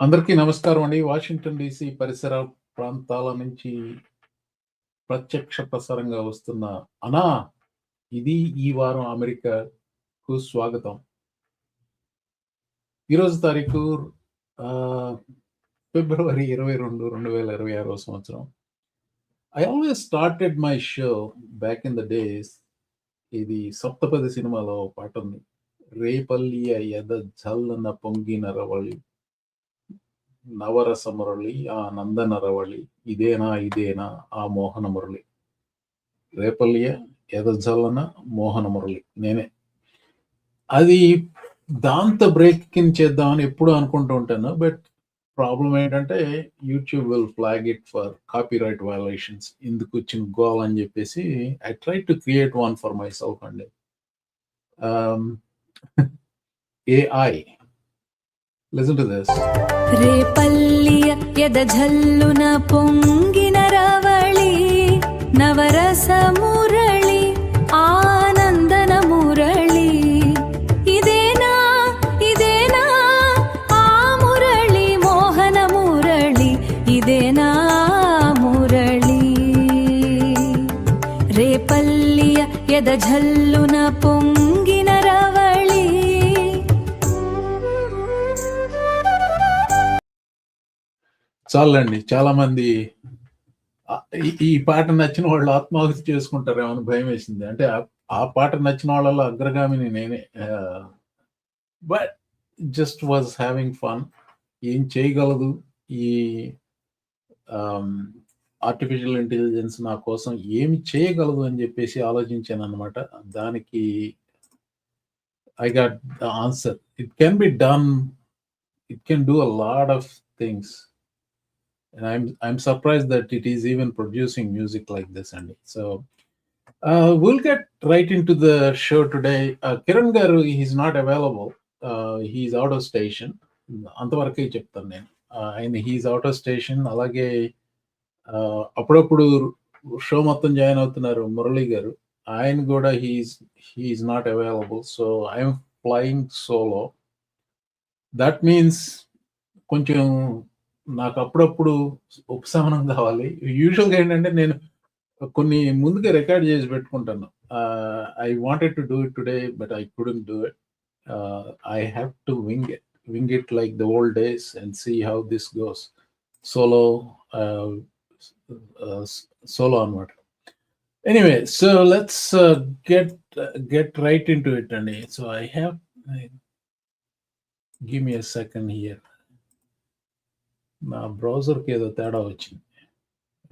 అందరికీ నమస్కారం అండి. వాషింగ్టన్ డీసీ పరిసర ప్రాంతాల నుంచి ప్రత్యక్ష ప్రసారంగా వస్తున్న అనా ఇది ఈ వారం అమెరికాకు స్వాగతం. ఈరోజు తారీఖు ఫిబ్రవరి 22, 2026 సంవత్సరం. I always started my show back in the days. ఇది సప్తపది సినిమాలో పాట ఉంది. రేపల్లియ ఎద జల్లన పొంగిన రవళి నవరస మురళి ఆ నందన రవళి ఇదేనా ఆ మోహన మురళి. రేపల్లియ ఎదజల్లన మోహన మురళి నేనే. అది దాంతో బ్రేకింగ్ చేద్దామని ఎప్పుడు అనుకుంటూ ఉంటాను. బట్ ప్రాబ్లం ఏంటంటే YouTube will flag it for copyright violations. ఇందుకు వచ్చిన గోల్ అని చెప్పేసి I try to create one for my self అండి. AI. Listen to this. రేపల్లియ ఎదజల్లున పొంగిన రవళి నవరస మురళి ఆనందన మురళి ఇదేనా ఆ మురళి మోహన మురళి ఇదేనా మురళి రేపల్లియ ఎదజల్లున పొంగిన రవళి. చాలండి. చాలా మంది ఈ పాట నచ్చిన వాళ్ళు ఆత్మాహుతి చేసుకుంటారేమో అని భయం వేసింది. అంటే ఆ పాట నచ్చిన వాళ్ళలో అగ్రగామిని నేనే. But just was having fun. ఏం చేయగలదు ఈ ఆర్టిఫిషియల్ ఇంటెలిజెన్స్ నా కోసం ఏమి చేయగలదు అని చెప్పేసి ఆలోచించాను అనమాట. దానికి I got the answer. It can be done. It can do a lot of things. And I'm surprised that it is even producing music like this, Andy. So we'll get right into the show today. Kiran garu, he's not available. He's out of station. Antavaraku cheptanu nenu. And he's out of station. Alage appudu show mottam join avutunnaru Murali garu. Ayan kuda he's not available. So I'm flying solo. That means koncham నాకు అప్పుడప్పుడు ఉపశమనం కావాలి. యూజువల్గా ఏంటంటే నేను కొన్ని ముందుగా record చేసి పెట్టుకుంటాను. I wanted to do it today but I couldn't do it. I have to wing it like the old days and see how this goes. Solo అనమాట. Anyway, so let's get right into it అండి. So I have give me a second here. నా బ్రౌజర్కి ఏదో తేడా వచ్చింది.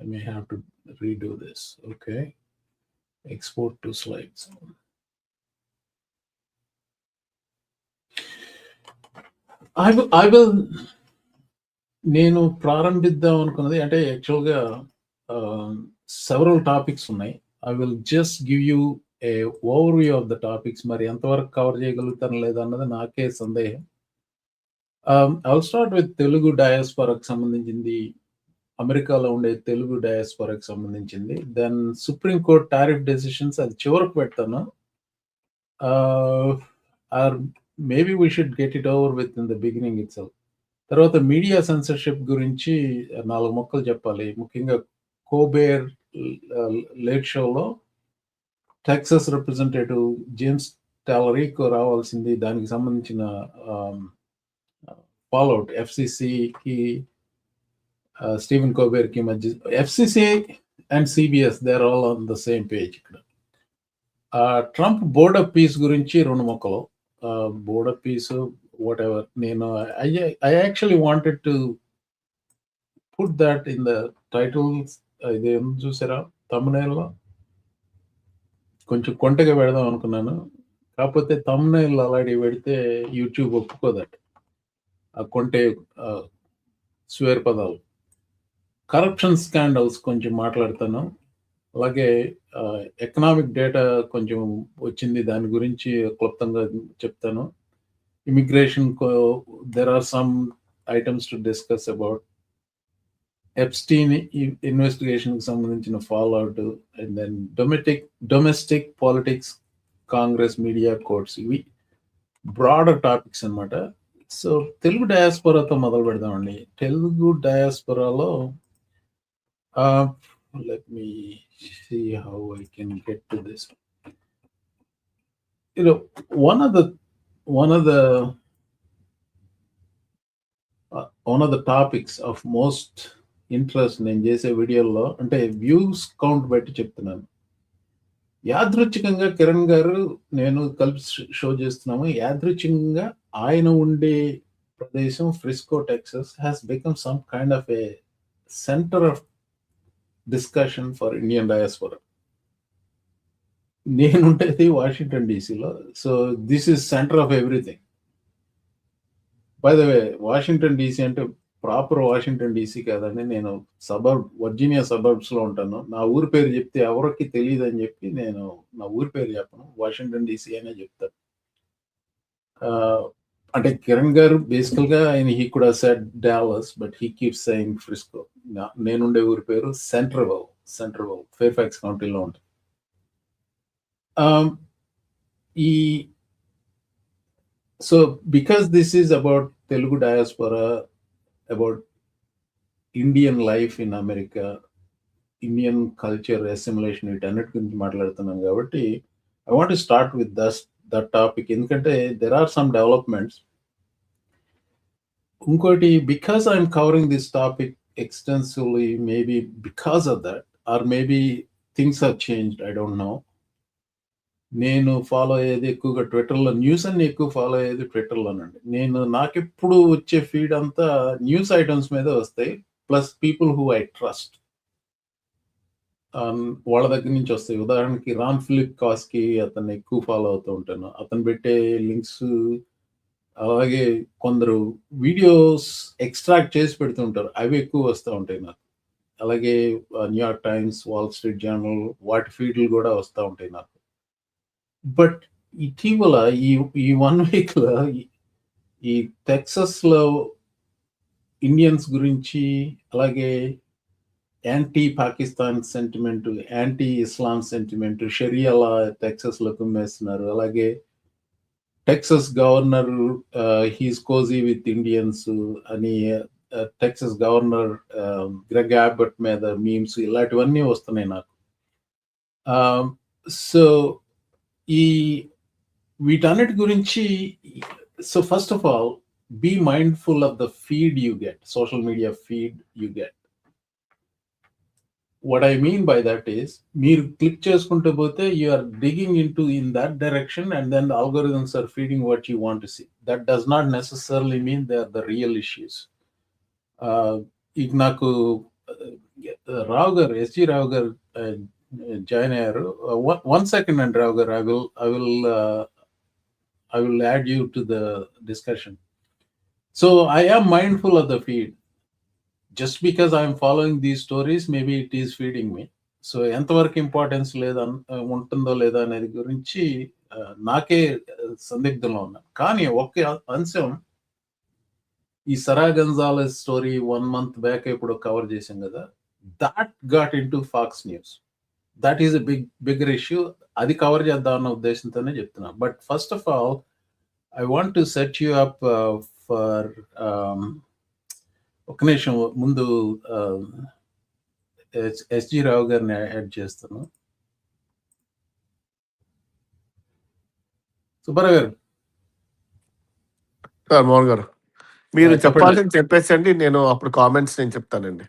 I may have to redo this. Okay, export to slides. I will నేను ప్రారంభిద్దాం అనుకున్నది అంటే యాక్చువల్గా సెవరల్ టాపిక్స్ ఉన్నాయి. I will just give you A over view of the topics. మరి ఎంతవరకు కవర్ చేయగలుగుతాను లేదా అన్నది నాకే సందేహం. I'll start with తెలుగు డయాస్పోరాకి సంబంధించింది, అమెరికాలో ఉండే తెలుగు డయాస్పోరాకి సంబంధించింది. Then supreme court tariff decisions అది చివరకు పెడతాను. Or maybe we should get it over with in the beginning itself. తర్వాత మీడియా సెన్సర్షిప్ గురించి 4 మొక్కలు చెప్పాలి. ముఖ్యంగా కోబేర్ లేట్ షోలో టెక్సస్ రిప్రజెంటేటివ్ జేమ్స్ టాలరీకి రావాల్సింది. దానికి సంబంధించిన ఫాలోఅవుట్ ఎఫ్సిసికి స్టీవెన్ కోబేర్కి మధ్య. FCC and CBS they are all on the same page. ఇక్కడ ట్రంప్ బోర్డ్ ఆఫ్ పీస్ గురించి 2 మొక్కలు. Board of peace what ever. నేను I actually wanted to put that in the titles. ఇదేం చూసారా తమ్నైల్లో కొంచెం కొంటగా పెడదాం అనుకున్నాను. కాకపోతే తమ్నైల్ అలాంటివి పెడితే యూట్యూబ్ ఒప్పుకోదట. ఆ కొంటే స్వేర్ పదాలు. కరప్షన్ స్కాండల్స్ కొంచెం మాట్లాడతాను. అలాగే ఎకనామిక్ డేటా కొంచెం వచ్చింది, దాని గురించి క్లుప్తంగా చెప్తాను. Immigration there are some items to discuss about. Epstein ఇన్వెస్టిగేషన్కి సంబంధించిన fallout. And then domestic politics, Congress, media, courts. ఇవి బ్రాడర్ టాపిక్స్ అనమాట. సో తెలుగు డయాస్పోరాతో మొదలు పెడదామండి. తెలుగు డయాస్పోరాలో let me see how I can get to this. One of the topics of most interest నేను చేసే వీడియోల్లో అంటే వ్యూస్ కౌంట్ బట్టి చెప్తున్నాను. యాదృచ్ఛికంగా కిరణ్ గారు నేను కలిపి షో చేస్తున్నాము. యాదృచ్ఛికంగా ఆయన ఉండే ప్రదేశం Frisco Texas has become some kind of a centre of discussion for Indian diaspora. నేనుంటేది వాషింగ్టన్ డీసీలో. So this is centre of everything. By the way, Washington DC అంటే ప్రాపర్ వాషింగ్టన్ డీసీ కాదండి. నేను వర్జీనియా సబర్బ్స్లో ఉంటాను. నా ఊరి పేరు చెప్తే ఎవరికి తెలియదు అని చెప్పి నేను నా ఊరి పేరు చెప్పను, వాషింగ్టన్ డీసీ అనే చెప్తాను. అంటే కిరణ్ గారు బేసికల్గా ఆయన he could have said Dallas, but he keeps saying Frisco. నేనుండే ఊరి పేరు సెంట్రల్ ఫేర్ఫాక్స్ కౌంటీలో ఉంటుంది. So because this is about Telugu diaspora, about Indian life in America, Indian culture assimilation, వీటన్నిటి గురించి మాట్లాడుతున్నాను కాబట్టి I want to start with that topic. ఎందుకంటే there are some developments. ఇంకోటి, because I'm covering this topic extensively, maybe because of that, or maybe things have changed, I don't know. నేను follow అయ్యేది ఎక్కువగా ట్విట్టర్లో, న్యూస్ అన్ని ఎక్కువ follow అయ్యేది ట్విట్టర్లోనండి. నాకెప్పుడు వచ్చే ఫీడ్ అంతా న్యూస్ ఐటమ్స్ మీద వస్తాయి, plus people who I trust వాళ్ళ దగ్గర నుంచి వస్తాయి. ఉదాహరణకి రాన్ ఫిలిప్ కాస్కి అతన్ని ఎక్కువ ఫాలో అవుతూ ఉంటాను. అతను పెట్టే లింక్స్, అలాగే కొందరు వీడియోస్ ఎక్స్ట్రాక్ట్ చేసి పెడుతుంటారు, అవి ఎక్కువ వస్తూ ఉంటాయి నాకు. అలాగే New York times, wall street journal, వాటి ఫీడ్లు కూడా వస్తూ ఉంటాయి నాకు. బట్ ఇటీవల ఈ 1 వీక్లో ఈ టెక్సస్లో ఇండియన్స్ గురించి, అలాగే anti Pakistan sentiment, anti Islam sentiment, షరియాలా టెక్సస్లో కుమ్మేస్తున్నారు. అలాగే Texas governor he's cozy with Indians అని టెక్సస్ గవర్నర్ గ్రెగ్ అబాట్ మీద మీమ్స్, ఇలాంటివన్నీ వస్తున్నాయి నాకు. సో వీటన్నిటి గురించి, so first of all be mindful of the feed you get, social media feed you get. What I mean by that is, మీరు click చేసుకుంటూ పోతే you are digging in that direction and then the algorithms are feeding what you want to see. That does not necessarily mean they are the real issues. ఇక నాకు రావు గారు, SG రావు గారు join అయ్యారు. 1 second అండి రావు గారు, I will add you to the discussion. So I am mindful of the feed. Just because I am following these stories, maybe it is feeding me. So ఎంతవరకు importance ఉంటుందో లేదా అనేది గురించి నాకే సందిగ్ధంలో ఉన్నాను. కానీ ఒకే అంశం, ఈ సరా గంజాలెస్ స్టోరీ 1 month బ్యాక్ ఎప్పుడు కవర్ చేశాం కదా, that got in to Fox News. That is a bigger issue. అది కవర్ చేద్దాం అన్న ఉద్దేశంతోనే చెప్తున్నా. But first of all I want to set you up for ఒక నిమిషం ముందు ఎస్జి రావు గారిని యాడ్ చేస్తాను. సుబ్బారావు గారు. మోహన్ గారు, మీరు చెప్పాల్సింది చెప్పేసండి, నేను అప్పుడు కామెంట్స్ నేను చెప్తానండి.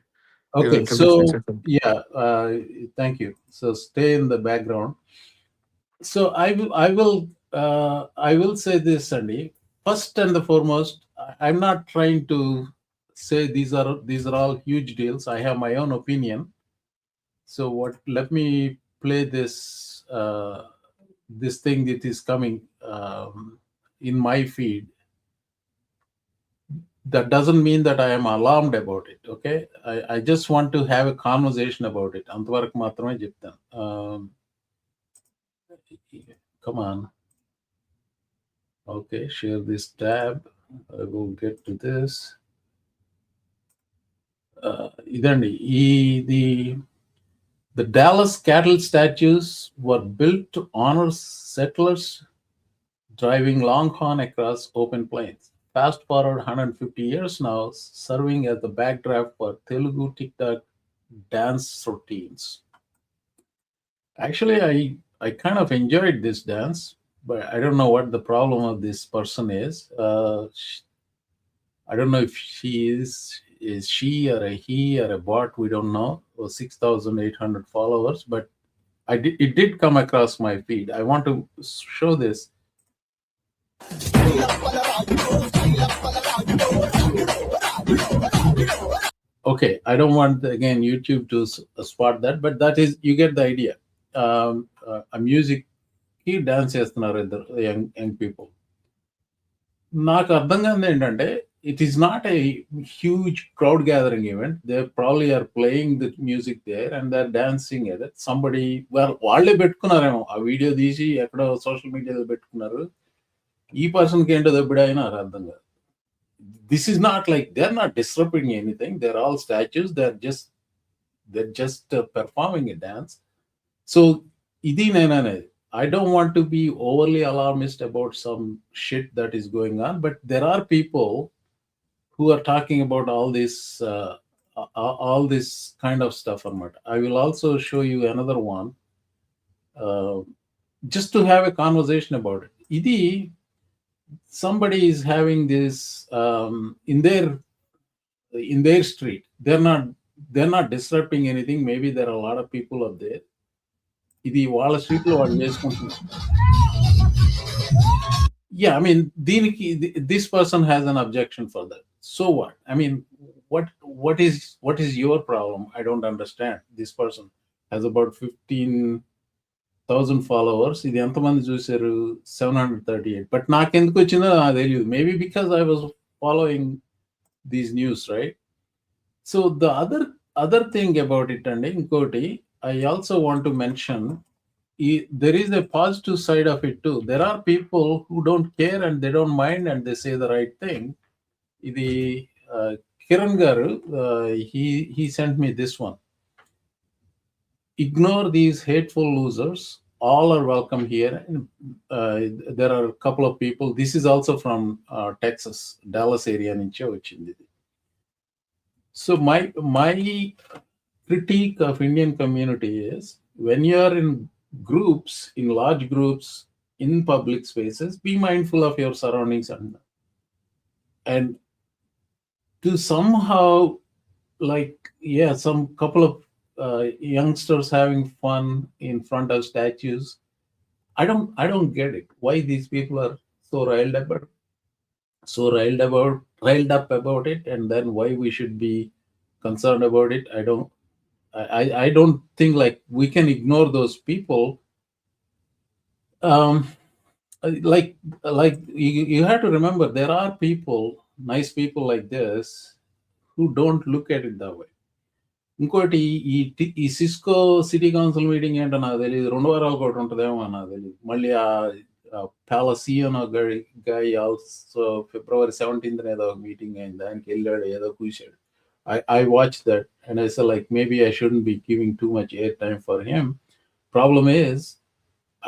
Okay, so yeah, thank you. So stay in the background. So I will say this, Andy. First and the foremost, I'm not trying to say these are all huge deals. I have my own opinion. So let me play this thing that is coming in my feed. That doesn't mean that I am alarmed about it. Okay, I just want to have a conversation about it. Antwaraku matrame cheptanu. Come on. Okay, share this tab. I will get to this. Idandi the Dallas cattle statues were built to honor settlers driving longhorn across open plains. fast forward 150 years now, serving as the backdrop for Telugu TikTok dance routines. Actually, I kind of enjoyed this dance, but I don't know what the problem of this person is. I don't know if she is she or a he or a bot, we don't know. 6,800 followers, but it did come across my feed. I want to show this. Okay, I don't want again YouTube to spot that, but that is, you get the idea. A music ki dance చేస్తున్నారు ఇద్దరు young people. నాకు అర్థం కాదు ఏంటంటే, it is not a huge crowd gathering event. They probably are playing the music there and they're dancing at it. Somebody, వాళ్ళే పెట్టుకున్నారేమో ఆ video తీసి ఎక్కడో సోషల్ మీడియాలో పెట్టుకున్నారు. ఈ పర్సన్కి ఏంటో దెబ్బడైనా అర్థం కాదు. This is not like, they're not disrupting anything. They're all statues. They're just performing a dance. So idi nenanedi, I don't want to be overly alarmist about some shit that is going on, but there are people who are talking about all this kind of stuff. I will also show you another one, just to have a conversation about it. Idi, somebody is having this in their street. They're not disrupting anything. Maybe there are a lot of people up there. Idi వాళ్ళ street లో వాళ్ళు చేసుకుంటున్నారు. Yeah, I mean, this person has an objection for that. So what? I mean, what is your problem? I don't understand. This person has about 15,000 followers. ఇది ఎంతమంది చూసారు? 738. But నాకెందుకు వచ్చిందో నాకు తెలియదు. Maybe because I was following these news, right? So the other thing about it, and inkoti, I also want to mention, there is a positive side of it too. There are people who don't care and they don't mind and they say the right thing. Idi Kiran garu, he sent me this one. Ignore these hateful losers. All are welcome here. There are a couple of people. This is also from Texas, Dallas area nunchi vachindi. So my critique of Indian community is, when you are in groups, in large groups, in public spaces, be mindful of your surroundings and to somehow, like, yeah, some couple of youngsters having fun in front of statues. I don't get it. Why these people are so riled up about it, and then why we should be concerned about it. I don't think like we can ignore those people. Like you have to remember, there are people, nice people like this, who don't look at it that way. ఇంకోటి ఈ Cisco city council meeting ఏంటో నాకు తెలియదు. 2 వారాలు కూడా ఉంటుందేమో నాకు తెలియదు. మళ్ళీ ఆ పాలసియోనో గై ఆల్సో February 17th ఏదో మీటింగ్ అయింది, దానికి వెళ్ళాడు, ఏదో కూర్చాడు. I watched that and I said, like, maybe I shouldn't be giving too much airtime for him. Problem is,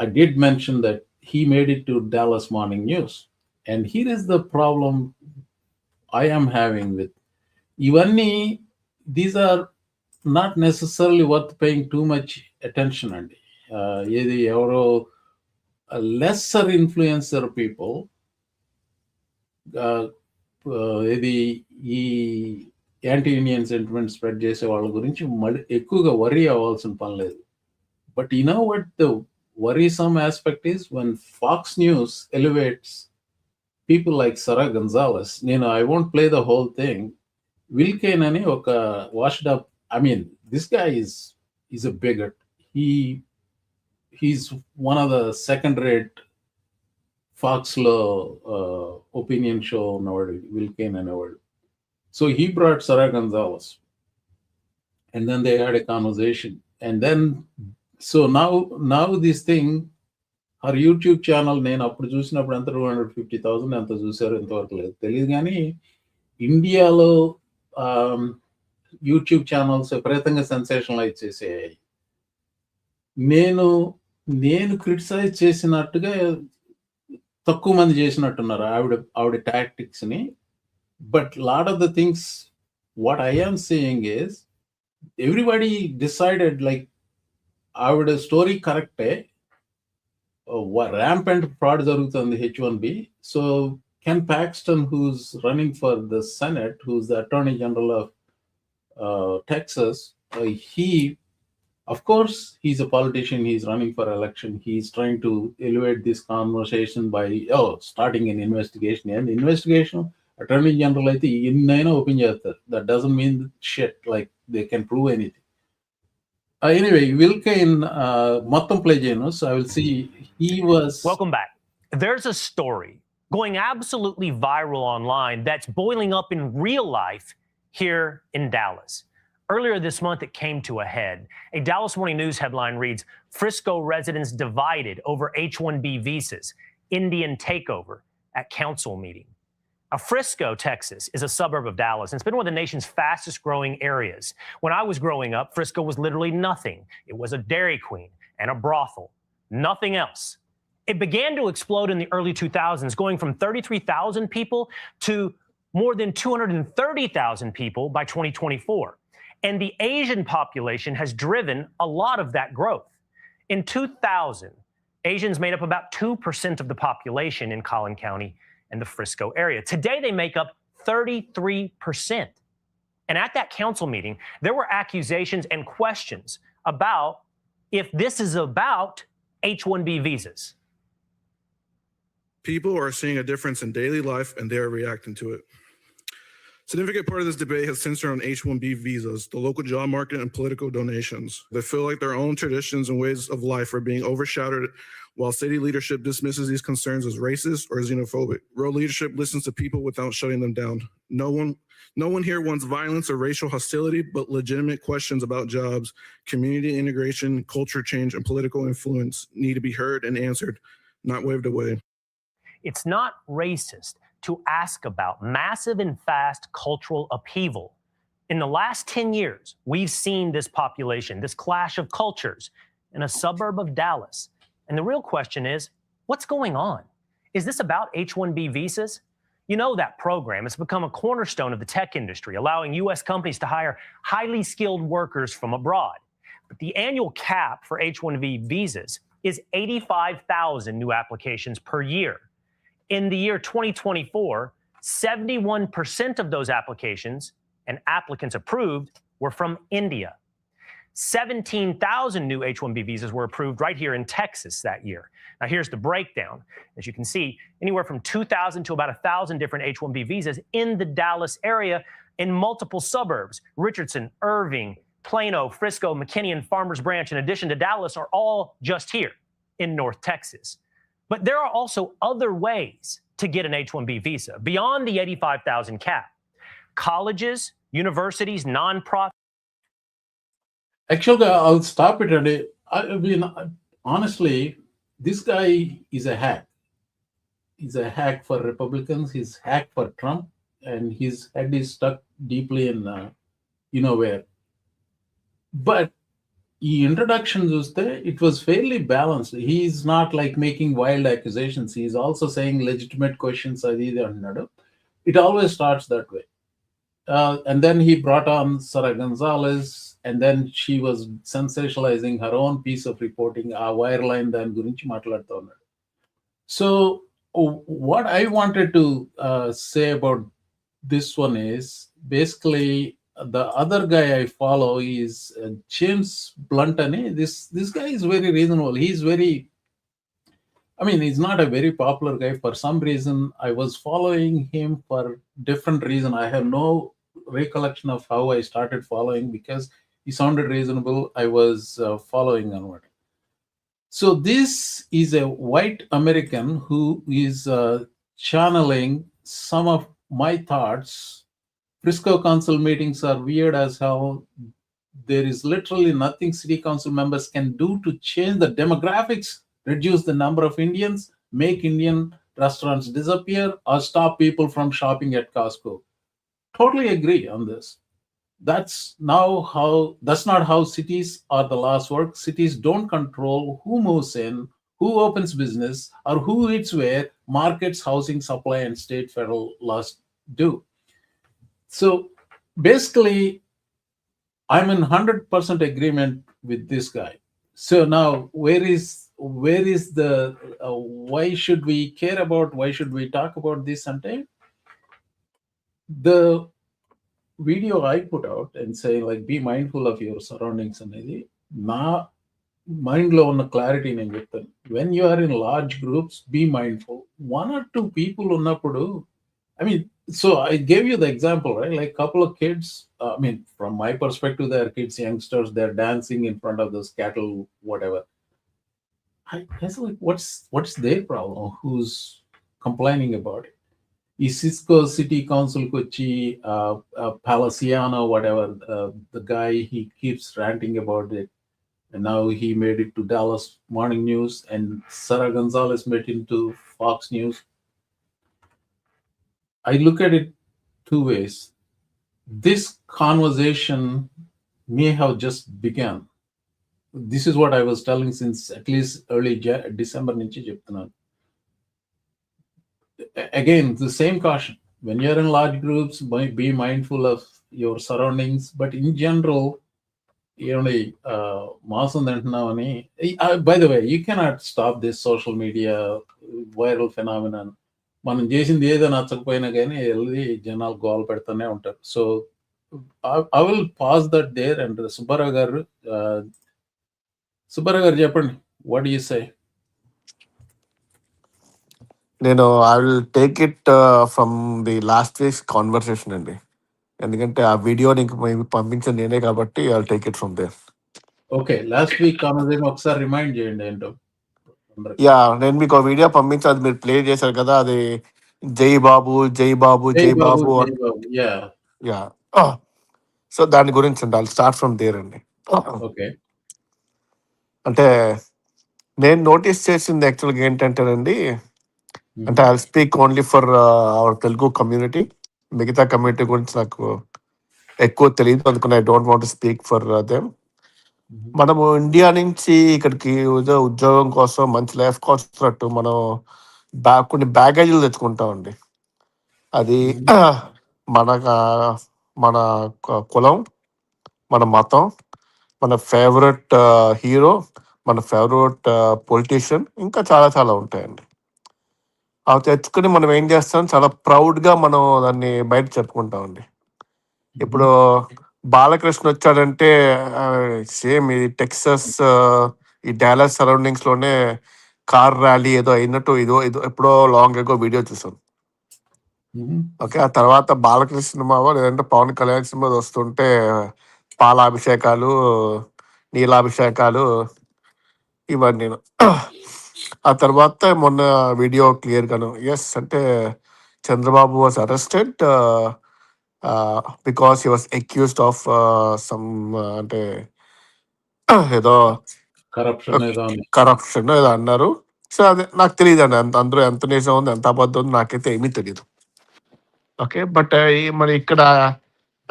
I did mention that he made it to Dallas Morning News. And here is the problem I am having with Ivanni. These are not necessarily worth paying too much attention. And lesser influencer people, anti Indian sentiment spread చేసే వాళ్ళ గురించి ఎక్కువగా worry అవ్వాల్సిన పని లేదు. But you know what the worrisome aspect is, when Fox News elevates people like Sarah Gonzalez. I won't play the whole thing. Will Kane ani oka washed up, I mean, this guy is a bigot. He's one of the second-rate Fox Law opinion show nowadays, Will Kane and all. So he brought Sarah Gonzalez, and then they had a conversation. And then, so now this thing, her YouTube channel, నేను అప్పుడు చూసినప్పుడు ఎంత 250,000 ఎంత చూసారు, ఎంతవరకు లేదు తెలియదు. కానీ ఇండియాలో యూట్యూబ్ ఛానల్స్ విపరీతంగా సెన్సేషనలైజ్ చేసేయాయి. నేను క్రిటిసైజ్ చేసినట్టుగా తక్కువ మంది చేసినట్టున్నారు ఆవిడ టాక్టిక్స్ ని. But lot of the things what I am saying is everybody decided like ఆవిడ స్టోరీ కరెక్టే, ర్యాంపెంట్ ఫ్రాడ్ జరుగుతుంది H1B. So Ken Paxton, who's running for the Senate, who's the Attorney General of Texas, he, of course, he's a politician. He's running for election. He's trying to elevate this conversation by starting an investigation. And investigation, Attorney General అయితే ఎన్నైనా open చేస్తారు. That doesn't mean shit like they can prove anything. Anyway, Wilke మొత్తం play చేయను. So I will see. He was. Welcome back. There's a story going absolutely viral online that's boiling up in real life here in Dallas. Earlier this month, it came to a head. A Dallas Morning News headline reads, Frisco residents divided over H-1B visas, Indian takeover at council meeting. Now, Frisco, Texas, is a suburb of Dallas, and it's been one of the nation's fastest growing areas. When I was growing up, Frisco was literally nothing. It was a Dairy Queen and a brothel, nothing else. It began to explode in the early 2000s, going from 33,000 people to more than 230,000 people by 2024. And the Asian population has driven a lot of that growth. In 2000, Asians made up about 2% of the population in Collin County and the Frisco area. Today, they make up 33%. And at that council meeting, there were accusations and questions about if this is about H-1B visas. People are seeing a difference in daily life and they are reacting to it. Significant part of this debate has centered on H-1B visas, the local job market, and political donations. They feel like their own traditions and ways of life are being overshadowed while city leadership dismisses these concerns as racist or xenophobic. Real leadership listens to people without shutting them down. No one here wants violence or racial hostility, but legitimate questions about jobs, community integration, culture change, and political influence need to be heard and answered, not waved away. It's not racist to ask about massive and fast cultural upheaval. In the last 10 years, we've seen this population, this clash of cultures in a suburb of Dallas. And the real question is, what's going on? Is this about H-1B visas? You know that program has become a cornerstone of the tech industry, allowing U.S. companies to hire highly skilled workers from abroad. But the annual cap for H-1B visas is 85,000 new applications per year. In the year 2024, 71% of those applications and applicants approved were from India. 17,000 new H-1B visas were approved right here in Texas that year. Now, here's the breakdown. As you can see, anywhere from 2,000 to about 1,000 different H-1B visas in the Dallas area in multiple suburbs. Richardson, Irving, Plano, Frisco, McKinney, and Farmers Branch, in addition to Dallas, are all just here in North Texas. But there are also other ways to get an H-1B visa beyond the 85,000 cap. Colleges, universities, nonprofits. Actually, I'll stop it. And I mean, honestly, this guy is a hack. He's a hack for Republicans. He's a hack for Trump. And his head is stuck deeply in, where. But the introduction, it was fairly balanced. He's not like making wild accusations. He's also saying legitimate questions. It always starts that way. And then he brought on Sarah Gonzalez, and then she was sensationalizing her own piece of reporting, wireline dan gurinchi matladta unnadu. So what I wanted to say about this one is basically the other guy I follow is James Blunt. This guy is very reasonable. He's not a very popular guy. For some reason, I was following him for different reason. I have no recollection of how I started following because he sounded reasonable. I was following onward. So this is a white American who is channeling some of my thoughts. Frisco council meetings are weird as hell. There is literally nothing city council members can do to change the demographics, reduce the number of Indians, make Indian restaurants disappear, or stop people from shopping at Costco. Totally agree on this. That's not how cities or the laws work. Cities don't control who moves in, who opens business, or who eats where markets, housing, supply, and state federal laws do. So basically, I'm in 100% agreement with this guy. So now, where is the why should we care about? Why should we talk about this? Ante the video I put out and say, like, be mindful of your surroundings అనేది నా mind లో ఉన్న clarity నేను చెప్తాను. When you are in large groups, be mindful. 1 or 2 people ఉన్నప్పుడు, I mean, so I gave you the example, right? Like couple of kids, I mean, from my perspective, they are kids, youngsters, they're dancing in front of those cattle, whatever. I was like, what's their problem? Who's complaining about it? ఈ Cisco city కౌన్సిల్కి వచ్చి Palaciano, whatever, the guy, he keeps ranting about it. And now he made it to Dallas Morning News, and Sarah Gonzalez made it to Fox News. I look at it 2 ways. This conversation may have just begun. This is what I was telling since at least early December నుంచి చెప్తున్నాను. Again, the same caution. When you're in large groups, be mindful of your surroundings. But in general, ఏమండి మాసం తింటున్నామని, by the way, you cannot stop this social media viral phenomenon. మనం చేసింది ఏదో నచ్చకపోయినా కానీ వెళ్ళి జనాలు గోల పెడుతూనే ఉంటారు. So I will pass that there. And Subbarao garu చెప్పండి, వాట్ యు సే? నేను I will take it from the last week's conversation అండి. ఎందుకంటే ఆ వీడియో నీకు పంపించింది నేనే కాబట్టి I will take it from there. Okay, last week conversation ఒకసారి రిమైండ్ చేయండి ఏంటో. యా, నేను మీకు వీడియో పంపించి అది మీరు ప్లే చేశారు కదా, అది జై బాబు జై బాబు జై బాబు. యా, సో దాని గురించి అండి. ఐ స్టార్ట్ ఫ్రమ్ దేర్ అండి. ఓకే, అంటే నేను నోటీస్ చేసింది యాక్చువల్గా ఏంటంటేనండి, అంటే I speak only for hour Telugu community. మిగతా కమ్యూనిటీ గురించి నాకు ఎక్కువ తెలియదు, అందుకని I don't want to speak for them. మనము ఇండియా నుంచి ఇక్కడికి ఉద్యోగం కోసం మంచి లైఫ్ వస్తున్నట్టు మనం కొన్ని బ్యాగేజీలు తెచ్చుకుంటామండి. అది మన మన కులం, మన మతం, మన ఫేవరెట్ హీరో, మన ఫేవరెట్ పొలిటీషియన్, ఇంకా చాలా చాలా ఉంటాయండి. అవి తెచ్చుకుని మనం ఏం చేస్తాం, చాలా ప్రౌడ్గా మనం దాన్ని బయట చెప్పుకుంటామండి. ఇప్పుడు బాలకృష్ణ వచ్చాడంటే సేమ్ ఈ టెక్సస్, ఈ డాలస్ సరౌండింగ్స్ లోనే కార్ ర్యాలీ ఏదో అయినట్టు ఇదో ఎప్పుడో లాంగ్ ఎగో వీడియో చూసాను. ఓకే, ఆ తర్వాత బాలకృష్ణ సినిమా లేదంటే పవన్ కళ్యాణ్ సినిమా వస్తుంటే పాలాభిషేకాలు, నీలాభిషేకాలు ఇవన్నీ. ఆ తర్వాత మొన్న వీడియో క్లియర్ గాను, ఎస్ అంటే Chandrababu was arrested because he was accused of some అంటే ఏదో కరప్షన్ ఏదో అన్నారు. సో అదే నాకు తెలియదు అండి, అందులో ఎంత నిజం ఉంది ఎంత అబద్ధం ఉంది నాకైతే ఏమీ తెలియదు. ఓకే, బట్ మరి ఇక్కడ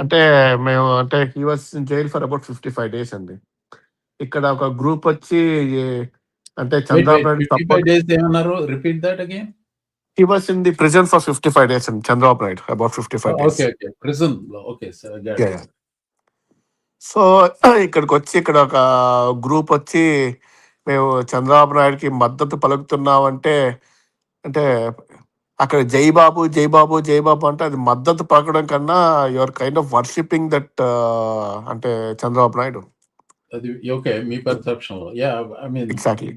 అంటే మేము అంటే he was in jail for about 55 days అండి. ఇక్కడ ఒక గ్రూప్ వచ్చి అంటే Chandrababu Naidu he was in the prison for 55 days in Chandrababu Naidu, about 55 days. Okay, prison. Okay, sir. Yeah. So ఇక్కడికి వచ్చి ఇక్కడ ఒక గ్రూప్ వచ్చి మేము చంద్రబాబు నాయుడుకి మద్దతు పలుకుతున్నామంటే, అంటే అక్కడ జై బాబు జై బాబు జై బాబు అంటే అది మద్దతు పలకడం కన్నా your kind of worshipping that అంటే చంద్రబాబు నాయుడు. అది ఓకే, మీ పర్సెప్షన్ లో. Yeah, I mean exactly.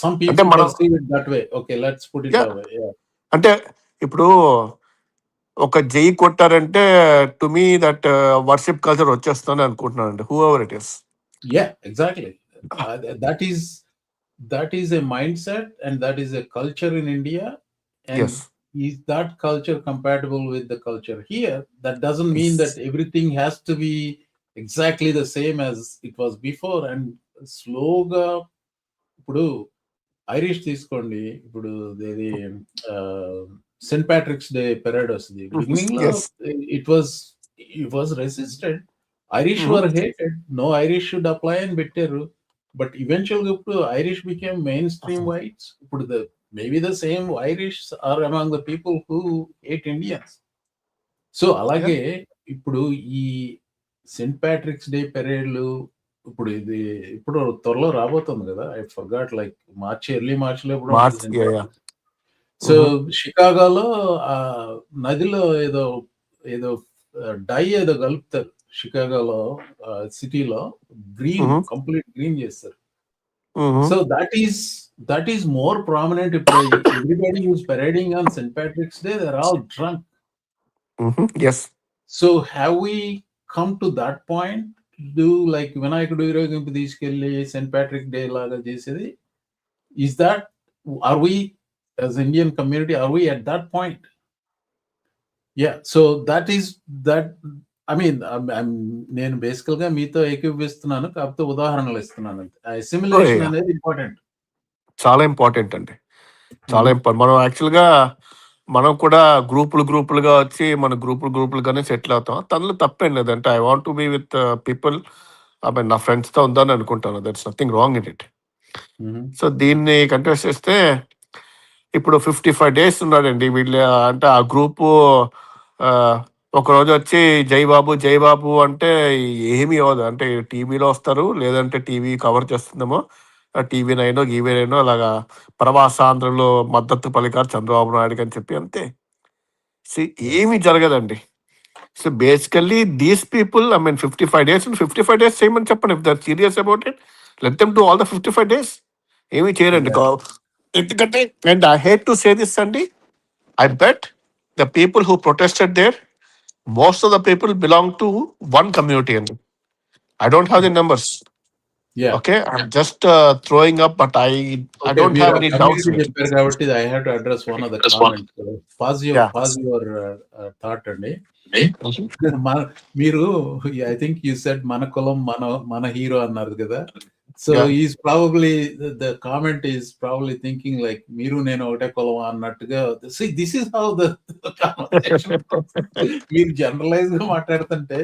Some people see it that way. Okay, let's put it that way. Yeah, అంటే ఇప్పుడు ఒక జై కొట్టారంటే to me that worship culture వచ్చేస్తుందని అనుకుంటున్నాను అండి, whoever it is. Yeah, exactly. that is a mindset and that is a culture in India. And yes, is that culture compatible with the culture here? That doesn't mean that everything has to be exactly the same as it was before. And slowగా ఇప్పుడు Irish తీసుకోండి, ఇప్పుడు saint Patrick's day parade వస్తుంది. Beginning లో it was resisted. Irish were hated, no Irish should apply అని పెట్టారు. But ఈవెన్చువల్గా ఇప్పుడు Irish became mainstream whites. ఇప్పుడు maybe the same Irish are among the people who hate Indians. So అలాగే ఇప్పుడు ఈ సెయింట్ ప్యాట్రిక్స్ డే పెరేడ్లు ఇప్పుడు త్వరలో రాబోతుంది కదా. ఐ ఫర్గాట్, లైక్ ఎర్లీ మార్చ్లో ఎప్పుడో. సో షికాగోలో ఆ నదిలో ఏదో ఏదో డై ఏదో కలుపుతారు షికాగోలో సిటీలో, గ్రీన్, కంప్లీట్ గ్రీన్ చేస్తారు. So that is more prominent. ఇప్పుడు everybody who's parading on saint Patrick's day, they are all drunk. So have we come to that point to like వినాయకుడు ఊరేగింపు తీసుకెళ్లి సెయింట్ ప్యాట్రిక్ డే లాగా చేసేది? Is that, or we as Indian community, are we at that point? Yeah, so that I mean, నేను బేసికల్ గా మీతో ఏకీభవిస్తున్నాను, కాకపోతే ఉదాహరణలు ఇస్తున్నాను. అసిమిలేషన్ అనేది ఇంపార్టెంట్, చాలా ఇంపార్టెంట్ అండి, చాలా ఇంపార్టెంట్. మనం యాక్చువల్గా మనం కూడా గ్రూపులుగా వచ్చి మన గ్రూపులుగానే సెటిల్ అవుతాం. తనలో తప్పేం లేదంటే I want to be with people, నా ఫ్రెండ్స్తో ఉందని అనుకుంటాను. That's nothing wrong in it. So దీన్ని కంటిన్యూస్ చేస్తే ఇప్పుడు 55 days ఉన్నాడండి వీళ్ళు. అంటే ఆ గ్రూపు ఒకరోజు వచ్చి జై బాబు అంటే ఏమీ అవ్వదు. అంటే టీవీలో వస్తారు, లేదంటే టీవీ కవర్ చేస్తుందేమో, టీవీ నైనో అలాగా ప్రవాసాంధ్రలో మద్దతు పలికారు చంద్రబాబు నాయుడుకి అని చెప్పి, అంతే. ఏమీ జరగదండి. So basically these people, 55 days చేయమని చెప్పండి. If they're serious about it, let them do all the 55 days. ఏమీ చేయరండి. ఎందుకంటే, and I hate to say this అండి, I bet the people who protested there, most of the people belong to one community అండి. I don't have the numbers. Okay, I'm just throwing up, but I don't have any doubts. చెప్పారు కాబట్టి I have to address one of the comments. Pause your thought అండి. మీరు I think you said మన కులం మన hero అన్నారు కదా. So is probably the comment is probably thinking like మీరు నేను ఒకటే కులం అన్నట్టుగా. This is how the conversation. మీరు జనరలైజ్ గా మాట్లాడుతుంటే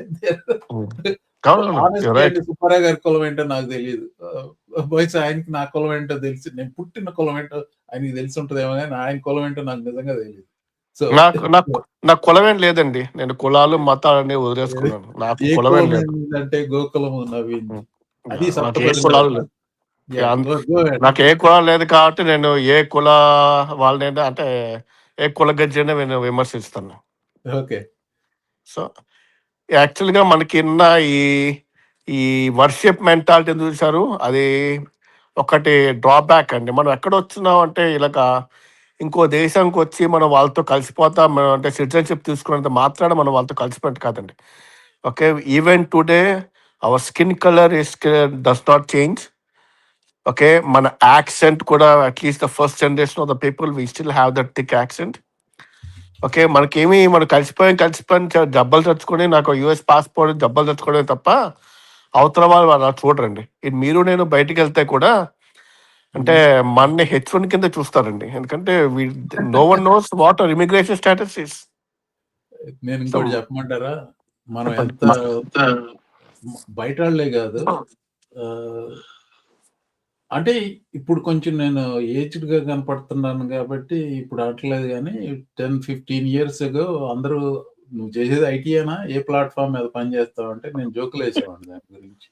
సుబ్బారావు గారి కులం ఏంటో నాకు తెలియదు, బహుశా ఆయనకి నా కులం ఏంటో తెలిసి, నేను పుట్టిన కులం ఏంటో ఆయనకి తెలిసి ఉంటుందేమో, కానీ ఆయన కులం ఏంటో నాకు నిజంగా తెలియదు. సో నాకు కులమేం లేదండి, నేను కులాలు మతాలన్నీ వదిలేసుకున్నాను. నాకు కులమేం లేదు అంటే గోకులము నవీన్, అది నాకు ఏ కులాలు లేదు కాబట్టి నేను ఏ కుల వాళ్ళని అంటే ఏ కుల గజ్జైనా నేను విమర్శిస్తాను. ఓకే. సో యాక్చువల్గా మనకి ఈ వర్షిప్ మెంటాలిటీ చూసారు, అది ఒకటి డ్రాబ్యాక్ అండి. మనం ఎక్కడ వచ్చినాం అంటే ఇలాగ ఇంకో దేశానికి వచ్చి మనం వాళ్ళతో కలిసిపోతాం, అంటే సిటిజన్షిప్ తీసుకున్నంత మాత్రాన మనం వాళ్ళతో కలిసిపోయినట్టు కాదండి. Okay, even today our skin color does not change. Okay, మన accent కూడా, at least the first generation of the people, we still have that thick accent. Okay, మనం కలిసిపోయి జబ్బలు తెచ్చుకొని, నాకు US పాస్పోర్ట్ జబ్బలు తెచ్చుకోవడం తప్ప అవతల వాళ్ళు చూడరండి. ఇది మీరు నేను బయటికి వెళ్తే కూడా అంటే మన H1 కింద చూస్తారండి, ఎందుకంటే no one knows what our immigration status is. నేను ఇంకోటి చెప్పమంటారా, మనం ఎంత బయట వాళ్ళే కాదు, అంటే ఇప్పుడు కొంచెం నేను ఏజ్డ్ గా కనపడుతున్నాను కాబట్టి ఇప్పుడు అట్లేదు, కానీ 10-15 years ago అందరూ నువ్వు చేసేది ఐటీయేనా, ఏ ప్లాట్ఫామ్ మీద పని చేస్తావు అంటే నేను జోకులు వేసేవాడిని దాని గురించి.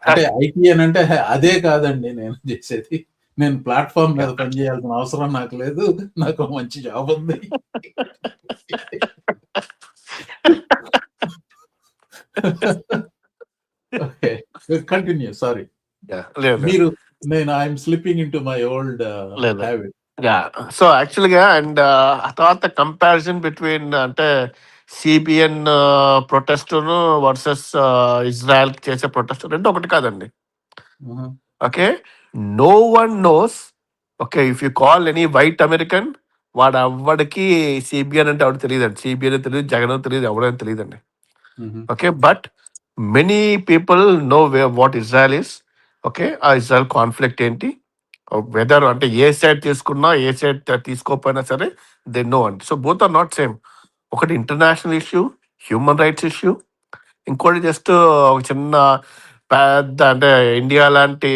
అంటే ఐటీ అని అంటే అదే కాదండి నేను చేసేది, నేను ప్లాట్ఫామ్ మీద పని చేయాల్సిన అవసరం నాకు లేదు, నాకు మంచి జాబ్ ఉంది. Okay, continue. Sorry. మీరు I'm slipping into my old habit. సో యాక్చువల్గా అండ్ ఆ తర్వాత కంపారిజన్ బిట్వీన్ అంటే సిబిఎన్ ప్రొటెస్ట్ వర్సెస్ ఇజ్రాయెల్ చేసే ప్రొటెస్ట్ రెండు ఒకటి కాదండి. Okay, no one knows. Okay, if you call any white American, వాడు ఎవడికి సిబిఎన్ అంటే ఎవరు తెలియదండి, సిబిఎన్ తెలియదు, జగన్ తెలియదు, ఎవడని తెలియదండి. Okay, but many people know what Israel is. Okay, ఆ ఇజ్రాయెల్ కాన్ఫ్లిక్ట్ ఏంటి, వెదర్ అంటే ఏ సైడ్ తీసుకున్నా ఏ సైడ్ తీసుకోకపోయినా సరే దే నో అండి. So both are not same. ఒకటి international issue, human rights issue, ఇంకోటి జస్ట్ ఒక చిన్న పెద్ద అంటే ఇండియా లాంటి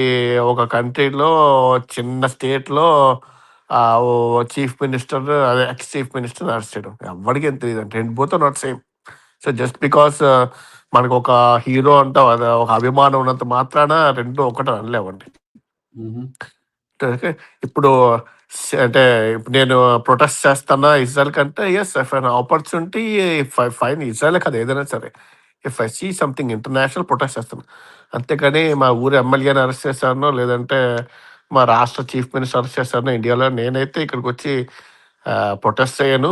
ఒక కంట్రీలో చిన్న స్టేట్‌లో ఓ చీఫ్ మినిస్టర్ అదే ఎక్స్ చీఫ్ మినిస్టర్ అరెస్ట్ చేయడం. ఎవ్వడికి ఏం తెలీదండి. Both are not same. So, just because మనకొక హీరో అంటే అది ఒక అభిమానం ఉన్నంత మాత్రాన 2 ఒకటి అనలేమండి. Mhm. ఓకే. ఇప్పుడు అంటే ఇప్పుడు నేను ప్రొటెస్ట్ చేస్తానా ఇజ్రాయెల్ కంటే yes if an opportunity if I find ఇజ్రాయెలే కాదు ఏదైనా సరే. If I see something international protest చేస్తాను. అంతేకాని మా ఊరు ఎమ్మెల్యేని అరెస్ట్ చేశానో లేదంటే మా రాష్ట్ర చీఫ్ మినిస్టర్ అరెస్ట్ చేశానో ఇండియాలో నేనైతే ఇక్కడికొచ్చి ప్రొటెస్ట్ చేయను.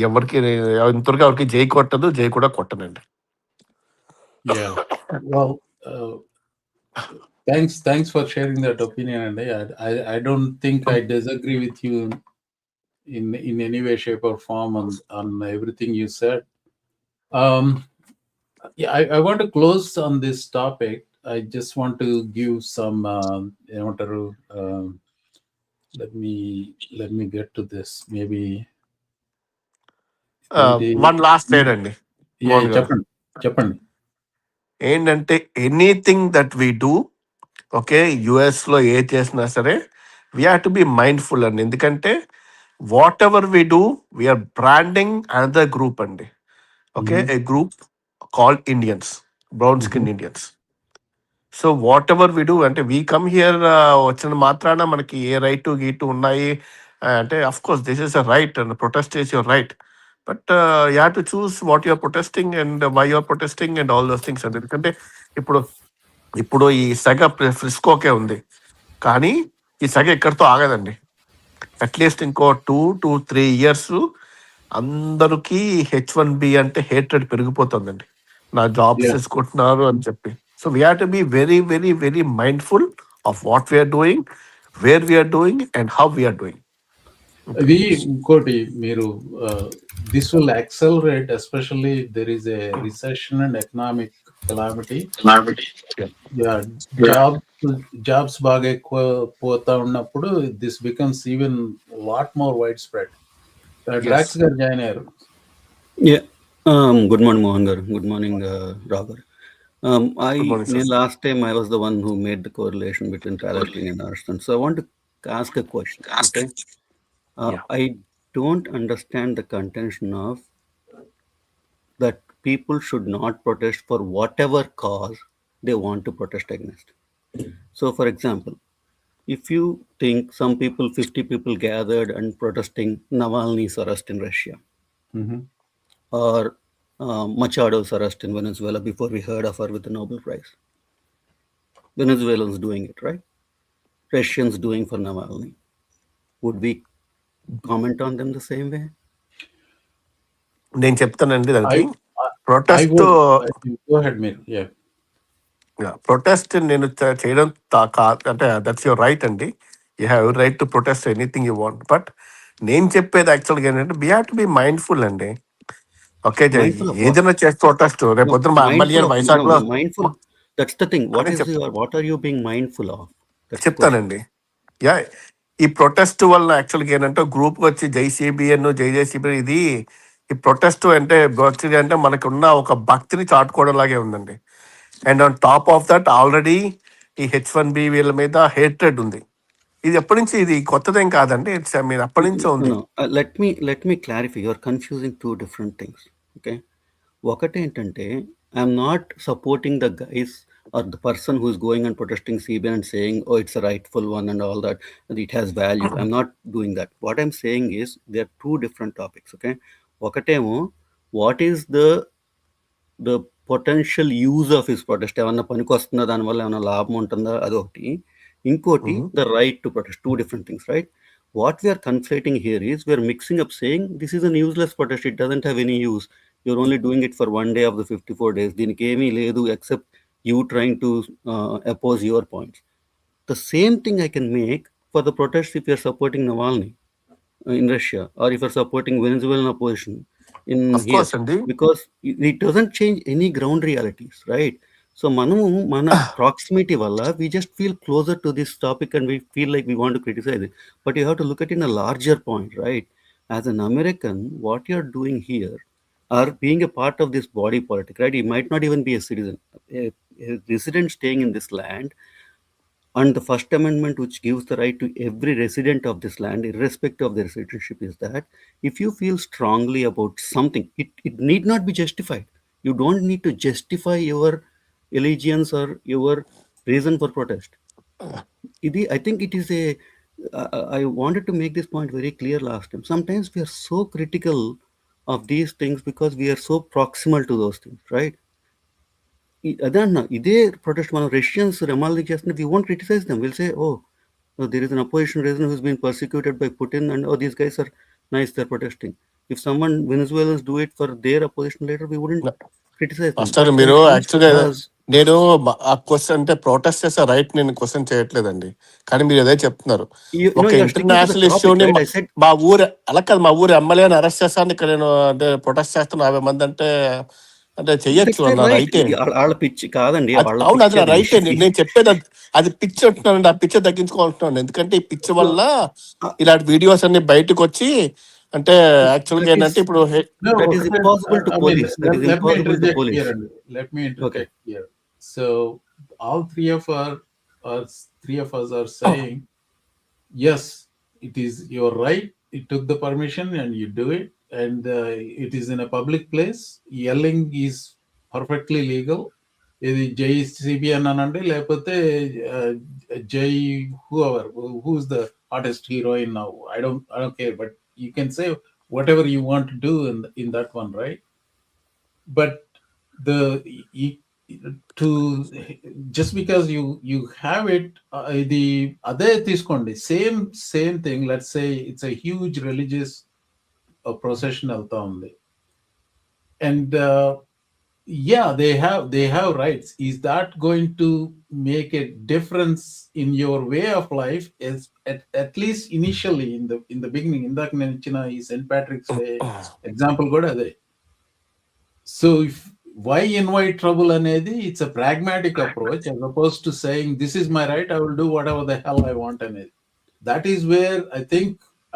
ఎవరికీ ఇంతవరకు ఎవరికీ జై కొట్టదు. జై కూడా కొట్టనండి. Yeah. Well, thanks for sharing that opinion, and I don't think I disagree with you in any way, shape, or form on everything you said. Yeah, I want to close on this topic. I just want to give some let me get to this. Maybe one last side అండి మోహన్ గారు. చెప్పండి. ఏంటంటే anything that we do okay యుఎస్లో ఏ చేసినా సరే we have to be mindful అండి. ఎందుకంటే whatever we do we're branding another group అండి. Okay a group called Indians, brown skin Indians. So whatever we do అంటే we come here వచ్చిన మాత్రాన మనకి ఏ రైట్ గీటు ఉన్నాయి అంటే of course this is a right and protest is your right. But you have to choose what you're protesting and why you're protesting and all those things అండి. ఎందుకంటే ఇప్పుడు ఈ సెగ ఫ్రిస్కోకే ఉంది, కానీ ఈ సెగ ఎక్కడితో ఆగదండి. అట్లీస్ట్ ఇంకో 2 to 3 years అందరికీ H1B అంటే హేట్రెడ్ పెరిగిపోతుందండి. నా జాబ్స్ Yeah. తీసుకుంటున్నారు అని చెప్పి. So we have to be very very very mindful of what we're doing, where we're doing and how we're doing. అది ఇంకోటి మీరు this will accelerate especially there is a recession and economic calamity. Jobs బాగా ఎక్కువ పోతా ఉన్నప్పుడు this becomes even lot more widespread. డ్రాక్స్ గారు join అయ్యారు. Good morning, Mohan garu. Good morning, Robert. Good morning, sir. Last time I was the one who made the correlation between Palestine and Arsenal. So I want to ask a question. Okay. I don't understand the contention of that people should not protest for whatever cause they want to protest against. So, for example, if you think some people, 50 people gathered and protesting Navalny's arrest in Russia, or Machado's arrest in Venezuela before we heard of her with the Nobel Prize. Venezuelans doing it, right? Russians doing for Navalny. Would we comment on them the same way? నేను చెప్తానండి దానికి. Protest నేను చేయడం అంటే that's your right అండి. You have right to protest anything you want. But నేను చెప్పేది యాక్చువల్గా ఏంటంటే we have to be mindful అండి. ఓకే, ఏదైనా చేసి ప్రొటెస్ట్ రేపు పొద్దున మా ఎమ్మెల్యే వైజాగ్ లో What are you being mindful of? చెప్తానండి. యా, ఈ ప్రొటెస్ట్ వల్ల యాక్చువల్గా ఏంటంటే గ్రూప్ వచ్చి జై సిబిఎన్ జై సిబిఎన్ ఇది ఈ ప్రొటెస్ట్ అంటే అంటే మనకు ఉన్న ఒక భక్తిని చాటుకోవడం లాగే ఉందండి. And on top of that already ఈ H1B వీళ్ళ మీద హేట్రెడ్ ఉంది. ఇది ఎప్పటి నుంచి, ఇది కొత్తదేం కాదండి, ఇట్స్ ఐ మీన్ అప్పటి నుంచే ఉంది. Let me clarify. You are confusing two different things. Okay, ఒకటి ఏంటంటే I'm not supporting the guys or the person who is going and protesting CBN and saying, oh, it's a rightful one and all that, and it has value. I'm not doing that. What I'm saying is there are two different topics. Okay, ఒకటేమో what is the potential use of his protest, ఏమన్నా పనికి వస్తుందా, దానివల్ల ఏమైనా లాభం ఉంటుందా, అదొకటి. ఇంకోటి the right to protest. Two different things, right? What we are conflating here is we are mixing up saying this is an useless protest, it doesn't have any use, you're only doing it for one day of the 54 days, దీనికి ఏమీ లేదు except you trying to oppose your points. The same thing I can make for the protest if you're supporting Navalny in Russia, or if you're supporting Venezuelan opposition in Of course, Andy. because it doesn't change any ground realities, right? So mana proximity valla we just feel closer to this topic and we feel like we want to criticize it, but you have to look at it in a larger point, right? As an American, what you're doing here are being a part of this body politic, right? He might not even be a citizen. A resident staying in this land, and the First Amendment, which gives the right to every resident of this land, irrespective of their citizenship, is that if you feel strongly about something, it need not be justified. You don't need to justify your allegiance or your reason for protest. I think it is a. I wanted to make this point very clear last time. Sometimes we are so critical of these things because we are so proximal to those things, right? అదన్నా ఇదే protest మనం Russians రెమాలిక్ చేస్తుంటే we won't criticize them. We'll say, oh, there is an opposition resident who's been persecuted by Putin, and oh, these guys are nice, they're protesting. If someone Venezuelans do it for their opposition leader, we wouldn't criticize them. Master But మీరు when it comes to యాక్చువల్గా us, నేను ఆ question అంటే protest చేసే right నేను question చేయట్లేదండి, కానీ మీరు అదే చెప్తున్నారు. ఒక you're sticking to the international topic, ఇష్యూని right? I said, మా ఊరు అలా కాదు, మా ఊరు ఎమ్మెల్యేని అరెస్ట్ చేస్తాను ఇక్కడ నేను అంటే ప్రొటెస్ట్ చేస్తాను 50 మంది అంటే అంటే చెయ్యొచ్చు that's their అన్న right. రైటే. వాళ్ళ పిచ్చి కాదండి, వాళ్ళ అవును, అది పిచ్చి, నా అది రైటే. నేను చెప్పేది అది పిచ్చి అంటున్నానండి, ఆ పిచ్చి తగ్గించుకోవాలంటున్నాను. ఎందుకంటే ఈ పిచ్చి వల్ల ఇలాంటి వీడియోస్ అన్ని బయటకు వచ్చి అంటే యాక్చువల్గా ఏంటంటే ఇప్పుడు No, that is impossible to I mean, police. That is let me impossible to interject police. here. Let me interject here. So all three of us are saying, yes, it is your right. You took the permission and you do it, and it is in a public place. Yelling is perfectly legal. ఇది జై CBN అనండి, లేకపోతే జై who's the hottest heroine now. I don't care, but you can say whatever you want to do in that one, right? But to just because you have it, the అదే తీసుకోండి, same thing. Let's say it's a huge religious procession వెళ్తా ఉంది, and yeah, they have rights. Is that going to make a difference in your way of life? Is at least initially in the beginning, ఇందాక నేను ఇచ్చిన ఈ Saint Patrick's day example కూడా అదే. So why invite trouble అనేది, it's a pragmatic approach as opposed to saying this is my right, I will do whatever the hell I want అనేది. That is where I think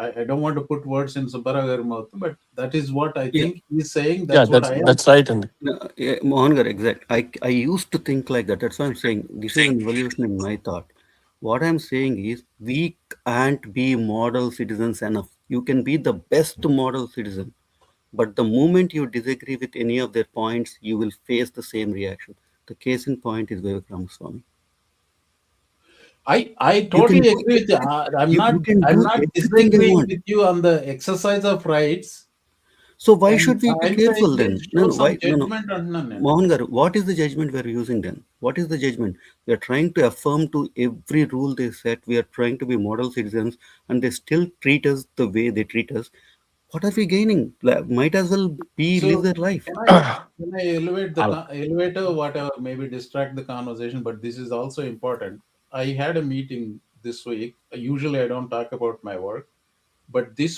I don't want to put words in Subbarao gaరి mouth, but that is what I think he's saying. that's right అండి. Mohan gar, exact. I used to think like that. That's why I'm saying this is an evolution in my thought. What I'm saying is we can't be model citizens enough. You can be the best model citizen, but the moment you disagree with any of their points, you will face the same reaction. The case in point is Vivek Ramaswamy. I totally agree with you. I'm not disagreeing with you on the exercise of rights. So why should we be I'm careful saying then? show some judgment అంటున్నాను నేను. Mohan garu, what is the judgment we are using then? What is the judgment? We are trying to affirm to every rule they set. We are trying to be model citizens, and they still treat us the way they treat us. What are we gaining? Might as well live their life. Can I elevate the elevator, whatever, maybe distract the conversation, but this is also important. I had a meeting this week. Usually I don't talk about my work, but this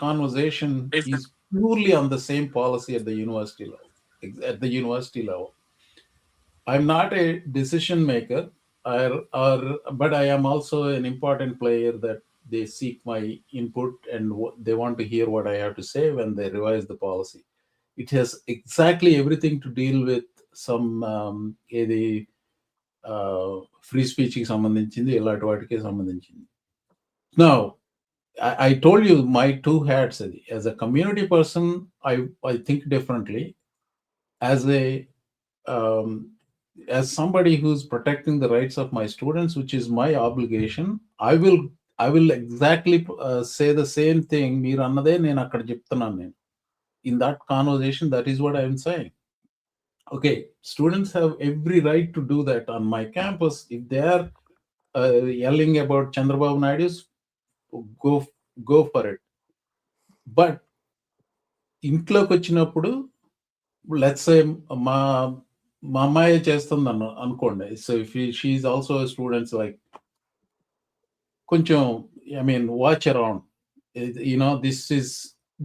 conversation is purely on the same policy at the university level. I'm not a decision maker, but I am also an important player that they seek my input and they want to hear what I have to say when they revise the policy. It has exactly everything to deal with some free speech కి సంబంధించింది, ఇలాంటి వాటికి సంబంధించింది. Now, I told you my two hats. As a community person, I think differently. As somebody who's protecting the rights of my students, which is my obligation, I will exactly say the same thing. మీరు అన్నదే నేను అక్కడ చెప్తున్నాను. నేను in that conversation, that is what I am saying. Okay, students have every right to do that on my campus. If they are yelling about Chandrababu Naidu's, go for it. But ఇంట్లోకి వచ్చినప్పుడు, let's say మా అమ్మాయి చేస్తుంది అనుకోండి. So if she is also a student, like కొంచెం, I mean, watch around. This is,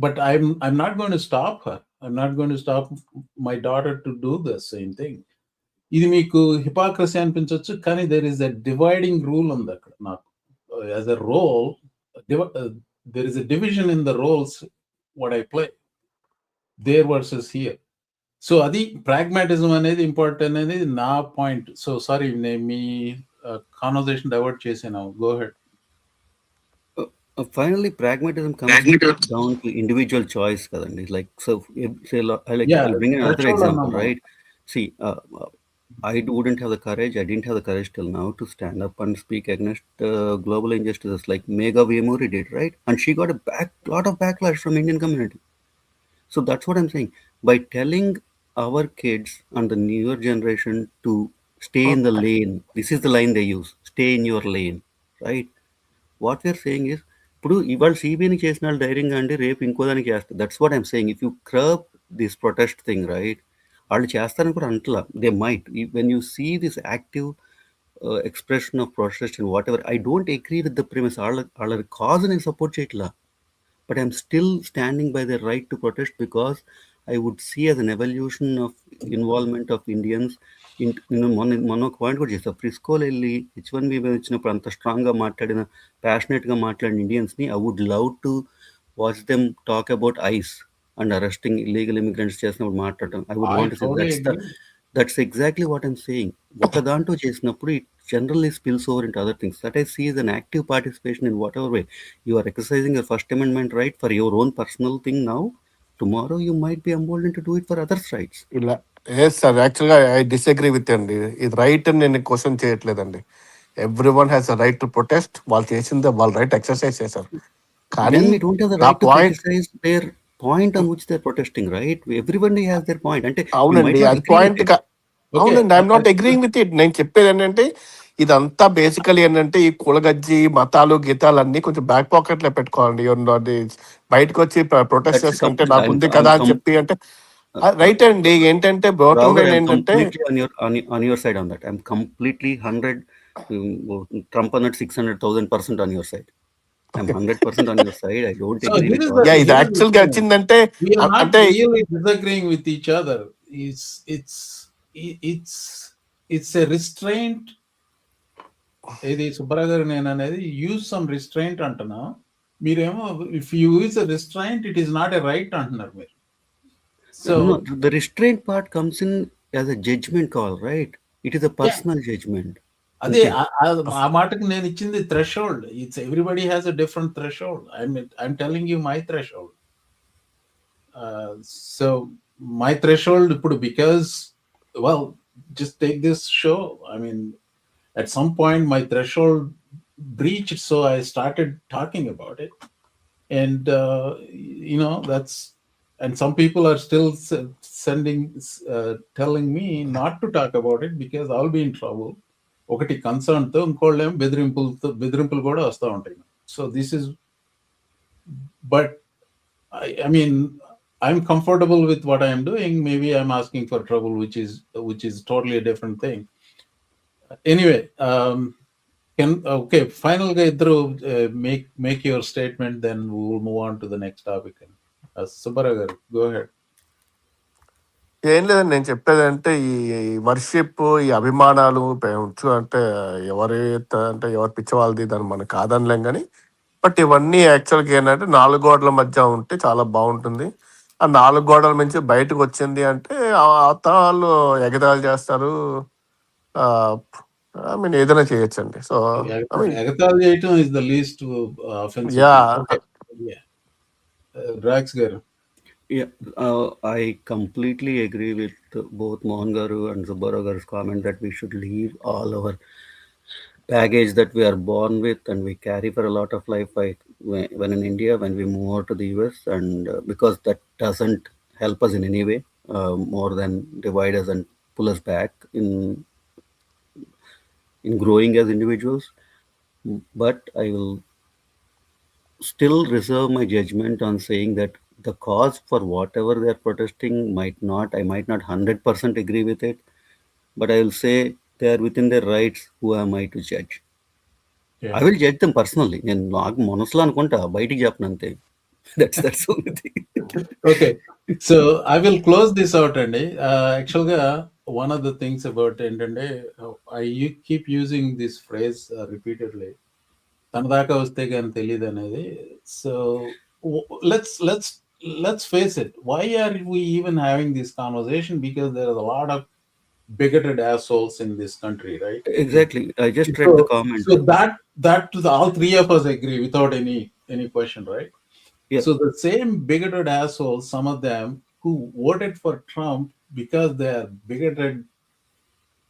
but I'm not going to stop her. I'm not going to stop my daughter to do the same thing. ఇది మీకు hypocrisy అనిపించవచ్చు, కానీ there is a dividing rule ఉంది అక్కడ. నాకు as a role, there is a division in the roles what I play. There versus here. So అది pragmatism అనేది important అనేది నా పాయింట్. సో సారీ, నేను మీ కాన్వర్సేషన్ డైవర్ట్ చేసాను. Go ahead. Finally, pragmatism comes down to individual choice, kadandi. Like, so, I'll bring another threshold example, అన్నాను. right? See, I wouldn't have the courage. I didn't have the courage till now to stand up and speak against global injustices like Megha Vemuri did, right? And she got a lot of backlash from Indian community. So that's what I'm saying. By telling our kids and the newer generation to stay in the lane, this is the line they use: stay in your lane, right? What we're saying is, ఇప్పుడు ఇవాళ సిబిఐని చేసిన వాళ్ళు ధైర్యంగా అండి రేపు ఇంకో దానికి చేస్తారు. That's what I'm saying. If you curb this protest thing, right, వాళ్ళు చేస్తారని కూడా అంటలా. They might when you see this active expression of protest and whatever. I don't agree with the premise. వాళ్ళ కాజ్ నేను support చేయట్లా, but I'm still standing by their right to protest, because I would see as an evolution of involvement of Indians in, మొన్న ఒక point కూడా చేస్తా. ఫ్రిస్కోలో వెళ్ళి H1B వచ్చినప్పుడు అంత స్ట్రాంగ్గా మాట్లాడిన, ప్యాషనెట్గా మాట్లాడిన ఇండియన్స్ని I would love to watch them talk about ICE and arresting illegal immigrants చేసినప్పుడు మాట్లాడటం. I would want to say that's exactly what I'm saying. ఒక దాంట్లో చేసినప్పుడు it generally spills over into other things. That I see as an active participation in whatever way. You are exercising your First Amendment right for your own personal thing now. Tomorrow you might be emboldened to do it for others' rights. ఇలా yes sir, యాక్చువల్గా I disagree with అండి. ఇది right అని నేను question చేయట్లేదండి. Every one has a right to protest. వాళ్ళు చేసింది వాళ్ళ రైట్ ఎక్సర్సైజ్ చేశారు. కానీ Then we don't have the నా right to point, criticize their point on which they're protesting, right? Everybody has their point. అంటే we might అవునండి, not అది agree with point. it. అవునండి, I'm not agreeing with it. నేను చెప్పేది ఏంటంటే ఇదంతా basically ఏంటంటే ఈ కులగజ్జి మతాలు గీతాలు అన్ని కొంచెం బ్యాక్ పాకెట్ లో పెట్టుకోవాలండి. బయటకు వచ్చి ప్రొటెస్ట్ That's చేస్తుంటే complete. నాకు ఉంది కదా అని చెప్పి అంటే రైట్ అండి. ఏంటంటే బాటమ్ Rahul, లైన్ I'm ఏంటంటే completely on your side on that. I'm completely 100 Trump on that 600,000% on your side. I'm 100% on your side. I don't So agree here with is all yeah, the ఇది here is actual the గా thing. వచ్చిందంటే We are not అంటే really disagreeing with each other. It's a restraint. ఇది సుబ్బారావు గారు నేను అనేది use some restraint అంటున్నా. మీరేమో if you use a restraint it is not a right అంటున్నారు మీరు. So No, the restraint part comes in as a judgment call, right? It is a personal judgment. అదే Okay. ఆ మాటకి నేను ఇచ్చింది threshold. It's everybody has a different threshold. I'm telling you my threshold. So my threshold ఇప్పుడు because well just take this show, I mean at some point my threshold breached, so I started talking about it. And that's, and some people are still sending telling me not to talk about it because I'll be in trouble. ఒకటి concern తో, ఇంకోళ్ళేమో బెదిరింపులు కూడా వస్తూ ఉంటాయి. So this is, but I mean I'm comfortable with what I am doing. Maybe I'm asking for trouble, which is totally a different thing. Anyway, final ga idru make your statement, then we will move on to the next topic. Subbarao garu, go ahead. ఏం లేదండి, నేను చెప్పేదంటే ఈ worship, ఈ అభిమానాలు అంటే ఎవరు పిచ్చవాళ్ళది, దాన్ని మనం కాదనలేం. కానీ బట్ ఇవన్నీ యాక్చువల్గా ఏంటంటే 4 గోడల మధ్య ఉంటే చాలా బాగుంటుంది. ఆ 4 గోడల నుంచి బయటకు వచ్చింది అంటే వాళ్ళు ఎగతాళి చేస్తారు. ఐ మీన్ ఏదైనా చేయొచ్చండి. సో ఎగతాళి చేయటం is the least offensive. Yeah, Okay. Yeah. Drax garu. Yeah, I completely agree with both Mohan garu and Subbarao garu's comment that we should leave all our baggage that we are born with and we carry for a lot of life when in India, when we move out to the US, and because that doesn't help us in any way more than divide us and pull us back in growing as individuals. But I will still reserve my judgment on saying that the cause for whatever they are protesting I might not 100% agree with it, but I will say they are within their rights. Who am I to judge? Yeah. I will judge them personally. నేను నాకు మనసులో అనుకుంటా, బయటికి చెప్పను అంతే. That's only thing. Okay, so I will close this out అండి. Actually one of the things about ఏంటంటే I keep using this phrase repeatedly, తన దాకా వస్తే కానీ తెలియదు అనేది. So let's let's face it, why are we even having this conversation? Because there is a lot of bigoted assholes in this country, right? Exactly. I just read the comment. So that all three of us agree without any question, right? Yeah. So the same bigoted assholes, some of them who voted for Trump because they are bigoted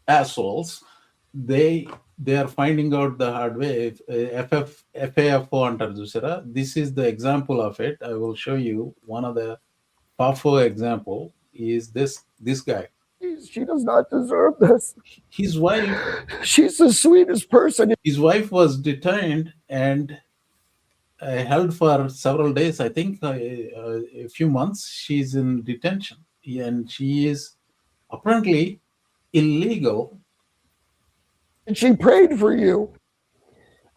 assholes, they are finding out the hard way. FAFO antaru chusara. This is the example of it. I will show you one of the FAFO example is this guy. She does not deserve this. His wife, She's the sweetest person. his wife was detained and held for several days. I think a few months. She's in detention, and she is apparently illegal. And she prayed for you.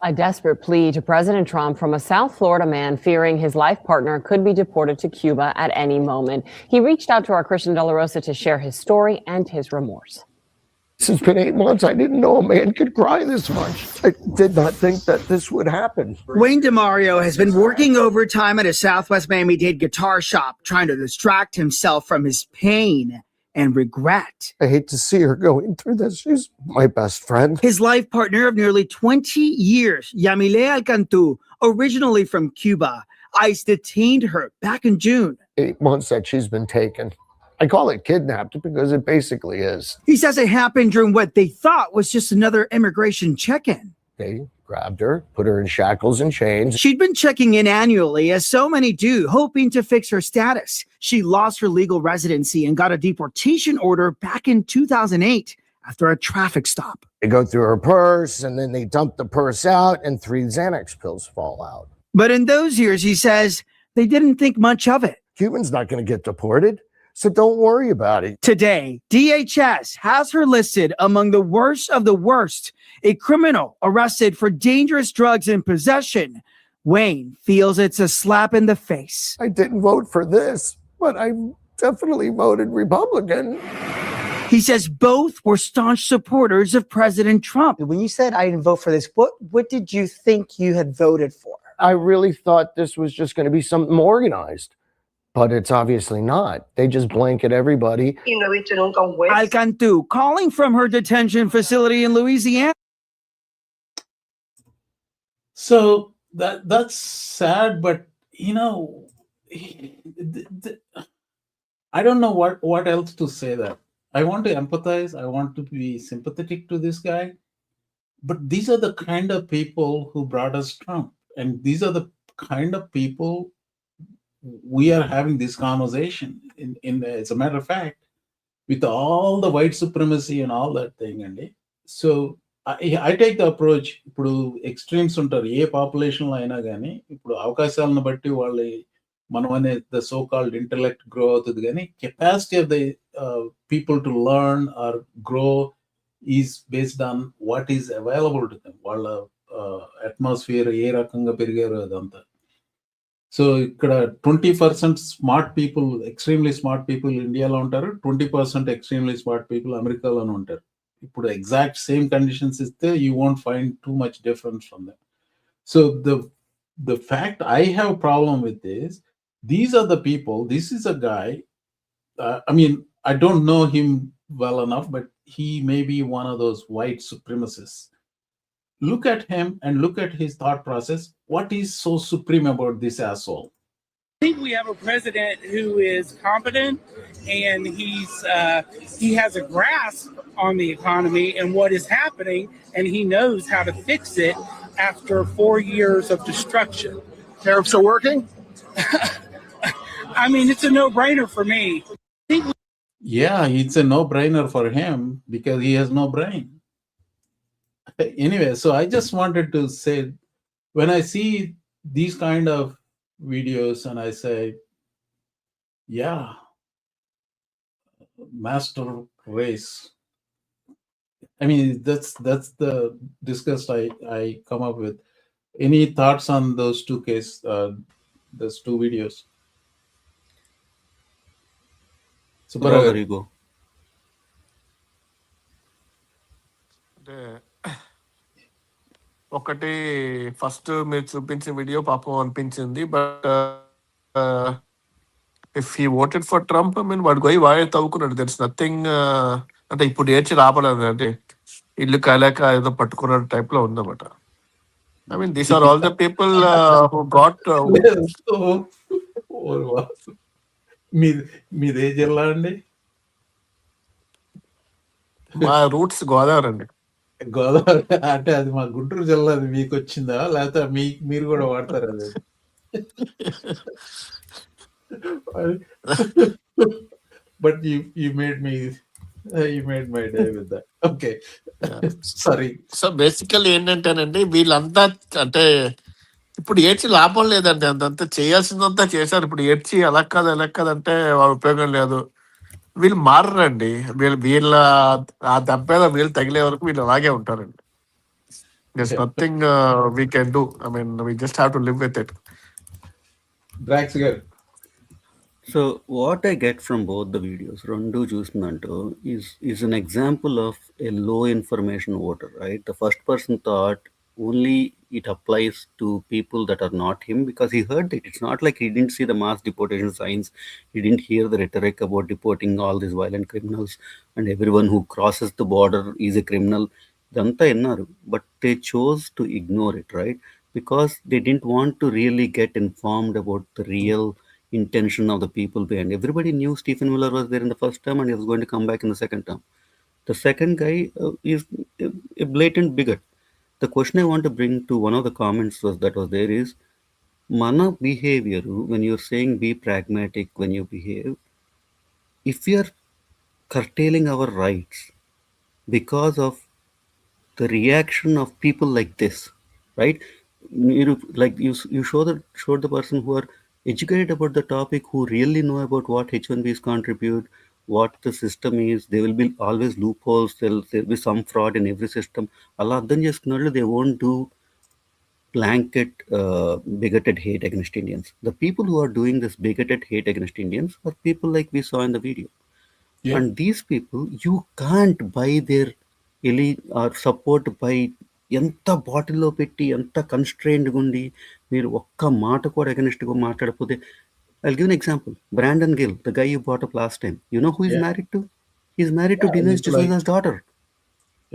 A desperate plea to President Trump from a South Florida man fearing his life partner could be deported to Cuba at any moment. He reached out to our Christian De La Rosa to share his story and his remorse. It's been 8 months. I didn't know a man could cry this much. I did not think that this would happen. Wayne DeMario has been working overtime at a Southwest Miami-Dade guitar shop, trying to distract himself from his pain and regret. I hate to see her going through this. She's my best friend. His life partner of nearly 20 years, Yamile Alcantu, originally from Cuba, ICE detained her back in June. 8 months that she's been taken. I call it kidnapped because it basically is. He says it happened during what they thought was just another immigration check-in. They grabbed her, put her in shackles and chains. She'd been checking in annually, as so many do, hoping to fix her status. She lost her legal residency and got a deportation order back in 2008 after a traffic stop. They go through her purse and then they dump the purse out and 3 Xanax pills fall out. But in those years, he says, they didn't think much of it. Cuban's not going to get deported, so don't worry about it. Today, DHS has her listed among the worst of the worst, a criminal arrested for dangerous drugs in possession. Wayne feels it's a slap in the face. I didn't vote for this, but I definitely voted Republican. He says both were staunch supporters of President Trump. When you said I didn't vote for this, what did you think you had voted for? I really thought this was just going to be something organized, but it's obviously not. They just blanket everybody. Alcantu calling from her detention facility in Louisiana. So that's sad, but I don't know what else to say. That I want to empathize, I want to be sympathetic to this guy, but these are the kind of people who brought us Trump, and these are the kind of people we are having this conversation in as a matter of fact, with all the white supremacy and all that thing. And so I take the approach, ఇప్పుడు extremes ఉంటారు ఏ పాపులేషన్లో అయినా కానీ, ఇప్పుడు అవకాశాలను బట్టి వాళ్ళు మనం అనే the so called intellect grow అవుతుంది, కానీ capacity of the people to learn or grow is based on what is available to them. వాళ్ళ అట్మాస్ఫియర్ ఏ రకంగా పెరిగారో అదంతా. సో ఇక్కడ 20% smart people, extremely smart people ఇండియాలో ఉంటారు, 20% ఎక్స్ట్రీమ్లీ స్మార్ట్ పీపుల్ అమెరికాలోనే ఉంటారు. ఇప్పుడు ఎగ్జాక్ట్ సేమ్ కండిషన్స్ ఇస్తే you won't find too much difference from them. So the fact I have a problem with this, these are the people, this is a guy, I mean, I don't know him well enough, but he may be one of those white supremacists. Look at him and look at his thought process. What is so supreme about this asshole? I think we have a president who is competent, and he has a grasp on the economy and what is happening, and he knows how to fix it after 4 years of destruction. Tariffs are working? I mean, it's a no-brainer for me. Yeah, it's a no-brainer for him because he has no brain. Anyway, so I just wanted to say, when I see these kind of videos and I say, yeah, master race. I mean, that's the disgust I come up with. Any thoughts on those those two videos? So, go. ఒకటి first మీరు చూపించిన video పాపం అనిపించింది, but if he voted for Trump, I mean వాడు పోయి వాడే తవ్వుకున్నాడు. That's nothing. అంటే ఇప్పుడు ఏడ్చి రాపలేదు, అంటే ఇల్లు కాలేక ఏదో పట్టుకున్న టైప్ లో ఉందన్నమాట. I mean these are all the people who got. మీదే జిల్లా అండి? మా రూట్స్ గోదావరి అండి. గోదావరి అంటే అది మా గుంటూరు జిల్లా. అది మీకు వచ్చిందా, లేకపోతే మీరు కూడా వాడతారు అది? But you made my day with that. Okay, sorry. So basically ఏంటంటేనండి, వీళ్ళంతా అంటే ఇప్పుడు ఏడ్చి లాభం లేదండి. అంతంతా చేయాల్సిందంతా చేశారు. ఇప్పుడు ఏడ్చి అలా కాదంటే వాళ్ళ ఉపయోగం లేదు. వీళ్ళు మారరండి. వీళ్ళ ఆ దెబ్బ వీళ్ళు తగిలే వరకు వీళ్ళు అలాగే ఉంటారండి. There's nothing we can do. I mean, we just have to live with it. Drax గారు. So what I get from both the videos, Randu Jusnanto, is an example of a low information voter, right? The first person thought only it applies to people that are not him because he heard it. It's not like he didn't see the mass deportation signs. He didn't hear the rhetoric about deporting all these violent criminals and everyone who crosses the border is a criminal. Danta ennaru, but they chose to ignore it, right? Because they didn't want to really get informed about the real intention of the people behind. Everybody knew Stephen Miller was there in the first term and he was going to come back in the second term. The second guy is a blatant bigot. The question I want to bring to one of the comments that was there is, mana behavior, when you're saying be pragmatic when you behave, if we are curtailing our rights because of the reaction of people like this, right? You showed the person who are educated about the topic, who really know about what H1Bs contribute, what the system is. There will be always loopholes. There'll be some fraud in every system. Allah, then just they won't do blanket bigoted hate against Indians. The people who are doing this bigoted hate against Indians are people like we saw in the video. Yeah. And these people, you can't buy their elite or support by ఎంత బాటిల్లో పెట్టి ఎంత కన్స్ట్రైన్డ్గా ఉండి మీరు ఒక్క మాట కూడా అగెనిస్ట్గా మాట్లాడకపోతే. I'll give an example. Brandon Gill, the guy you brought up last time, you know who he's married to? He's married to Dinesh D'Souza's daughter.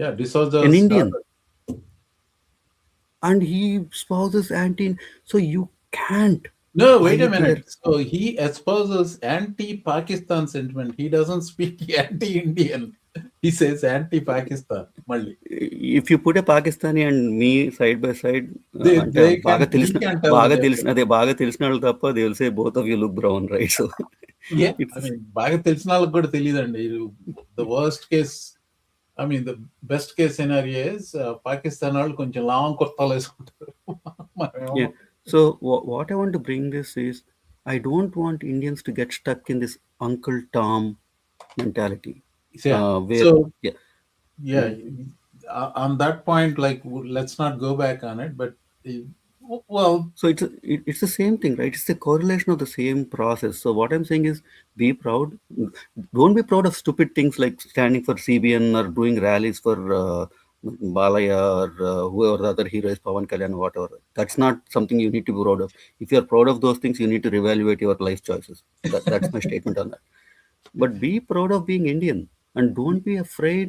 Yeah, D'Souza's an Indian daughter. And he spouses anti, so you can't. No, wait a minute. So he espouses anti-Pakistan sentiment. He doesn't speak anti-Indian. He says anti-Pakistan. Malli. If you put a Pakistani and me side by side, బాగా తెలిసిన వాళ్ళు తప్ప they will say both of you look brown, right? So yeah, I mean, బాగా తెలిసిన వాళ్ళకి కూడా తెలియదండి. The worst case, I mean, the best case scenario is Pakistan వాళ్ళు కొంచెం లాంగ్ కుర్తాలు వేసుకుంటారు. Yeah. So what I want to bring this is, I don't want Indians to get stuck in this Uncle Tom mentality. On that point, like, let's not go back on it, but well, so it's the same thing, right? It's the correlation of the same process. So what I'm saying is, be proud. Don't be proud of stupid things like standing for CBN or doing rallies for Balaya or whoever the other hero is, Pawan Kalyan, whatever. That's not something you need to be proud of. If you're proud of those things, you need to reevaluate your life choices. That's my statement on that. But be proud of being Indian and don't be afraid.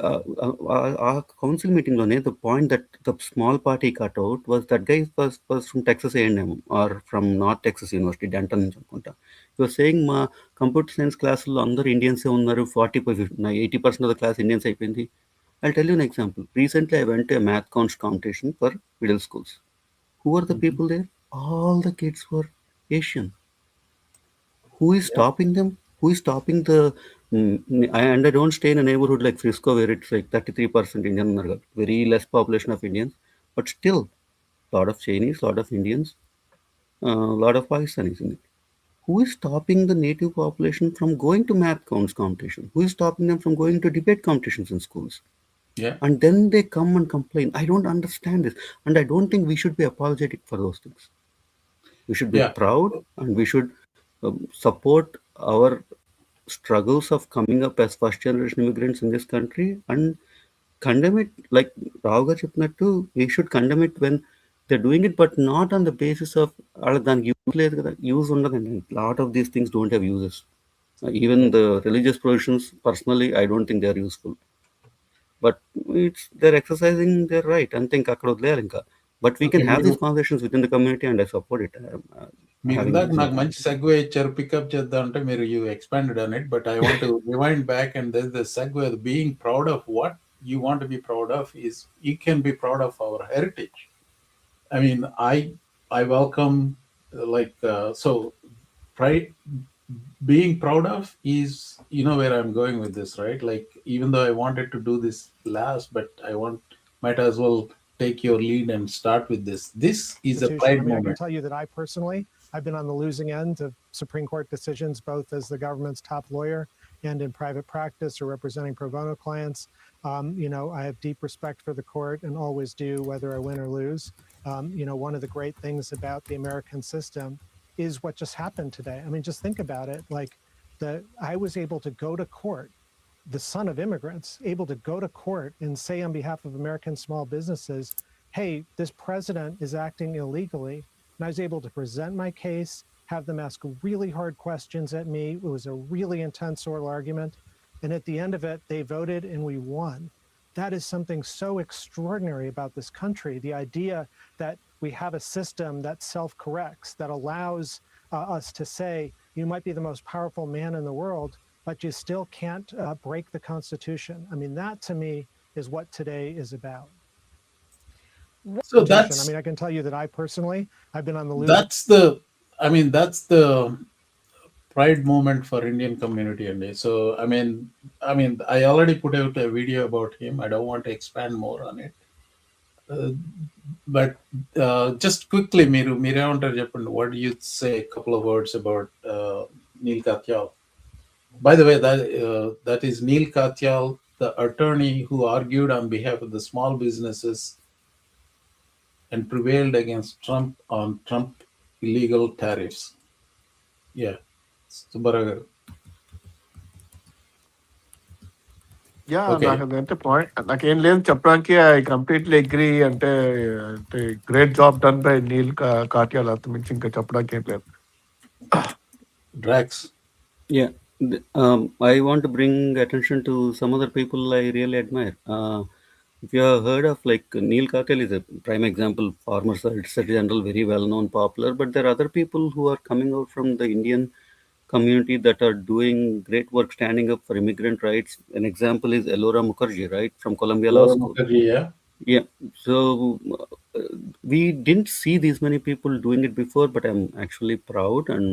Our council meeting, the point that the small party cut out was that guy was from Texas A&M or from North Texas University, Denton. He was saying, ma computer science class lo andaru Indians e unnaru, 80% of the class Indians ayipindi. I'll tell you an example. Recently, I went to a math counts competition for middle schools. Who were the people there? All the kids were Asian. Who is stopping them? Who is stopping the... and I don't stay in a neighborhood like Frisco where it's like 33% Indian, very less population of Indians, but still a lot of Chinese, a lot of Indians, a lot of Pakistanis in it. Who is stopping the native population from going to math counts competition? Who is stopping them from going to debate competitions in schools? Yeah. And then they come and complain. I don't understand this. And I don't think we should be apologetic for those things. We should be proud and we should support our struggles of coming up as first generation immigrants in this country and condemn it. Like Rao garu cheppinattu, we should condemn it when they're doing it, but not on the basis of use. A lot of these things don't have uses. Even the religious provisions, personally, I don't think they're useful. But they're exercising their right. And think but we can have these conversations within the community, and I support it. మీరు ఇందాక నాకు మంచి segue ఇచ్చారు, pickup చేద్దాం అంటే మీరు you expanded on it, but I want to rewind back and this the segue being proud of what you want to be proud of is you can be proud of our heritage. I mean, I welcome so pride. Being proud of is, you know where I'm going with this, right? Like, even though I wanted to do this last, but might as well take your lead and start with this. This is a pride moment. I can tell you that I've been on the losing end of Supreme Court decisions, both as the government's top lawyer and in private practice or representing pro bono clients. I have deep respect for the court and always do, whether I win or lose. One of the great things about the American system is what just happened today. I mean, just think about it. Like, I was able to go to court, the son of immigrants, able to go to court and say on behalf of American small businesses, hey, this president is acting illegally. And I was able to present my case, have them ask really hard questions at me. It was a really intense oral argument. And at the end of it, they voted and we won. That is something so extraordinary about this country. The idea that we have a system that self-corrects, that allows us to say, you might be the most powerful man in the world, but you still can't break the Constitution. I mean, that to me is what today is about. So that's, I mean, I can tell you that I personally, I've been on the that's the pride moment for Indian community. And so, I mean, I already put out a video about him. I don't want to expand more on it. But just quickly, what do you say a couple of words about Neil Katyal? By the way, that is Neil Katyal, the attorney who argued on behalf of the small businesses and prevailed against Trump on Trump illegal tariffs. Yeah. Subaragar. నాకు అదంటే point నాకేం లేదు చెప్పడానికి. I completely agree. అంటే great job done by Neal Katyal. అంత మించి ఇంకా చెప్పడానికి ఏం లేదు. Drax. Yeah, I want to bring attention to some other people I really admire. If you have heard of, like, Neil Katyal is a prime example, former Solicitor General, very well known, popular, but there are other people who are coming out from the Indian community that are doing great work standing up for immigrant rights. An example is Elora Mukherjee, right, from Columbia Law School. Yeah. So we didn't see these many people doing it before, but I'm actually proud and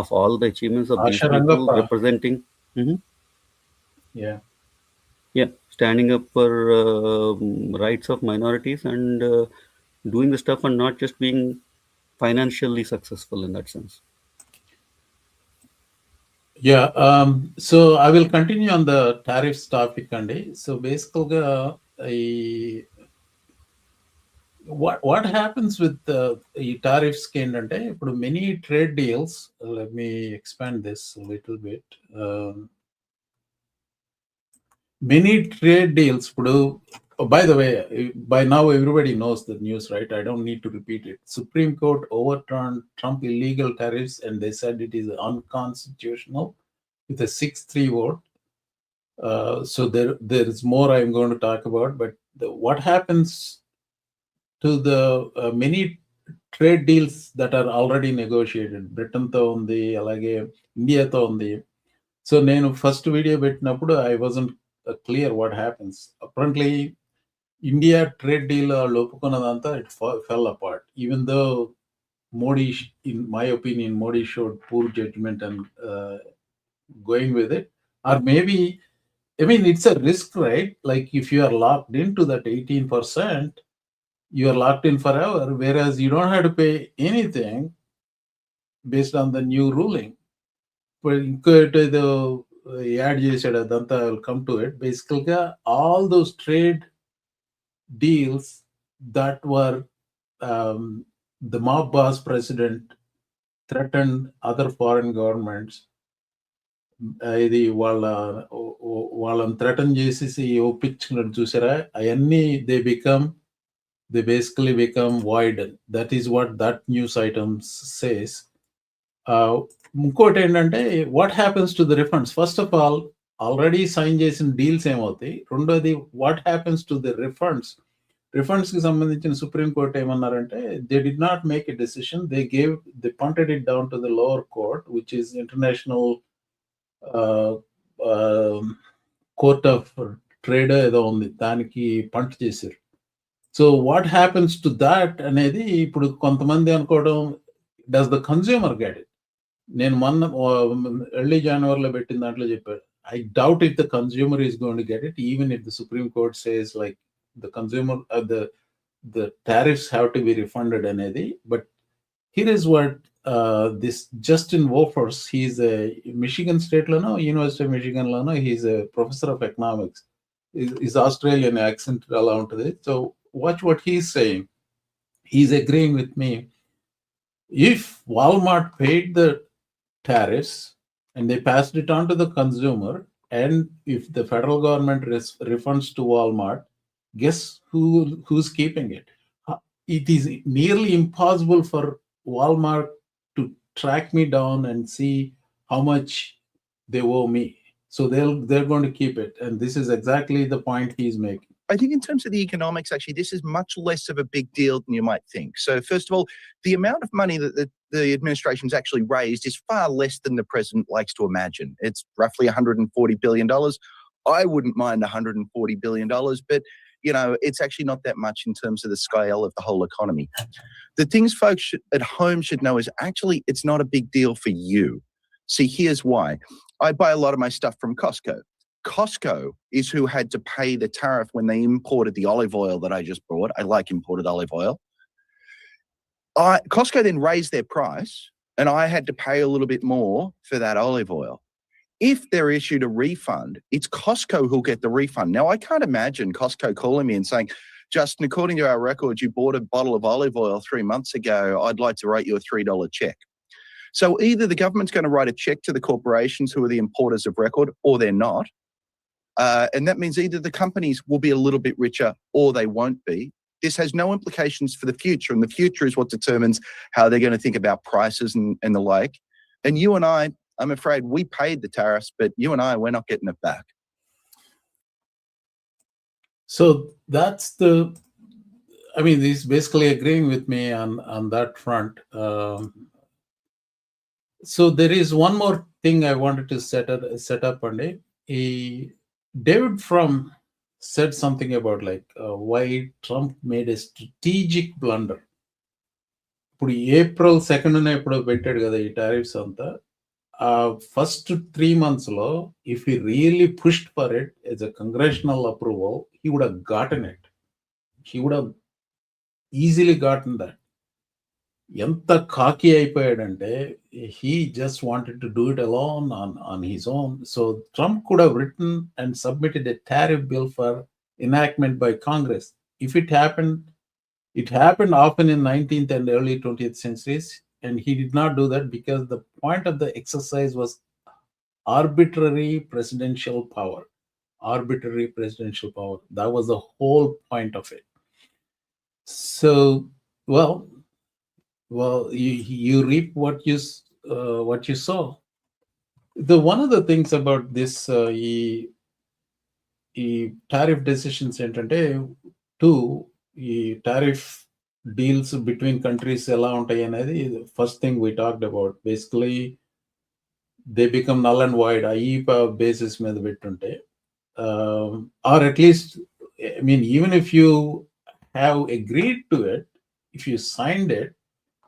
of all the achievements of these people representing. Yeah, standing up for rights of minorities and doing the stuff and not just being financially successful in that sense. Yeah. So I will continue on the tariffs topic, Andy. So basically, what happens with the tariffs అంటే ఇప్పుడు many trade deals, let me expand this a little bit. Many trade deals, by the way, by now everybody knows the news, right? I don't need to repeat it. Supreme Court overturned Trump illegal tariffs and they said it is unconstitutional with a 6-3 vote. So there is more I'm going to talk about, but what happens to the many trade deals that are already negotiated? Britain తో ఉంది, అలాగే ఇండియాతో ఉంది. So నేను first video పెట్టినప్పుడు I wasn't clear what happens. Apparently, India trade deal ఒప్పుకున్నదంతా it fell apart, even though Modi, in my opinion, Modi showed poor judgment and going with it. Or maybe, I mean, it's a risk, right? Like, if you are locked into that 18%, you are locked in forever, whereas you don't have to pay anything based on the new ruling. But the add చేసాడు అదంతా, I will come to it. Basically, all those trade deals that were the mob boss president threatened other foreign governments, ఇది వాళ్ళని threaten చేసేసి ఒప్పించుకున్నట్టు చూసారా, అవన్నీ they become they basically become void. That is what that news item says. ఇంకోటి ఏంటంటే what happens to the refunds? First of all already sign చేసిన deals ఏమవుతాయి? రెండోది what happens to the refunds? Refunds కి సంబంధించిన సుప్రీంకోర్టు ఏమన్నారంటే they did not make a decision, they punted it down to the lower court which is international court of trade ఏదో ఉంది, దానికి పంట చేశారు. So what happens to that అనేది ఇప్పుడు కొంతమంది అనుకోవడం, does the consumer get it? నేను మొన్న ఎర్లీ జనవరిలో పెట్టిన దాంట్లో చెప్పాడు, I doubt if the consumer is going to get it, even if the supreme court says like the consumer the tariffs have to be refunded అనేది. But here is what this Justin Wolfers, he's a Michigan State lono, University of Michigan lono, he's a professor of economics. His Australian accent allow ఉంటుంది. So watch what he's saying. He's agreeing with me. If Walmart paid the tariffs and they passed it on to the consumer, and if the federal government refunds to Walmart, guess who's keeping it? It is nearly impossible for Walmart to track me down and see how much they owe me. So they're going to keep it, and this is exactly the point he's making. I think in terms of the economics, actually, this is much less of a big deal than you might think. So first of all, the amount of money that the administration's actually raised is far less than the president likes to imagine. It's roughly $140 billion. I wouldn't mind $140 billion, but you know, it's actually not that much in terms of the scale of the whole economy. The things folks at home should know is actually it's not a big deal for you. See, here's why. I buy a lot of my stuff from Costco. Costco is who had to pay the tariff when they imported the olive oil that I just brought. I like imported olive oil. Costco then raised their price, and I had to pay a little bit more for that olive oil. If they're issued a refund, it's Costco who'll get the refund. Now, I can't imagine Costco calling me and saying, Justin, according to our records, you bought a bottle of olive oil 3 months ago. I'd like to write you a $3 check. So either the government's going to write a check to the corporations who are the importers of record, or they're not. And that means either the companies will be a little bit richer or they won't be. This has no implications for the future, and the future is what determines how they're going to think about prices and the like. And you and I'm afraid we paid the tariffs, but you and we're not getting it back. So that's he's basically agreeing with me on that front. So there is one more thing I wanted to set up on it. David Frum said something about like why Trump made a strategic blunder. ఇప్పుడు April 2nd ఎప్పుడో పెట్టాడు కదా ఈ tariffs అంతా. First 3 months lo, if he really pushed for it as a congressional approval, he would have gotten it. He would have easily gotten that. ఎంత కాకి అయిపోయాడంటే he just wanted to do it alone on his own. So Trump could have written and submitted a tariff bill for enactment by Congress. If it happened often in 19th and early 20th centuries, and he did not do that because the point of the exercise was arbitrary presidential power. Arbitrary presidential power. That was the whole point of it. So, well, you reap what you sow. One of the things about this tariff decisions ఏంటంటే ఈ tariff deals between countries ఎలా ఉంటాయి అనేది first thing we talked about. Basically, they become null and void. ఈ basis మీద పెట్టుంటే, or at least, I mean, even if you have agreed to it, if you signed it,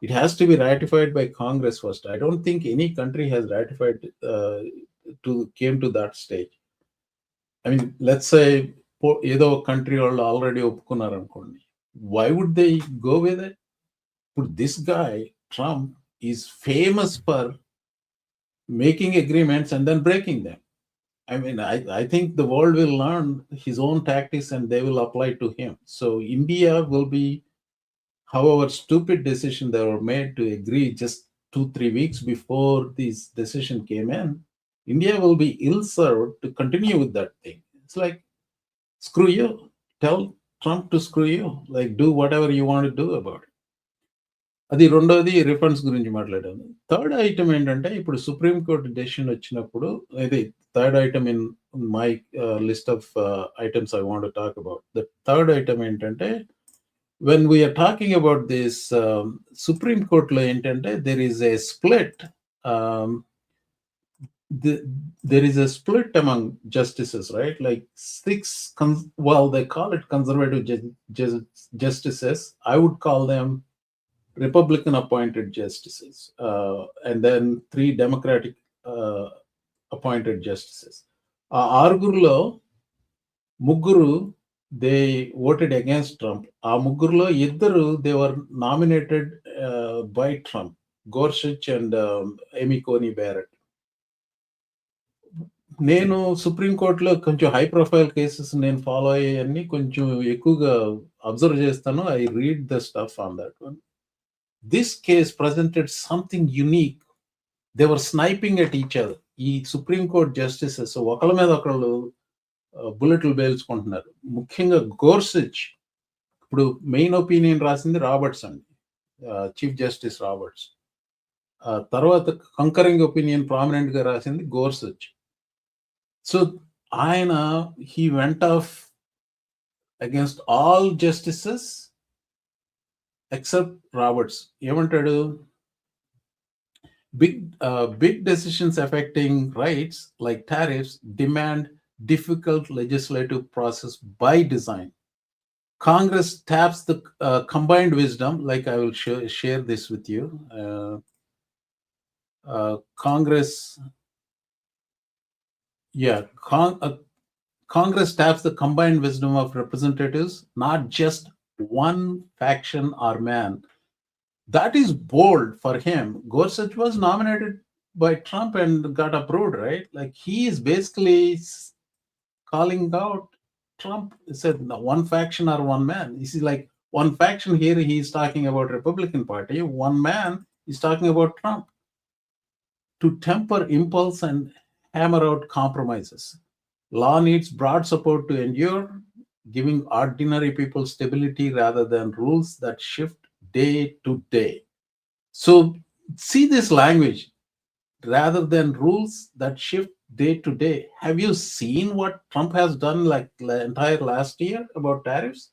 it has to be ratified by Congress first. I don't think any country has ratified came to that stage. I mean, let's say ఏదో country వాళ్ళు already ఒప్పుకున్నారు అనుకోండి. Why would they go with it? But this guy, Trump, is famous for making agreements and then breaking them. I mean, I think the world will learn his own tactics and they will apply to him. So India will be, however stupid decision they were made to agree just 2-3 weeks before this decision came in, India will be ill-served to continue with that thing. It's like, screw you. Tell Trump to screw you, like do whatever you want to do about it. అది రెండోది refunds గురించి మాట్లాడాను. Third item ఏంటంటే ఇప్పుడు supreme court decision వచ్చినప్పుడు ఇది third item in my list of items I want to talk about. The third item ఏంటంటే when we are talking about this Supreme Court లో ఏంటంటే there is a split. There is a split among justices, right? Like they call it conservative justices. I would call them Republican appointed justices, and then 3 Democratic appointed justices. ఆరుగురులో ముగ్గురు they voted against Trump. ఆ ముగ్గురులో ఇద్దరు they were nominated by Trump, Gorsuch and Amy Coney Barrett. నేను సుప్రీంకోర్టులో కొంచెం high profile cases నేను follow అయ్యాన్ని కొంచెం ఎక్కువగా అబ్జర్వ్ చేస్తాను. I read the stuff on that one. This case presented something unique. They were sniping at each other. ఈ supreme court justices ఒకళ్ళ మీద ఒకళ్ళు బుల్లెట్లు పేల్చుకుంటున్నారు. ముఖ్యంగా గోర్సచ్ ఇప్పుడు మెయిన్ ఒపీనియన్ రాసింది రాబర్ట్స్ అండి, చీఫ్ జస్టిస్ రాబర్ట్స్. తర్వాత కంకరింగ్ ఒపీనియన్ ప్రామినెంట్ గా రాసింది గోర్సచ్. సో ఆయన he went off against all justices except Roberts. ఏమంటాడు, big decisions affecting rights like tariffs demand difficult legislative process by design. Congress taps the combined wisdom, like I will share this with you. Congress taps the combined wisdom of representatives, not just one faction or man. That is bold for him. Gorsuch was nominated by Trump and got approved, right? Like he is basically calling out Trump. He said one faction or one man. This is like one faction here. He is talking about Republican Party. One man is talking about Trump. To temper impulse and hammer out compromises. Law needs broad support to endure, giving ordinary people stability rather than rules that shift day to day. So see this language, rather than rules that shift day to day. Have you seen what Trump has done like the entire last year about tariffs?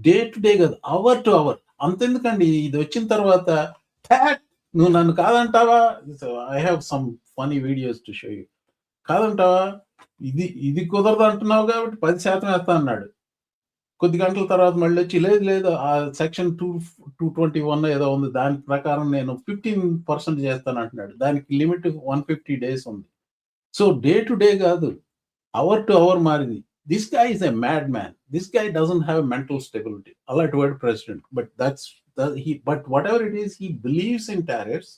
Day to day, hour to hour. అంతెందుకండి, ఇది వచ్చిన తర్వాత నువ్వు నన్ను కాదంటావా? I have some funny videos to show you. కాదంటావా, ఇది కుదరదు అంటున్నావు కాబట్టి 10% వేస్తా అన్నాడు. కొద్ది గంటల తర్వాత మళ్ళీ వచ్చి లేదు ఆ సెక్షన్ 221 ఏదో ఉంది, దాని ప్రకారం నేను 15% చేస్తాను అంటున్నాడు. దానికి లిమిట్ 150 days ఉంది. సో డే టు డే కాదు, అవర్ టు అవర్ మారింది. This guy is a madman. This guy doesn't have mental stability. అలాంటి వాడు president. But whatever it is, he believes in tariffs,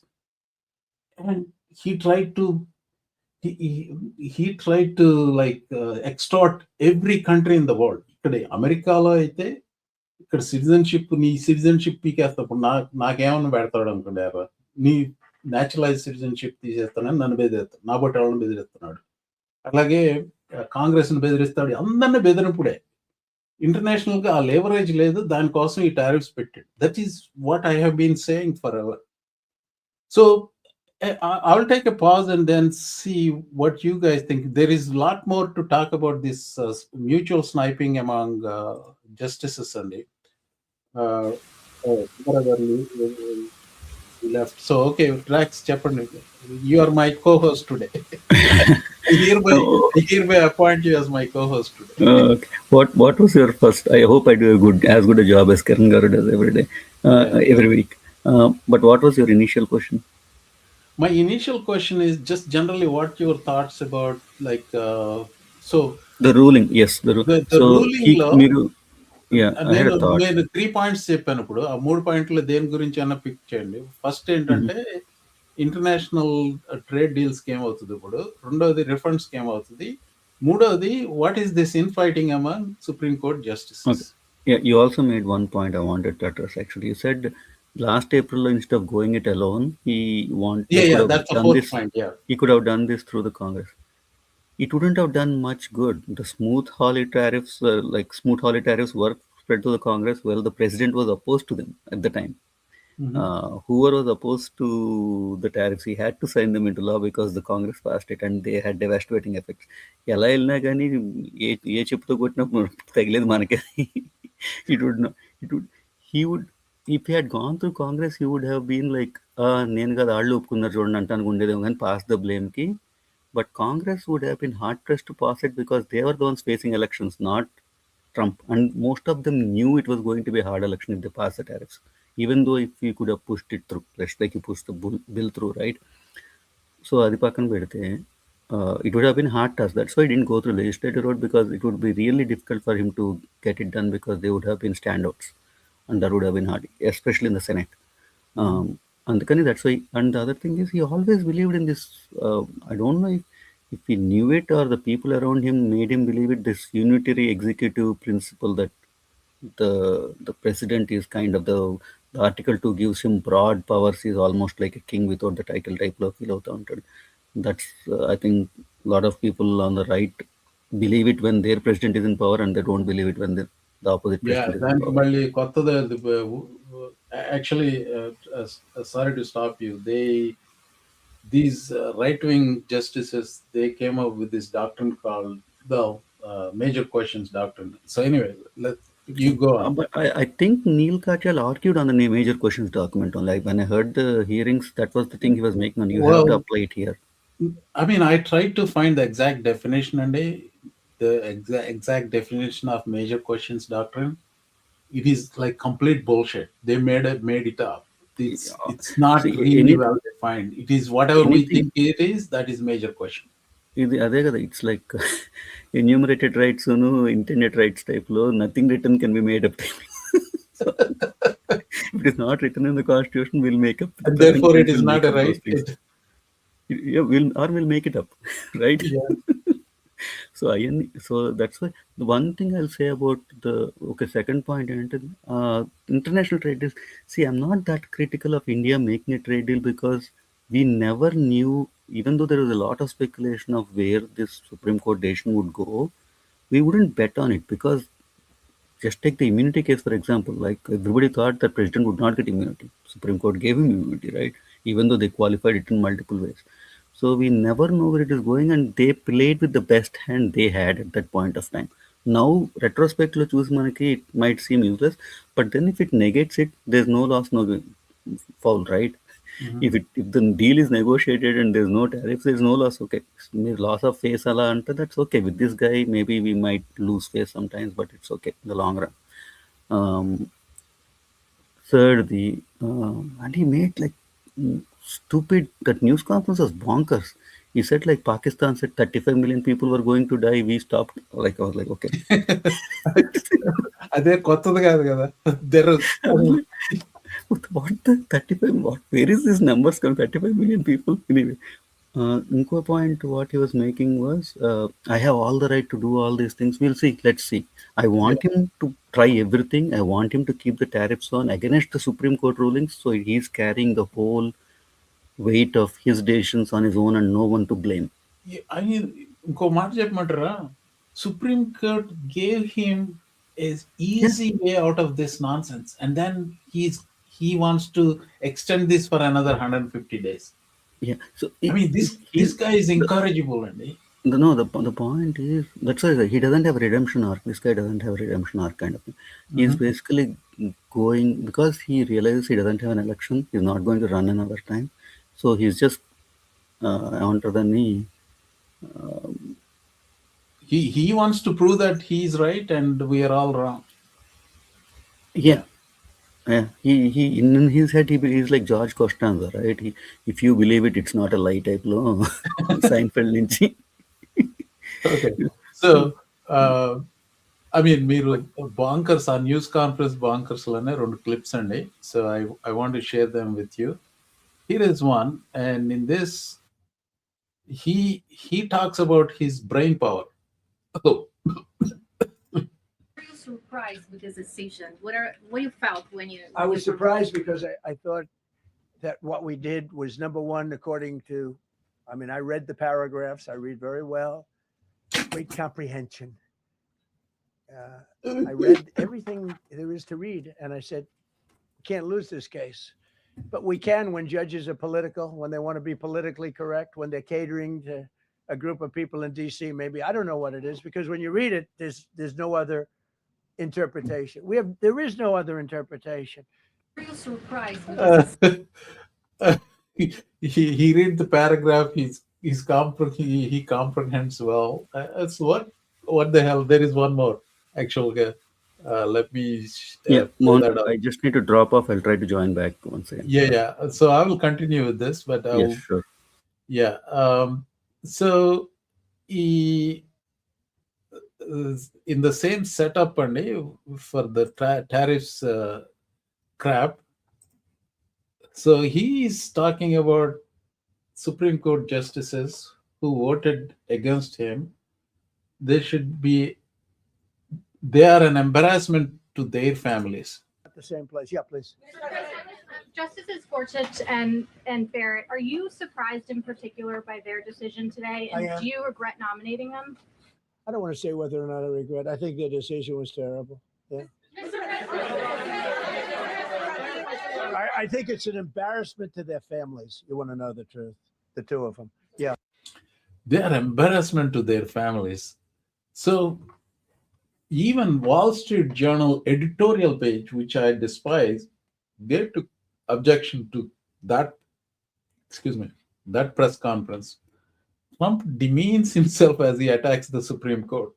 and he tried to like extort every country in the world. ఇక్కడ అమెరికాలో అయితే ఇక్కడ నీ citizenship పీకేస్తప్పుడు నాకేమన్నా పెడతాడు అనుకోండి, నీ న్యాచురలైజ్ సిటిజన్షిప్ తీసేస్తానని నన్ను బెదిరిస్తాడు, నా బట్టి ఎవరిని బెదిరిస్తున్నాడు. అలాగే కాంగ్రెస్ని బెదిరిస్తాడు, అందరినీ బెదిరింపుడే. ఇంటర్నేషనల్ గా ఆ లేవరేజ్ లేదు, దానికోసం ఈ టారిఫ్స్ పెట్టాడు. That is what I have been saying forever. So I'll take a pause and then see what you guys think. There is a lot more to talk about this mutual sniping among justices and left. So okay, Drax, you are my co-host today. I hereby appoint you as my co-host today. Okay. What was your first? I hope I do as good a job as Karan Garu does every day, every week. But what was your initial question? My initial question is just generally what your thoughts about like so the ruling. Yes, the ruling law. Yeah, I had a thought. నేను 3 points చెప్పాను. ఇప్పుడు ఆ 3 పాయింట్లు దేని గురించి అన్న pick చేయండి. First ఏంటంటే ఇంటర్నేషనల్ ట్రేడ్ డీల్స్ కి ఏమవుతుంది, ఇప్పుడు రెండోది రిఫండ్స్ కి ఏమవుతుంది, మూడోది what is this in fighting among supreme court justices. Okay. Yeah, you also made one point I wanted to address. Actually, you said last April, instead of going it alone, he that's the fourth point. Yeah, he could have done this through the Congress. It wouldn't have done much good. The smooth Hawley tariffs work spread to the Congress. Well, the president was opposed to them at the time. Mhm. Whoever was opposed to the tariffs, he had to sign them into law because the Congress passed it and they had devastating effects. ఎలా వెళ్ళినా కానీ ఏ చెప్పుతో కొట్టినా తగిలేదు మనకి. It would not. It would. He would. If he had gone through Congress, he would have been like, నేను కదా వాళ్ళు ఒప్పుకున్నారు చూడండి అంటానికి ఉండేదేమో కానీ pass the blame కి. But Congress would have been hard pressed to pass it because they were the ones facing elections, not Trump. And most of them knew it was going to be a hard election if they passed the tariffs. Even though if he could have pushed it through, just like he pushed the bill through, right? So అది పక్కన పెడితే it would have been hard task. That's why he didn't go through legislative road because it would be really difficult for him to get it done because they would have been standouts and that would have been hard, especially in the Senate. Andukani that's why. And the other thing is he always believed in this. I don't know if he knew it or the people around him made him believe it. This unitary executive principle that the president is kind of the Article 2 gives him broad powers. He's almost like a king without the title type of feel out. That's I think a lot of people on the right believe it when their president is in power and they don't believe it when the opposite Yeah, president is in దానికి power. మళ్ళీ కొత్తది actually sorry to stop you. These right-wing justices, they came up with this doctrine called the major questions doctrine. So anyway, you go on. But I think Neil Katyal argued on the major questions document only. Like when I heard the hearings, that was the thing he was making on. You have to apply it here. I mean, I tried to find the exact definition and the exact definition of major questions doctrine. It is like complete bullshit. They made it up. It's not really well defined. It is whatever we think it is, that is major question. It's like enumerated rights, intended rights type law. Nothing written can be made up. So, if it is not written in the Constitution, we'll make up. And therefore, it is not a right. Yeah, we'll make it up, right? Yeah. So that's why the one thing I'll say about the second point, international trade is, see, I'm not that critical of India making a trade deal because we never knew, even though there was a lot of speculation of where this Supreme Court decision would go, we wouldn't bet on it because just take the immunity case, for example. Like everybody thought that president would not get immunity. Supreme Court gave him immunity, right? Even though they qualified it in multiple ways. So we never know where it is going, and they played with the best hand they had at that point of time. Now, retrospectively, choose manaki, it might seem useless, but then if it negates it, there's no loss, no foul, right? If the deal is negotiated and there's no tariffs, there's no loss. Okay, loss of face ala ante, that's okay. With this guy, maybe we might lose face sometimes, but it's okay in the long run. Third, and he made like stupid, that news conference was bonkers. He said like Pakistan said 35 million people were going to die. We stopped. Like I was like, okay. అదే కొత్తది కాదు కదా. What the 35? Where is this numbers come? 35 million people. Anyway, inko point what he was making was, I have all the right to do all these things. We'll see. Let's see. I want him to try everything. I want him to keep the tariffs on against the Supreme Court rulings. So he's carrying the whole weight of his decisions on his own and no one to blame. I mean, ఇంకో మాట చెప్పమంటారా, Supreme Court gave him an easy way out of this nonsense, and then he wants to extend this for another 150 days. Yeah. So I mean, this guy is incorrigible, and no, the point is, that's why he doesn't have a redemption arc. This guy doesn't have a redemption arc kind of thing. He's basically going because he realizes he doesn't have an election. He's not going to run another time. So he's just onto the knee. He wants to prove that he's right and we are all wrong. Yeah. He in his head he's like George Costanza, right? If you believe it, it's not a lie type law. Seinfeld నుంచి. Okay. So I mean, మీరు bonkers ఆ news conference bonkers లోనే 2 clips అండి. So I want to share them with you. Here is one, and in this he talks about his brain power. Oh. Were you surprised with this decision? What you felt when you? I was surprised because I thought that what we did was, number one, according to, I mean, I read the paragraphs. I read very well, great comprehension, I read everything there is to read, and I said, can't lose this case. But we can when judges are political, when they want to be politically correct, when they're catering to a group of people in DC. Maybe I don't know what it is, because when you read it, there's no other interpretation. There is no other interpretation. Are you surprised? He read the paragraph. He comprehends well. It's what the hell? There is one more actually. Let me Yeah, pull Mohan, that up. I just need to drop off. I'll try to join back once again. Yeah. So I will continue with this, but Yes, sure. yeah. So he in the same setup and for the tariffs crap. So he is talking about Supreme Court justices who voted against him. They are an embarrassment to their families. At the same place. Yeah, please. Justices Gorsuch and Barrett, are you surprised in particular by their decision today? I And am. do you regret nominating them? I don't want to say whether or not I regret. I think their decision was terrible. Yeah. I think it's an embarrassment to their families. You want to know the truth? The two of them. Yeah. They are embarrassment to their families. So even Wall Street Journal editorial page, which I despise, they took objection to that press conference. Trump demeans himself as he attacks the Supreme Court.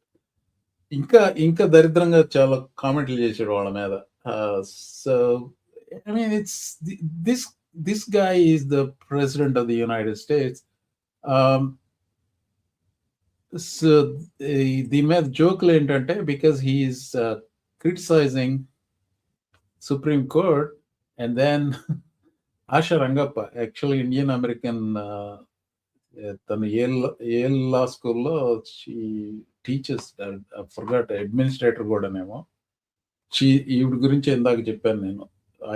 ఇంకా దరిద్రంగా చాలా కామెంట్లు చేశాడు వాళ్ళ మీద. So I mean, it's this guy is the president of the United States. So దీని మీద జోకులు ఏంటంటే, because he is criticizing Supreme Court, and then Asha Rangappa, actually Indian American, తను Yale Law School లో she teaches, I forgot, administrator కూడానేమో. ఈవిడ గురించి ఇందాక చెప్పాను నేను.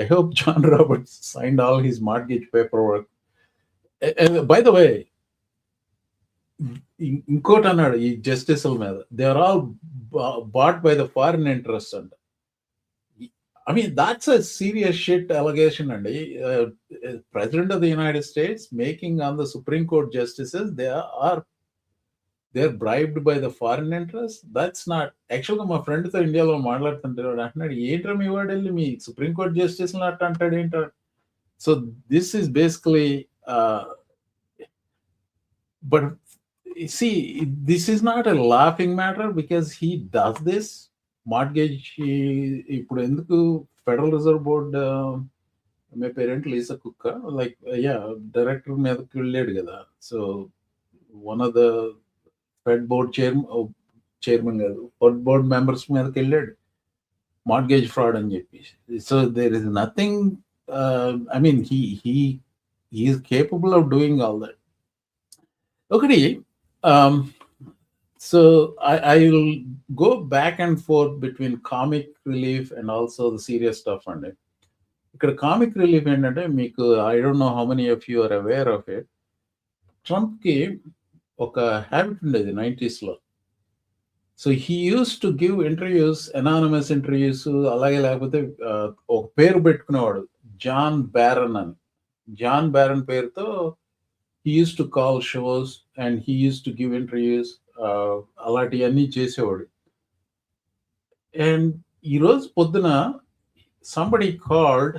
I hope John Roberts signed all his mortgage paperwork. And by the way, ఇంకోటి అన్నాడు ఈ జస్టిస్ల మీద, they are all bought by the foreign interest అంట. I mean, that's a serious shit allegation. And President of the United States making on the Supreme Court justices, they're bribed by the foreign interest. That's not actually. My friend to India lo maatladutuntaru antunnadu, ఏంట్రా మీ వాడు వెళ్ళి మీ supreme court justice అట్ట అంటాడు ఏంటారు. So this is basically but see, this is not a laughing matter, because he does this mortgage. ఇప్పుడు ఎందుకు federal reserve board మీ parent Lisa Cook like director మీదకి వెళ్ళాడు కదా. So one of the fed board chairman కాదు, fed board members మీదకి వెళ్ళాడు mortgage fraud అని చెప్పి. So there is nothing, I mean he is capable of doing all that. ఒకటి so I will go back and forth between comic relief and also the serious stuff. And ఇక్కడ comic relief ఏంటంటే, మీకు I don't know how many of you are aware of it. ట్రంప్కి ఒక habit ఉండేది 90s లో. So he used to give interviews, anonymous interviews, అలాగే లేకపోతే ఒక పేరు పెట్టుకునేవాడు, జాన్ బ్యారన్ అని. జాన్ బ్యారన్ పేరుతో he used to call shows and he used to give interviews. అలాంటివన్నీ చేసేవాడు. అండ్ ఈరోజు పొద్దున సంబడి కాల్డ్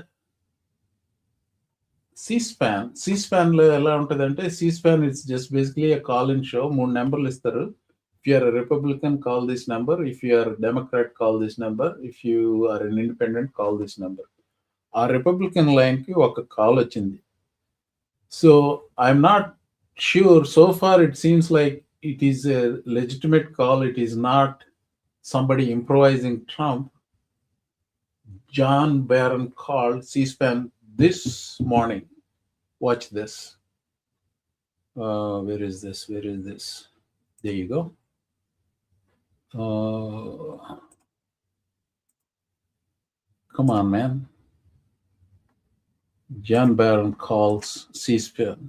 C-SPAN లో ఎలా ఉంటుందంటే, C-SPAN it's just basically a call in show. 3 నెంబర్లు ఇస్తారు. If you are a Republican, call this number. If you are a Democrat, call this number. If you are an independent, call this number. ఆ Republican line కి ఒక call వచ్చింది. So I'm not sure. So far it seems like it is a legitimate call. It is not somebody improvising Trump. John Barron called C-SPAN this morning. Watch this. Where is this? There you go. Come on, man. John Barron calls C-SPAN.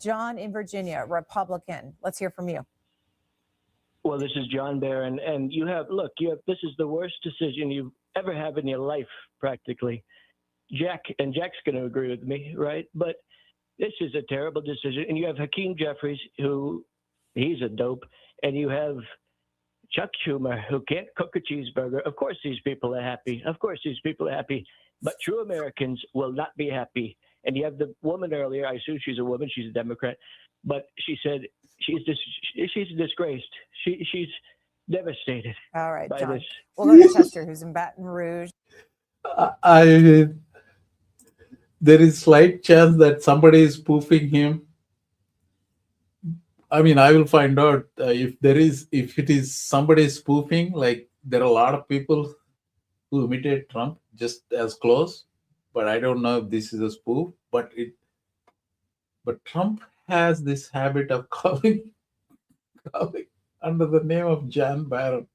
John in Virginia, Republican. Let's hear from you. Well, this is John Barron, and this is the worst decision you ever have in your life, practically. Jack's going to agree with me, right? But this is a terrible decision. And you have Hakeem Jeffries, he's a dope, and you have Chuck Schumer, who can't cook a cheeseburger. Of course these people are happy. But true Americans will not be happy. And you have the woman earlier, I assume she's a woman, she's a Democrat, but she said she's disgraced. She's devastated. All right, by John. this. We'll go to Chester, who's in Baton Rouge. There is slight chance that somebody is spoofing him. I mean, I will find out if it is somebody spoofing. Like, there are a lot of people who imitate Trump just as close, but I don't know if this is a spoof. But Trump has this habit of calling under the name of John Barron.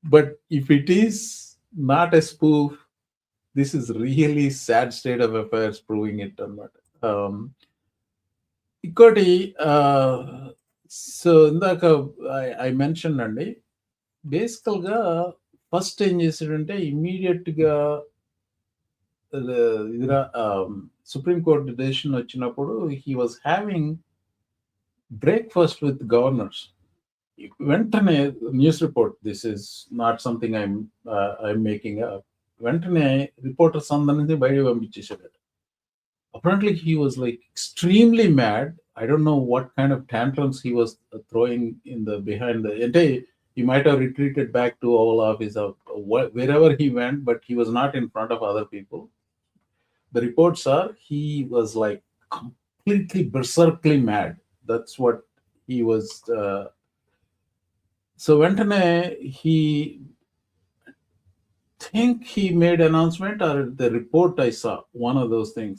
But if it is not a spoof, this is really sad state of affairs proving it or not. Ikkoti, so ఇందాక I mentioned అండి, బేసికల్గా first ఏం చేశాడంటే ఇమ్మీడియట్గా supreme court decision వచ్చినప్పుడు he was having breakfast with governors. వెంటనే news report, this is not something I'm making up, వెంటనే reporters అందరినీ బయట పంపించేసాడు. Apparently he was like extremely mad. I don't know what kind of tantrums he was throwing in the behind the. He might have retreated back to Oval Office or wherever he went, but he was not in front of other people. The reports are he was like completely berserkly mad. That's what he was. So Ventane, he think he made announcement, or the report I saw, one of those things.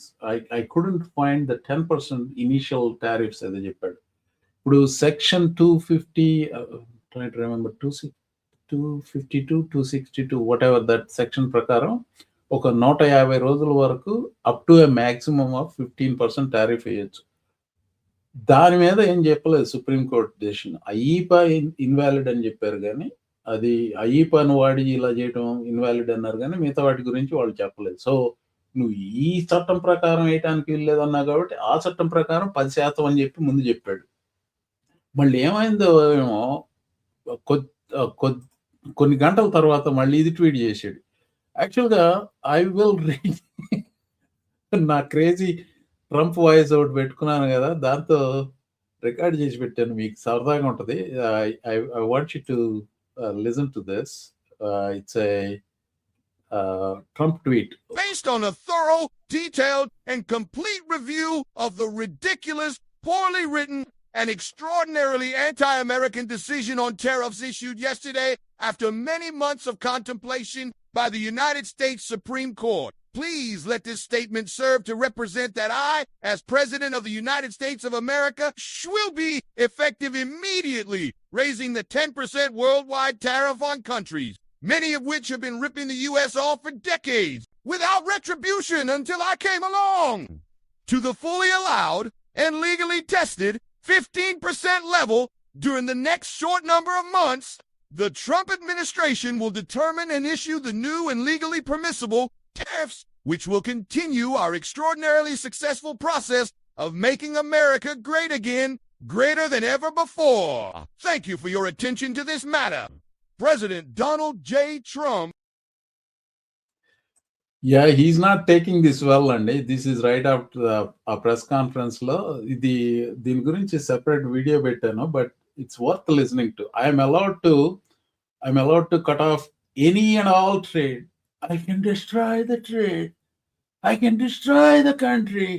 I couldn't find the 10% initial tariffs as చెప్పాడు. ఇప్పుడు section 250, trying to remember, 252, 262, whatever that section ప్రకారం ఒక 150 రోజుల వరకు up to a maximum of 15% tariff వేయచ్చు. దాని మీద ఏం చెప్పలేదు సుప్రీంకోర్టు డెసిషన్. ఐఈపా ఇన్వాలిడ్ అని చెప్పారు, కానీ అది ఐఈపాను వాడి ఇలా చేయటం ఇన్వాలిడ్ అన్నారు, కానీ మిగతా వాటి గురించి వాళ్ళు చెప్పలేదు. సో నువ్వు ఈ చట్టం ప్రకారం వేయటానికి వీల్లేదన్నా కాబట్టి ఆ చట్టం ప్రకారం 10% అని చెప్పి ముందు చెప్పాడు. మళ్ళీ ఏమైందో ఏమో కొన్ని గంటల తర్వాత మళ్ళీ ఇది ట్వీట్ చేశాడు. యాక్చువల్గా ఐ విల్ రీడ్ నా క్రేజీ ట్రంప్ వాయిస్ ఒకటి పెట్టుకున్నాను కదా, దాంతో రికార్డ్ చేసి పెట్టాను, మీకు సరదాగా ఉంటుంది. I want you to listen to this. It's a Trump tweet. Based on a thorough, detailed, and complete review of the ridiculous, poorly written, and extraordinarily anti-American decision on tariffs issued yesterday after many months of contemplation by the United States Supreme Court. Please let this statement serve to represent that I, as President of the United States of America, will be effective immediately, raising the 10% worldwide tariff on countries, many of which have been ripping the U.S. off for decades, without retribution until I came along. To the fully allowed and legally tested 15% level during the next short number of months, the Trump administration will determine and issue the new and legally permissible tariffs, which will continue our extraordinarily successful process of making America great again, greater than ever before. Thank you for your attention to this matter. President Donald J. Trump. Yeah, he's not taking this well, and this is right after a press conference lo దీని గురించి separate video పెట్టాను, but it's worth listening to. I'm allowed to cut off any and all trade. I can destroy the trade. I can destroy the country.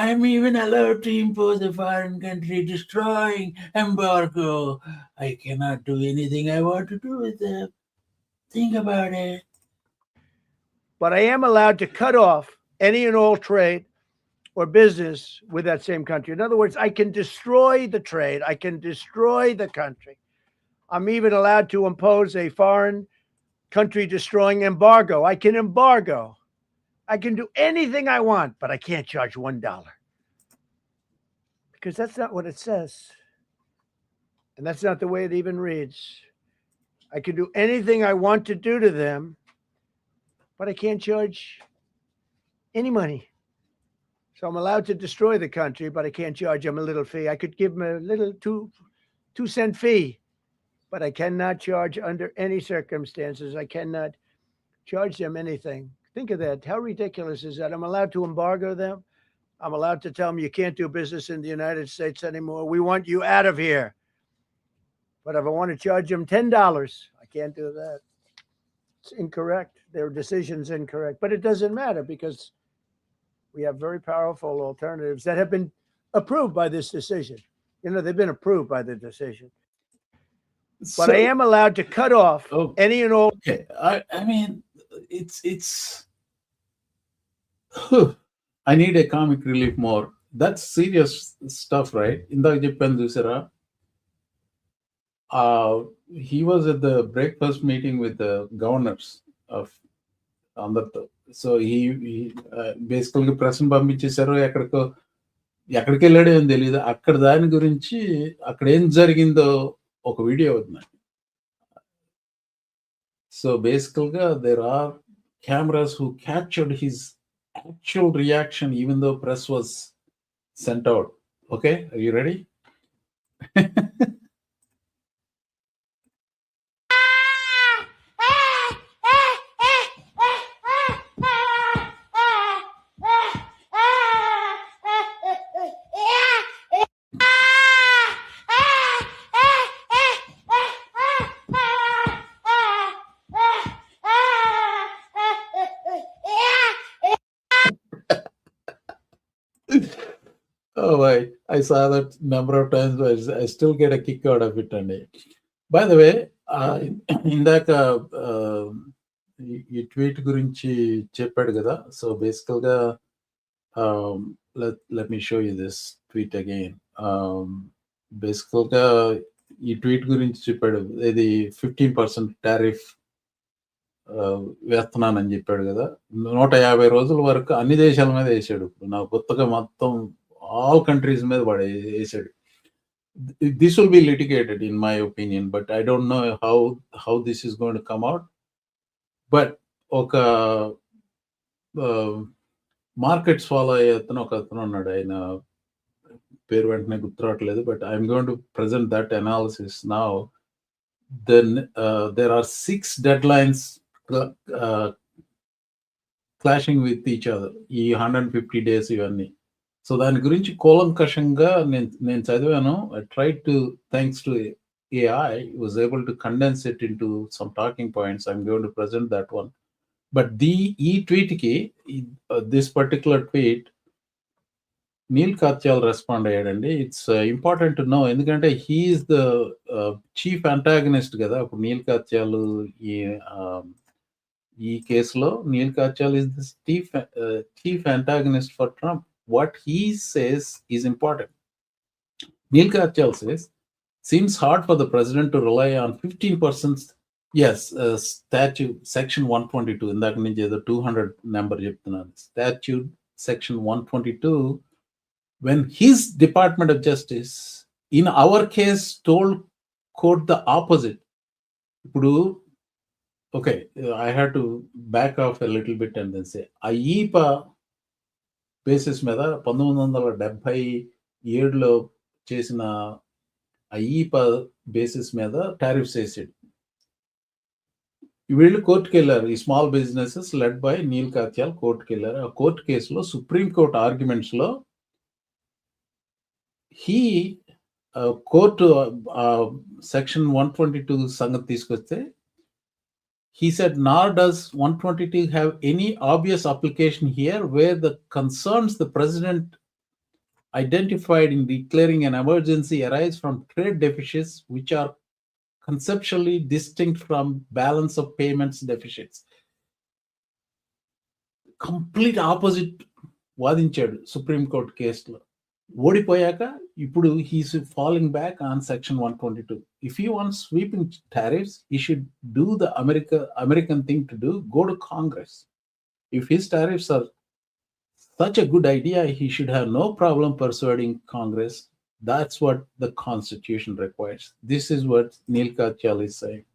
I am even allowed to impose a foreign country destroying embargo. I cannot do anything I want to do with them. Think about it. But I am allowed to cut off any and all trade or business with that same country. In other words, I can destroy the trade. I can destroy the country. I'm even allowed to impose a foreign country destroying embargo. I can embargo. I can do anything I want, but I can't charge $1. because that's not what it says. And that's not the way it even reads. I can do anything I want to do to them, but I can't charge any money. So I'm allowed to destroy the country, but I can't charge them a little fee. I could give them a little 2-cent fee, but I cannot charge under any circumstances. I cannot charge them anything. Think of that. How ridiculous is that? I'm allowed to embargo them. I'm allowed to tell them you can't do business in the United States anymore. We want you out of here. But if I want to charge them $10, I can't do that. It's incorrect. Their decision's incorrect. But it doesn't matter because we have very powerful alternatives that have been approved by this decision. You know, they've been approved by the decision. But I am allowed to cut off any and all. Okay, I mean, it's. I need a comic relief more. That's serious stuff, right? ఇందాక చెప్పాను చూసారా? He was at the breakfast meeting with the governors of అందరితో. So he బేసికల్గా ప్రశ్న పంపించేశారు. ఎక్కడికి వెళ్ళాడో ఏం తెలియదు. అక్కడ దాని గురించి అక్కడ ఏం జరిగిందో ఒక వీడియో ఉంది. సో బేసికల్గా there are cameras who captured his actual reaction even though press was sent out. Okay, are you ready? Oh, I saw that number of times. I still get a kick out of it. And by the way, ఇందాక ఈ tweet గురించి చెప్పాడు కదా. So బేసికల్గా let me show you this tweet again. బేసికల్గా ఈ tweet గురించి చెప్పాడు. ఇది 15% టారిఫ్ వేస్తున్నానని చెప్పాడు కదా. 150 రోజుల వరకు అన్ని దేశాల మీద వేసాడు. ఇప్పుడు నా కొత్తగా మొత్తం all countries మీద వాడు వేసాడు. This will be litigated in my opinion, but I don't know how this is going to come out. But ఒక మార్కెట్స్ ఫాలో అయ్యే ఒక అతను ఉన్నాడు. ఆయన పేరు వెంటనే గుర్తురావట్లేదు. But I'm going to present that analysis now. Then there are 6 deadlines clashing with each other. ఈ 150 days ఇవన్నీ. సో దాని గురించి కూలంకషంగా నేను చదివాను. I tried to, thanks to AI, was able to condense it into some talking points. I'm going to present that one. But ఈ ట్వీట్కి this particular tweet Neal Katyal respond అయ్యాడండి. ఇట్స్ ఇంపార్టెంట్ టు నో, ఎందుకంటే he's the chief antagonist కదా. ఇప్పుడు Neal Katyal ఈ కేసులో Neal Katyal is the chief antagonist for Trump. What he says is important. Neil Katyal says, seems hard for the president to rely on 15%. Yes, statute section 122. In that means the 200 number. Statute section 122. When his Department of Justice, in our case, told court the opposite. Okay, I had to back off a little bit and then say, IEPA basis మీద 1977లో చేసిన ఐఈపా basis మీద tariffs వేసాడు. వీళ్ళు కోర్టుకు వెళ్ళారు. ఈ small businesses led by Neal Katyal కోర్టుకు వెళ్ళారు. ఆ కోర్టు కేసులో సుప్రీంకోర్టు ఆర్గ్యుమెంట్స్లో కోర్టు సెక్షన్ 122 సంగతి తీసుకొస్తే he said, nor does 122 have any obvious application here where the concerns the president identified in declaring an emergency arise from trade deficits which are conceptually distinct from balance of payments deficits. Complete opposite వాదించాడు supreme court కేసులో. ఓడిపోయాక ఇప్పుడు he's falling back on section 122. If he wants sweeping tariffs, he should do the American thing to do, go to Congress. If his tariffs are such a good idea, he should have no problem persuading Congress That's what the Constitution requires. This is what Neil Kachal is saying.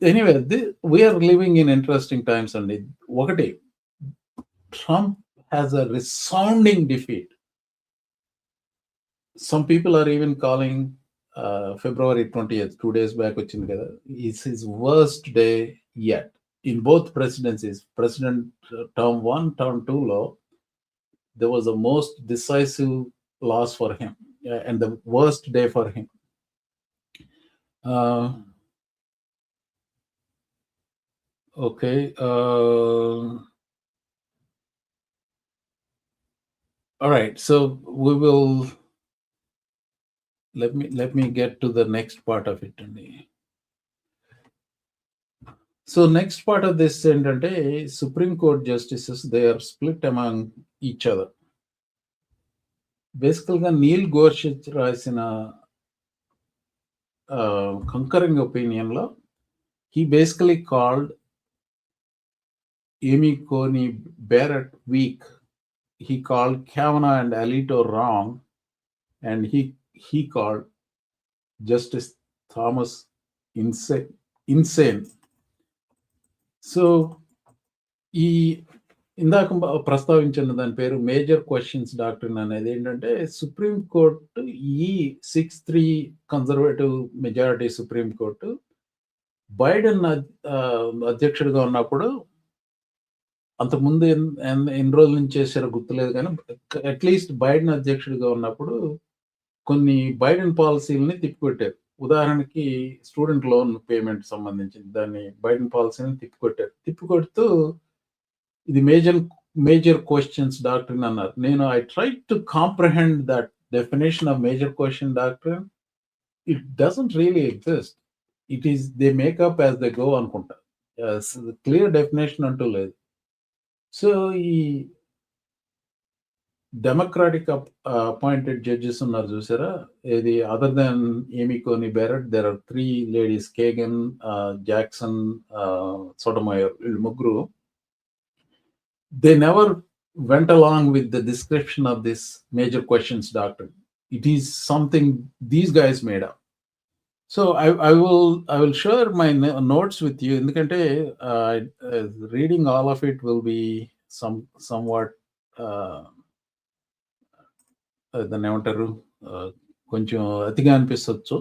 Anyway, we are living in interesting times, and ఒకటి Trump has a resounding defeat. Some people are even calling February 20th, 2 days back, is his worst day yet. In both presidencies, President term 1, term 2 law, there was the most decisive loss for him, and the worst day for him. Okay. All right. So we will let me get to the next part of it. So next part of this ఏంటంటే Supreme Court justices, they are split among each other. బేసికల్గా నీల్ గోర్షిచ్ రాసిన concurring opinionలో he basically called Amy Coney Barrett weak. He called Kavanaugh and Alito wrong, and he called Justice Thomas insane. So ఈ ఇందాక ప్రస్తావించిన దాని పేరు major questions doctrine అనేది ఏంటంటే supreme court ఈ 6-3 conservative majority supreme court Biden అధ్యక్షుడిగా ఉన్నప్పుడు, అంతకుముందు ఎన్ని రోజుల నుంచి చేశారో గుర్తులేదు కానీ అట్లీస్ట్ బైడెన్ అధ్యక్షుడిగా ఉన్నప్పుడు కొన్ని బైడెన్ పాలసీలని తిప్పికొట్టారు. ఉదాహరణకి స్టూడెంట్ లోన్ పేమెంట్ సంబంధించింది దాన్ని బైడెన్ పాలసీని తిప్పికొడుతూ ఇది మేజర్ క్వశ్చన్స్ డాక్ట్రిన్ అన్నారు. నేను I try to comprehend that definition of major question doctrine. It doesn't really exist. It is they makeup as they go అనుకుంటా. క్లియర్ డెఫినేషన్ అంటూ లేదు. సో ఈ డెమోక్రాటిక్ అపాయింటెడ్ జడ్జెస్ ఉన్నారు చూసారా, ఇది అదర్ దాన్ ఏమీ కోనీ beret, there are 3 ladies, కేగన్, Jackson, సోటోమయోర్, వీళ్ళు ముగ్గురు. They never went along with the description of this major questions doctrine. It is something these guys made up. So I will share my notes with you. ఎందుకంటే reading all of it will be somewhat దాన్ని ఏమంటారు, కొంచెం అతిగా అనిపించవచ్చు.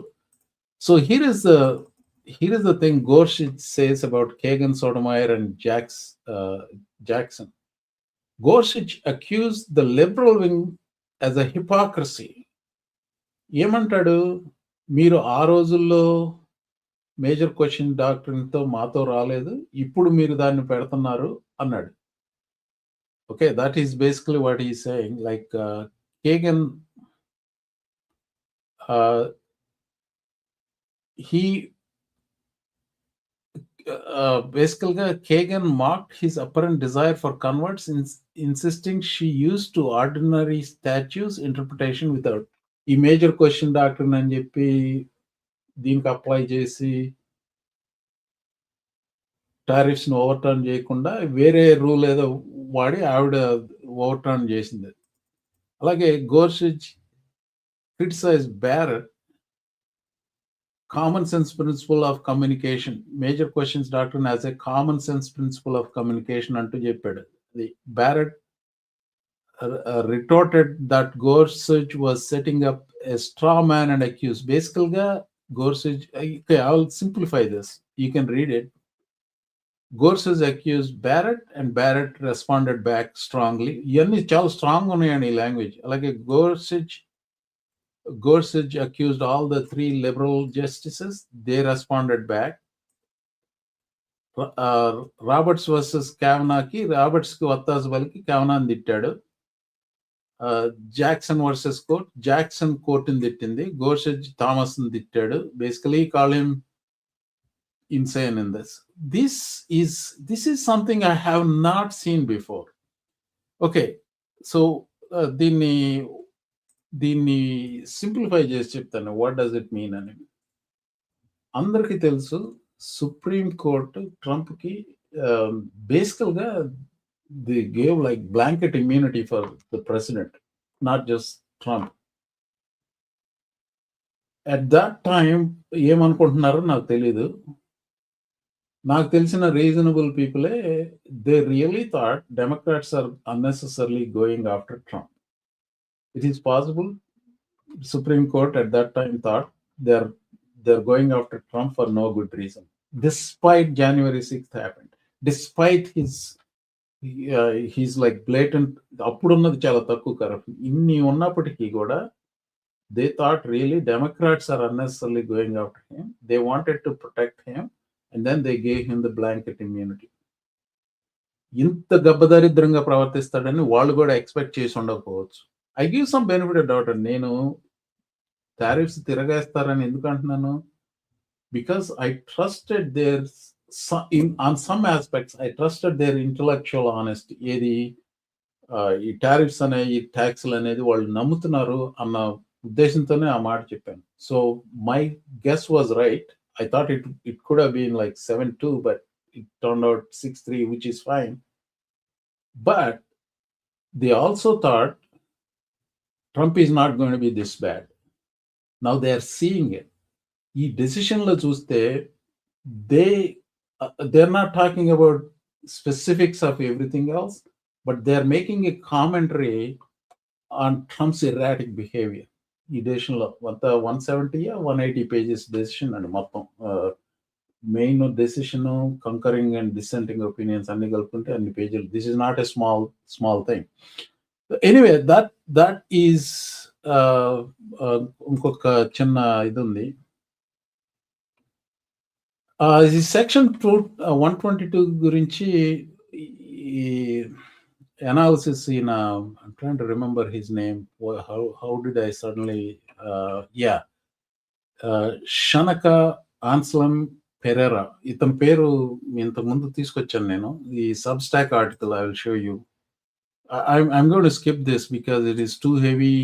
So here is the thing Gorsuch says about Kagan, Sotomayor, and Jackson. Gorsuch accused the liberal wing as a hypocrisy. ఏమంటాడు, మీరు ఆ రోజుల్లో మేజర్ క్వశ్చన్ డాక్ట్రిన్తో మాతో రాలేదు, ఇప్పుడు మీరు దాన్ని పెడుతున్నారు అన్నాడు. Okay, that is basically what is saying. Like Kagan, basically Kagan mocked his apparent desire for converts, insisting she used to ordinary statutes interpretation without ఈ మేజర్ క్వశ్చన్ డాక్ట్రిన్ అని చెప్పి దీనికి అప్లై చేసి టారిఫ్స్ ను ఓవర్టర్న్ చేయకుండా వేరే rule ఏదో వాడి ఆవిడ ఓవర్టర్న్ చేసింది. అలాగే Gorsuch criticized Barrett common sense principle of communication, major questions doctrine as a common sense principle of communication అంటూ చెప్పాడు. Barrett retorted that Gorsuch was setting up a straw man and accused. Basically Gorsuch, okay, I'll simplify this, you can read it. Gorsuch accused Barrett and Barrett responded back strongly. ఇవన్నీ చాలా strong ఉన్నాయండి ఈ language. అలాగే Gorsuch accused all the 3 liberal justices. They responded back. Roberts versus Kavanaugh కి Roberts కి వత్తాసు పలికి Kavanaugh తిట్టాడు. జాక్సన్ వర్సెస్ కోర్ట్, జాక్సన్ కోర్టుని తిట్టింది, Gorsuch థామస్ ని తిట్టాడు. Basically call him insane in this. This is something I have not seen before. Okay, so దీన్ని సింప్లిఫై చేసి చెప్తాను. వాట్ డస్ ఇట్ మీన్ అని. అందరికీ తెలుసు సుప్రీం కోర్టు ట్రంప్కి బేసికల్గా the gave like blanket immunity for the president, not just Trump. at that time ఏమనుకుంటున్నారో నాకు తెలీదు. నాకు తెలిసిన రీజనబుల్ పీపులే they really thought Democrats are unnecessarily going after Trump. It is possible Supreme Court at that time thought they're going after Trump for no good reason. Despite January 6th happened, despite he's like blatant, అప్పుడున్నది చాలా తక్కువ corruption, ఇన్ని ఉన్నప్పటికీ కూడా they thought really Democrats are unnecessarily going after him. They wanted to protect him and then they gave him the blanket immunity. ఇంత గబ్బదరిద్రంగా ప్రవర్తిస్తాడని వాళ్ళు కూడా expect చేసి ఉండకపోవచ్చు. I give some benefit of doubt. నేను టారిఫ్స్ తిరగేస్తారని ఎందుకు అంటున్నాను? Because I trusted on some aspects, I trusted their intellectual honesty. ఏది ఈ టారిఫ్స్ అనే ఈ ట్యాక్స్లు అనేది వాళ్ళు నమ్ముతున్నారు అన్న ఉద్దేశంతోనే ఆ మాట చెప్పాను. So my guess was right. I thought it could have been like 7-2, but it turned out 6-3, which is fine. But they also thought Trump is not going to be this bad. Now they are seeing it. ఈ డెసిషన్లో చూస్తే they're not talking about specifics of everything else, but they're making a commentary on Trump's erratic behavior. ఈ డెసిషన్లో 170 180 pages decision అండి మొత్తం. Main decision, కంకరింగ్ and డిసెంటింగ్ opinions అన్ని కలుపుకుంటే అన్ని పేజీలు. This is not a small thing. Anyway that is ఇంకొక చిన్న ఇది ఉంది. ఈ సెక్షన్ 122 గురించి ఈ అనాలిసిస్ ఈయన, I'm trying to remember his name. How did I suddenly Shanaka ఆన్స్లమ్ Perera, ఇతని పేరు ఇంతకుముందు తీసుకొచ్చాను నేను. ఈ Substack article I will show you. I'm going to skip this because it is too heavy,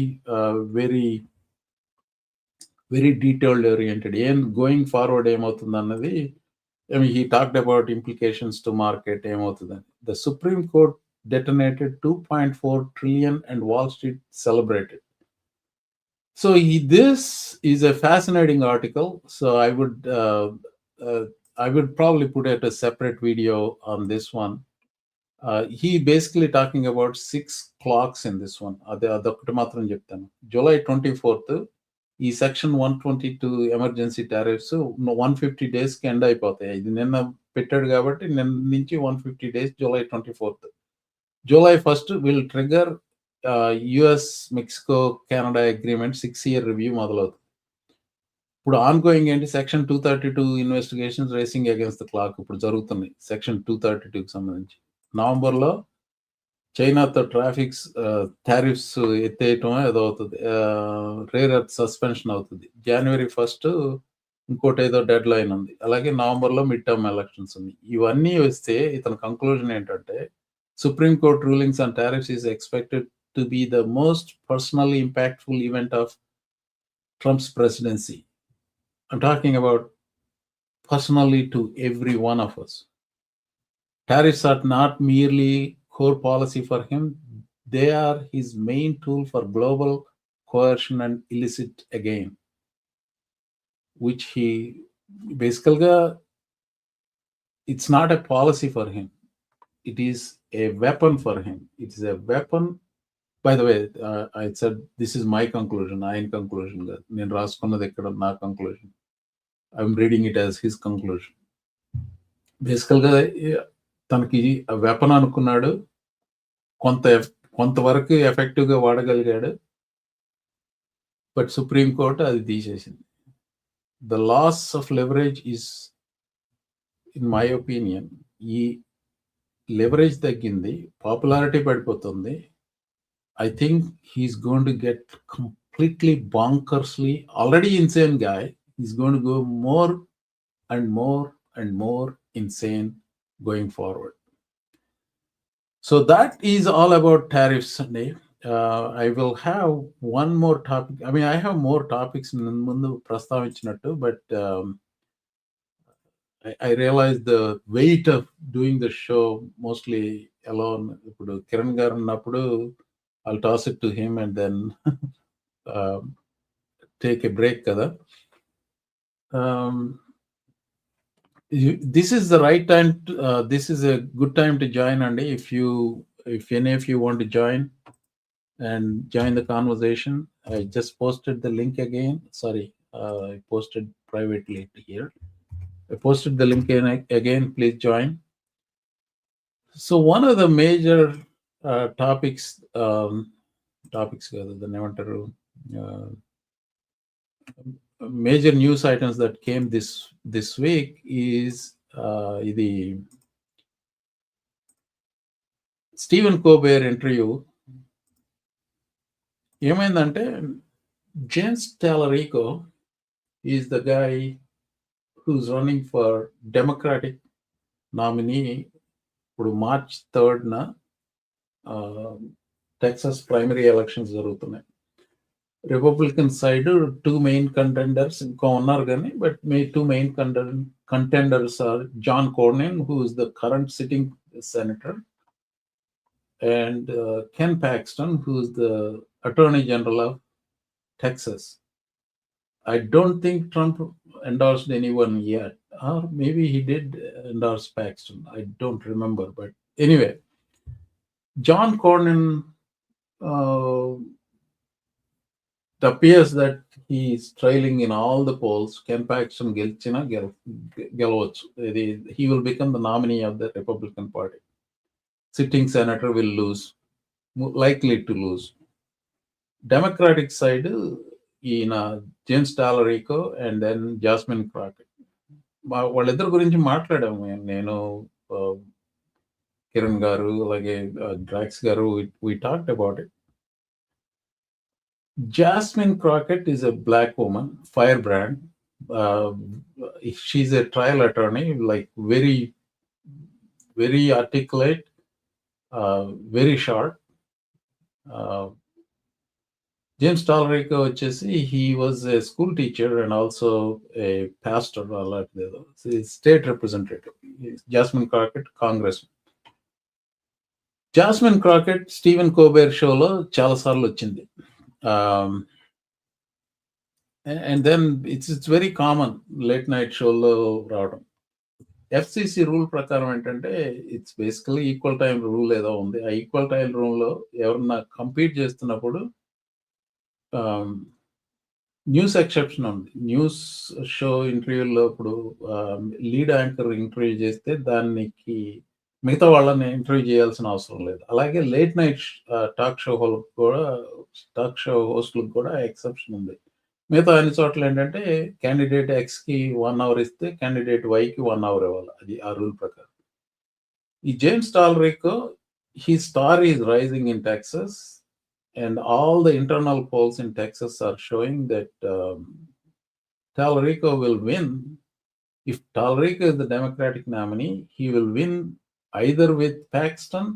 very detailed oriented. And going forward ఏమవుతుంది అన్నది, I mean, he talked about implications to market. ఏమవుతుంది, the Supreme Court detonated 2.4 trillion and Wall Street celebrated. So this is a fascinating article. So I would probably put out a separate video on this one. He basically talking about 6 clocks in this one. అదొకటి మాత్రం చెప్తాను. July 24th ఈ section 122 emergency tariffs 150 daysకి end అయిపోతాయి. ఇది నిన్న పెట్టాడు కాబట్టి నిన్న నుంచి 150 days, July 24th. July 1st will trigger US Mexico Canada agreement 6-year review మొదలవుతుంది. ఇప్పుడు ఆన్గోయింగ్ ఏంటి, section 232 investigations racing against the clock ఇప్పుడు జరుగుతున్నాయి సెక్షన్ 232కి సంబంధించి. నవంబర్లో చైనాతో టారిఫ్స్ ఎత్తేయటం ఏదో అవుతుంది, రేర్ ఎర్త్ సస్పెన్షన్ అవుతుంది. January 1st ఇంకోటి ఏదో డెడ్ లైన్ ఉంది. అలాగే నవంబర్లో మిడ్ టర్మ్ ఎలక్షన్స్ ఉంది. ఇవన్నీ వస్తే ఇతని కంక్లూజన్ ఏంటంటే, Supreme Court rulings on tariffs is expected to be the most personally impactful event of Trump's presidency. I'm talking about personally to every one of us. Tariffs are not merely core policy for him, they are his main tool for global coercion and illicit gain, which he basically, it's not a policy for him, it is a weapon for him. It is a weapon. By the way, I said this is my conclusion, ఆయన conclusion కాదు, నేను రాసుకున్నది ఇక్కడ నా conclusion. I'm reading it as his conclusion. బేసికల్గా తనకి weapon అనుకున్నాడు, కొంతవరకు ఎఫెక్టివ్గా వాడగలిగాడు, బట్ సుప్రీం కోర్టు అది తీసేసింది. The loss of leverage is, in my opinion, ఈ లెవరేజ్ తగ్గింది, పాపులారిటీ పడిపోతుంది. I think he's going to get completely bonkersly, already insane guy, he's going to go more and more and more insane going forward. So that is all about tariffs, Sunday. I will have one more topic. I mean, I have more topics mundu prastavinchinattu, but I realize the weight of doing the show mostly alone. Ippudu Kiran garu unnappudu I'll toss it to him and then take a break kada. This is the right time. This is a good time to join, Andy. If any of you want to join and join the conversation, I just posted the link again. Sorry, I posted privately here. I posted the link again. Please join. So one of the major topics the major news items that came this week is the Stephen Colbert interview. ఏమైందంటే James Talarico is the guy who's running for Democratic nominee ఇప్పుడు March 3rd Texas primary elections జరుగుతున్నాయి. Republican side 2 main contenders ఇంకా ఉన్నారు కానీ but two main contenders are John Cornyn, who is the current sitting senator, and Ken Paxton, who is the Attorney General of Texas. I don't think Trump endorsed anyone yet, or maybe he did endorse Paxton. I don't remember, but anyway, John Cornyn, it appears that he is trailing in all the polls. Ken Paxton gelavochu. He will become the nominee of the Republican Party. Sitting senator will lose, likely to lose. Democratic side, James Talarico and then Jasmine Crockett. వాళ్ళిద్దరి గురించి మాట్లాడాము నేను, కిరణ్ గారు, అలాగే డ్రాక్స్ గారు. we talked about it. Jasmine Crockett is a black woman, firebrand. She's a trial attorney, like very, very articulate, very sharp. James Talarico, he was a school teacher and also a pastor, state representative. Jasmine Crockett, congressman. Jasmine Crockett, Stephen Colbert show lo chala sarlu ochindi. And then it's very common late night show lo raavadam. FCC rule ప్రకారం ఏంటంటే it's basically equal time rule ఏదో ఉంది. ఆ equal time rule లో ఎవరన్నా compete చేస్తున్నప్పుడు news exception ఉంది. News show ఇంటర్వ్యూలో ఇప్పుడు లీడ్ యాంకర్ ఇంటర్వ్యూ చేస్తే దానికి మిగతా వాళ్ళని ఇంటర్వ్యూ చేయాల్సిన అవసరం లేదు. అలాగే లేట్ నైట్ టాక్ షో హోస్ట్లకు కూడా ఎక్సెప్షన్ ఉంది. మిగతా అన్ని చోట్ల ఏంటంటే క్యాండిడేట్ ఎక్స్కి 1 hour ఇస్తే క్యాండిడేట్ వైకి 1 hour ఇవ్వాలి. అది ఆ రూల్ ప్రకారం. ఈ James టాలరికో, his star is rising in Texas, and all the internal polls in Texas are showing that Talarico will win. If Talarico is the Democratic nominee, he will win either with Paxton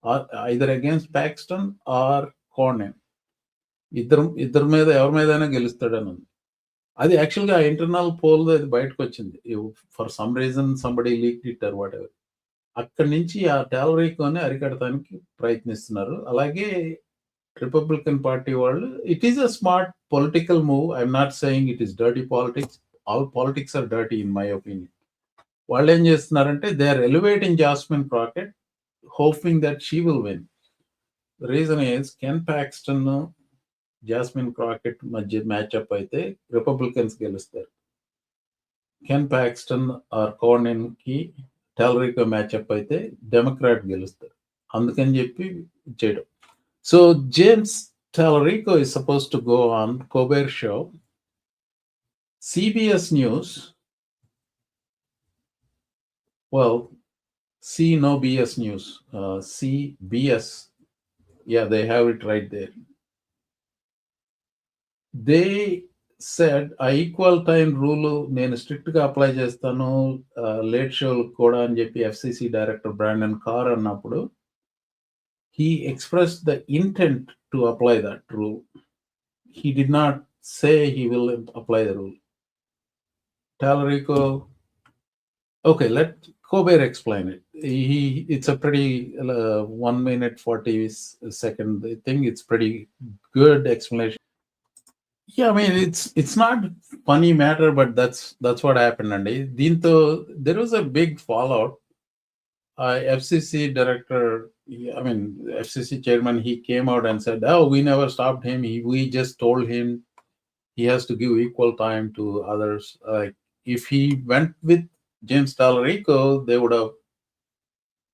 or either against Paxton or Cornyn. ఇద్దరు మీద ఎవరి మీదైనా గెలుస్తాడని ఉంది. అది యాక్చువల్గా ఆ internal pole అది బయటకు వచ్చింది. For some reason somebody leak it or whatever. అక్కడి నుంచి ఆ టాలరికోని అరికడటానికి ప్రయత్నిస్తున్నారు. అలాగే రిపబ్లికన్ పార్టీ వాళ్ళు, it is a smart political move. I'm not saying it is dirty politics. All politics are dirty in my opinion. వాళ్ళు ఏం చేస్తున్నారంటే they are elevating Jasmine Crockett, hoping that she will win. Reason is Ken Paxton Jasmine Crockett మధ్య matchup అయితే Republicans గెలుస్తారు. Can పాక్స్టన్ are కార్నిన్ కి టాలరికో మ్యాచ్అప్ అయితే Democrat గెలుస్తారు. అందుకని చెప్పి చేయడం. So James Talarico is supposed to go on Colbert show. CBS News, well, no BS News, CBS, yeah, they have it right there. They said ఆ ఈక్వల్ టైం రూల్ నేను strict గా apply చేస్తాను late show కూడా అని చెప్పి FCC director Brandon car అన్నప్పుడు he expressed the intent to apply that rule. He did not say he will apply the rule. Talarico, okay, let Colbert explain it. It's a pretty 1 minute 40 second thing. It's pretty good explanation. Yeah, I mean it's not funny matter, but that's what happened అండి. దీంతో there was a big fallout. FCC director, I mean FCC chairman, he came out and said, "Oh, we never stopped him. We just told him he has to give equal time to others. Like if he went with James Tallarico, they would have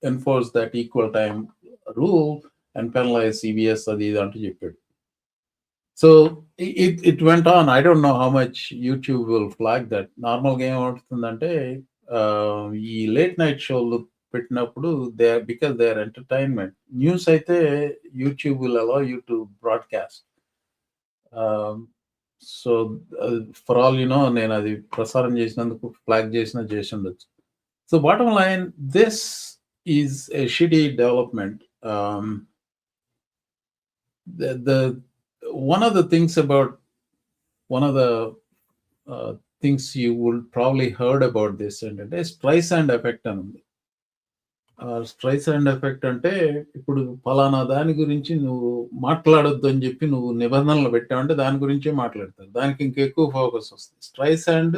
enforced that equal time rule and penalized CBS అది ఇది అంటూ చెప్పాడు. So it went on. I don't know how much YouTube will flag that. Normal game అవుతుందంటే ఈ late night షోలు పెట్టినప్పుడు because they are entertainment. News అయితే YouTube will allow you to broadcast. So for all you know, నేను అది ప్రసారం చేసినందుకు flag చేసి ఉండొచ్చు. So bottom line, this is a shitty development. The one of the things you would probably heard about this అంటే Streisand effect అని ఉంది. Streisand effect అంటే ఇప్పుడు ఫలానా దాని గురించి నువ్వు మాట్లాడొద్దు అని చెప్పి నువ్వు నిబంధనలు పెట్టావంటే దాని గురించే మాట్లాడతారు. దానికి ఇంకెక్కువ ఫోకస్ వస్తుంది. Streisand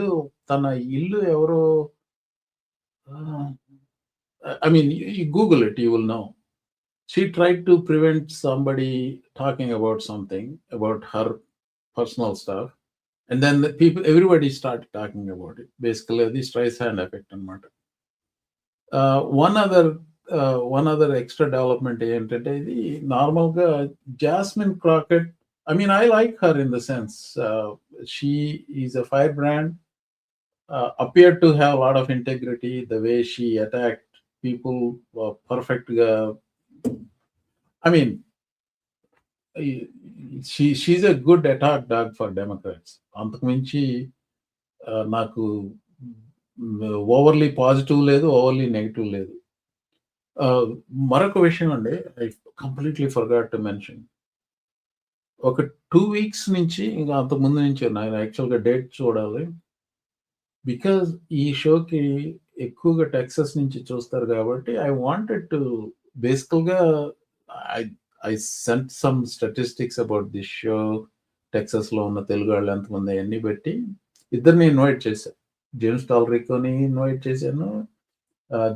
తన ఇల్లు ఎవరో I mean you Google it, you will know. She tried to prevent somebody talking about something, about her personal stuff, and then everybody started talking about it. Basically, the Streisand effect anamata. One other extra development ఏంటంటే ఇది నార్మల్గా Jasmine Crockett. I mean, I like her in the sense she is a firebrand, appeared to have a lot of integrity. The way she attacked people were perfect. I mean, she's a good attack dog for Democrats. అంతకుమించి నాకు overly positive లేదు, overly negative లేదు. మరొక విషయం అండి, I completely forgot to mention. ఒక 2 weeks నుంచి ఇంకా అంతకుముందు నుంచి నేను యాక్చువల్గా డేట్ చూడాలి. బికాజ్ ఈ షోకి ఎక్కువగా టెక్సస్ నుంచి చూస్తారు కాబట్టి ఐ వాంటెడ్ టు బేసికల్గా I sent some statistics about this show. టెక్సస్లో ఉన్న తెలుగు వాళ్ళు ఎంతమంది అన్ని బట్టి ఇద్దరిని ఇన్వైట్ చేశాను. జేమ్స్ టాలరికోని ఇన్వైట్ చేశాను,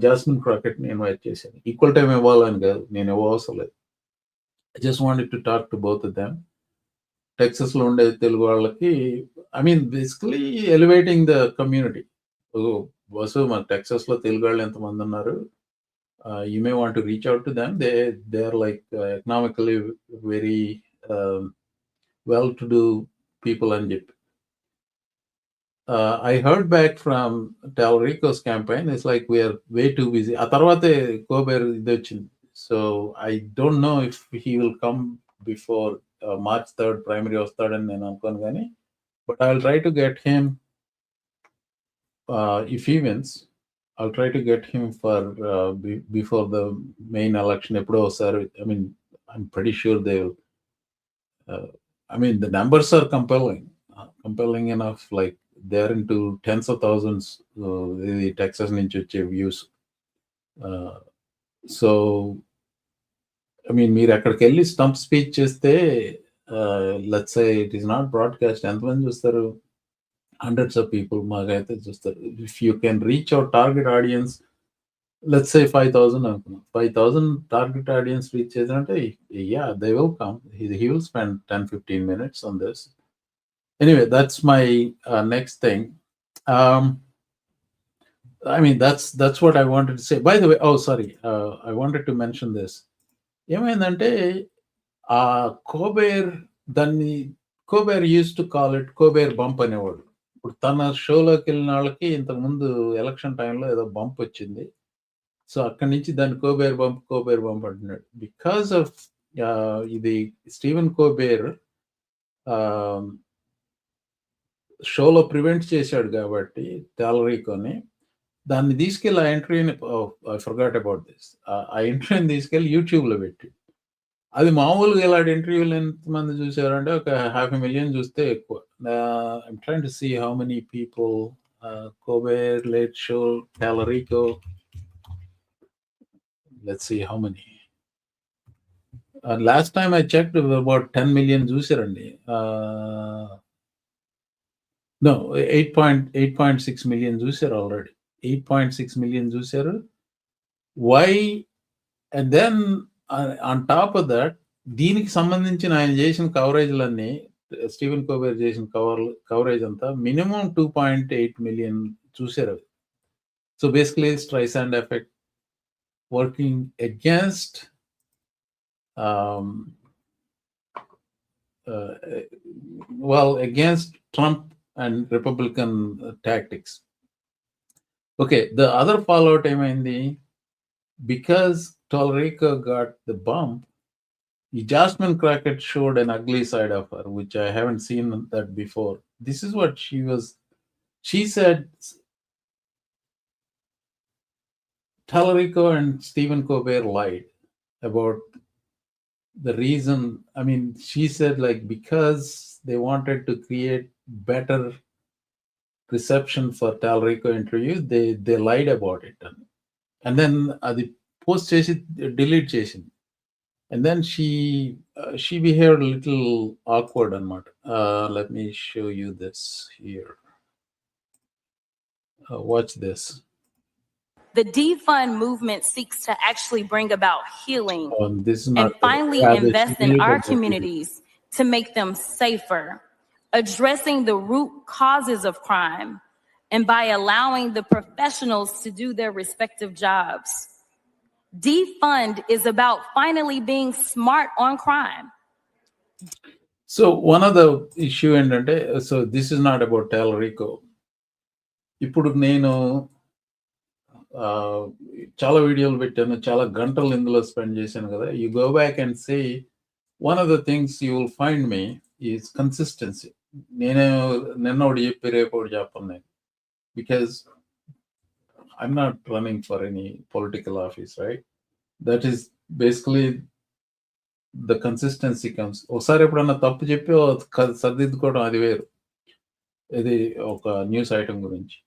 జాస్మిన్ క్రాకెట్ని ఇన్వైట్ చేశాను. ఈక్వల్ టైం ఇవ్వాలని కాదు, నేను ఇవ్వవసరం లేదు. I just wanted to talk to both of them. టెక్సస్లో ఉండే తెలుగు వాళ్ళకి I mean basically elevating the community. బస్సు మన టెక్సస్లో తెలుగు వాళ్ళు ఎంతమంది ఉన్నారు, you may want to reach out to them. They are like economically very well-to-do people and jip. I heard back from Tallarico's campaign. It's like we are way too busy. A tarvate Colbert idochinది. So I don't know if he will come before March 3rd primary వస్తాడని నేను అనుకోను కానీ, but I'll try to get him if he wins. I'll try to get him for before the main election. I mean, I'm pretty sure they will. I mean, the numbers are compelling enough. Like they're into tens of thousands. The Texas నుంచి వచ్చే views. So, I mean, మీరు అక్కడికి వెళ్ళి stump speech చేస్తే, let's say it is not broadcast, ఎంతమంది చూస్తారు? Hundreds of people. If you can reach our target audience, let's say 5,000 target audience reaches, yeah, they will come. He will spend 10-15 minutes on this. Anyway, that's my next thing. I mean, that's what I wanted to say. By the way, sorry, I wanted to mention this. ఏమైందంటే Colbert used to call it Colbert bump అనేవాడు. ఇప్పుడు తన షోలోకి వెళ్ళిన వాళ్ళకి ఇంతకుముందు election టైంలో ఏదో bump వచ్చింది. సో అక్కడి నుంచి దాన్ని కోబేర్ బంప్ అంటున్నాడు. బికాస్ ఆఫ్ ఇది స్టీవెన్ కోబేర్ షోలో ప్రివెంట్ చేశాడు కాబట్టి టాలరీకోని, దాన్ని తీసుకెళ్ళి ఆ ఎంట్రీని ఐ ఫర్గాట్ అబౌట్ దిస్, ఆ ఎంట్రీని తీసుకెళ్ళి యూట్యూబ్లో పెట్టి, అది మామూలుగా ఇలాంటి ఇంటర్వ్యూలు ఎంతమంది చూసారంటే ఒక 500,000 చూస్తే ఎక్కువ. I'm trying to see how many people, Colbert, Late Show, Tallarico. Let's see how many. Last time I checked, about 10 million చూసారండి. No, 8.6 million చూసారు ఆల్రెడీ. 8.6 million చూసారు. Why? And then on top of that, దీనికి సంబంధించిన ఆయన చేసిన కవరేజ్లన్నీ Steven కోబెర్ చేసిన coverage అంతా minimum 2.8 million చూసారు. So basically Streisand effect working against against Trump and Republican tactics. Okay, the other fallout ఏమైంది, because Tallarico got the bump, Jasmine Crockett showed an ugly side of her, which I haven't seen that before. This is what she said, Tallarico and Stephen Colbert lied about the reason. I mean, she said like because they wanted to create better reception for Tallarico interviews, they lied about it. And then the post chesi delete chesin. And then she behaved a little awkward anamata. Let me show you this here. Watch this. The defund movement seeks to actually bring about healing This is and not finally invest in our communities to make them safer, addressing the root causes of crime, and by allowing the professionals to do their respective jobs. Defund is about finally being smart on crime. So one of the issue endante, so this is not about Tallarico. ఇప్పుడు నేను చాలా వీడియోలు పెట్టాను, చాలా గంటలు ఇందులో spend చేశాను కదా. You go back and say one of the things you will find me is consistency. నేను నిన్న ఒకటి చెప్పి రేపు ఒకటి చెప్పను నేను, because I'm not running for any political office, right? That is basically the consistency comes. ఒకసారి ఎప్పుడన్నా తప్పు చెప్పి సర్దిద్దుకోవడం అది వేరు, ఇది ఒక న్యూస్ ఐటమ్ గురించి.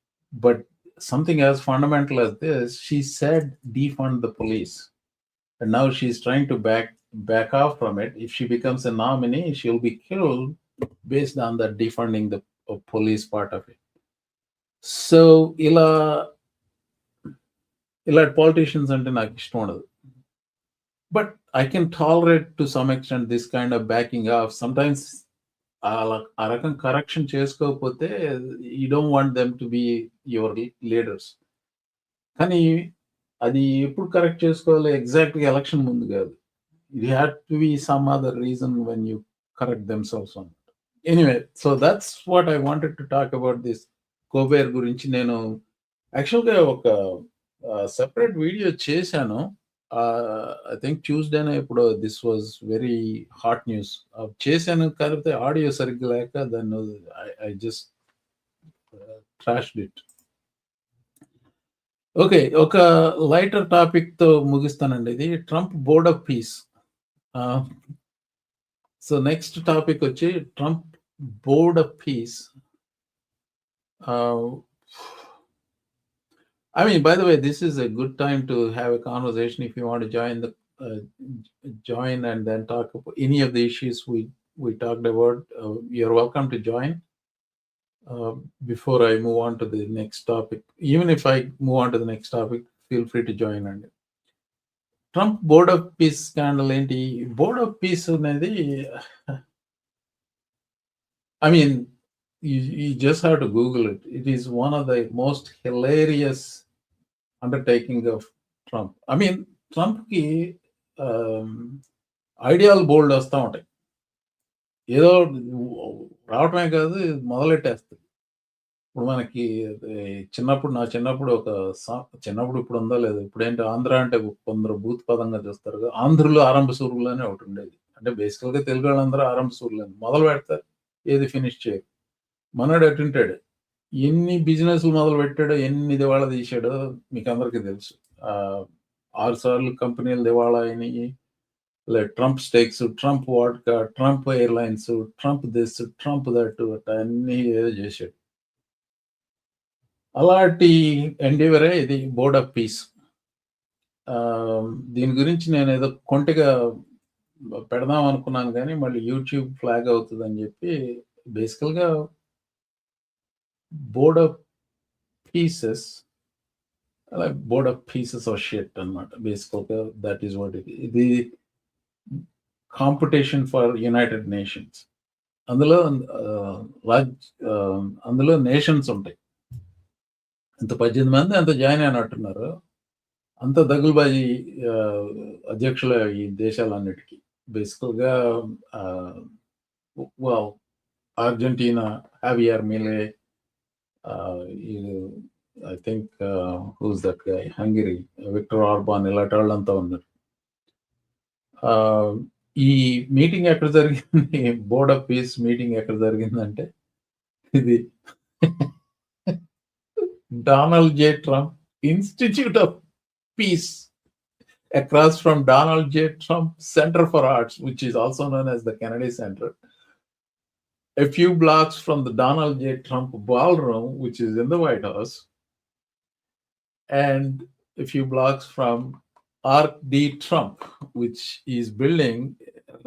But something as fundamental as this, she said defund the police, and now she's trying to back off from it. If she becomes a nominee, she'll be killed based on the defunding the police part of it. So ila politicians ante నాకు ఇష్టం ఉండదు, but I can tolerate to some extent this kind of backing off. Sometimes ఆ రకం correction చేసుకోకపోతే you don't want them to be your leaders. కానీ అది ఎప్పుడు correct చేసుకోవాలి? ఎగ్జాక్ట్గా ఎలక్షన్ ముందు కాదు. It had to be some other reason when you correct themselves on it. Anyway, so that's what I wanted to talk about this Colbert గురించి. నేను యాక్చువల్గా ఒక సెపరేట్ వీడియో చేశాను, I think Tuesday ఇప్పుడు this was very hot news చేశాను, కాకపోతే audio సరిగ్గా లేక దాన్ని ఐ జస్ట్ ట్రాష్డ్ ఇట్. ఓకే, ఒక లైటర్ టాపిక్ తో ముగిస్తానండి. ఇది Trump board of peace. So next topic వచ్చి Trump board of peace. I mean, by the way, this is a good time to have a conversation. If you want to join and then talk about any of the issues we talked about, you're welcome to join. Before I move on to the next topic, even if I move on to the next topic, feel free to join. And Trump Board of Peace scandal enti? Board of Peace anedi, I mean, you just have to Google it. It is one of the most hilarious undertaking of Trump. I mean, Trump ki ఐడియాలు బోల్డ్ వస్తూ ఉంటాయి, ఏదో రావటమే కాదు మొదలెట్టేస్తుంది. ఇప్పుడు మనకి నా చిన్నప్పుడు ఇప్పుడు ఉందో లేదు, ఇప్పుడేంటి ఆంధ్ర అంటే కొందరు భూత పదంగా చూస్తారు కదా, ఆంధ్రులు ఆరంభ సూరులు అని ఒకటి ఉండేది. అంటే బేసికల్గా తెలుగు వాళ్ళందరూ ఆరంభ సూరులు అని మొదలు పెడతారు, ఏది ఫినిష్ చేయరు. మనోడు అటుంటాడు, ఎన్ని బిజినెస్లు మొదలు పెట్టాడో, ఎన్ని దివాళా తీసాడో మీకు అందరికీ తెలుసు. 6 సార్లు కంపెనీలు దివాళా అయినాయి. Trump స్టేక్స్, Trump vodka, Trump airlines, Trump this, Trump that, అన్ని ఏదో చేశాడు. అలాంటి ఎండివరే ఇది బోర్డ్ ఆఫ్ పీస్. దీని గురించి నేను ఏదో కొంటిగా పెడదాం అనుకున్నాను, కానీ మళ్ళీ యూట్యూబ్ ఫ్లాగ్ అవుతుందని చెప్పి బేసికల్గా border pieces, like border pieces of shit అన్నమాట. Basically, that is what it is. The competition for United Nations. అందులో అందులో నేషన్స్ ఉంటాయి. అంత 18 మంది అంత జాయిన్ అయినట్టున్నారు. అంత దగులుబాజీ అధ్యక్షుల ఈ దేశాలన్నిటికీ. బేసికల్గా Argentina, Javier Milei, I think who's that guy, Hungary, Viktor Orban, ఇలాంటి వాళ్ళంతా ఉన్నారు. ఈ మీటింగ్ ఎక్కడ జరిగింది, బోర్డ్ ఆఫ్ పీస్ మీటింగ్ ఎక్కడ జరిగిందంటే ఇది Donald J. Trump Institute of Peace, across from Donald J. Trump Center for Arts, which is also known as the Kennedy Center. A few blocks from the Donald J. Trump Ballroom, which is in the White House, and a few blocks from Arc D. Trump, which is building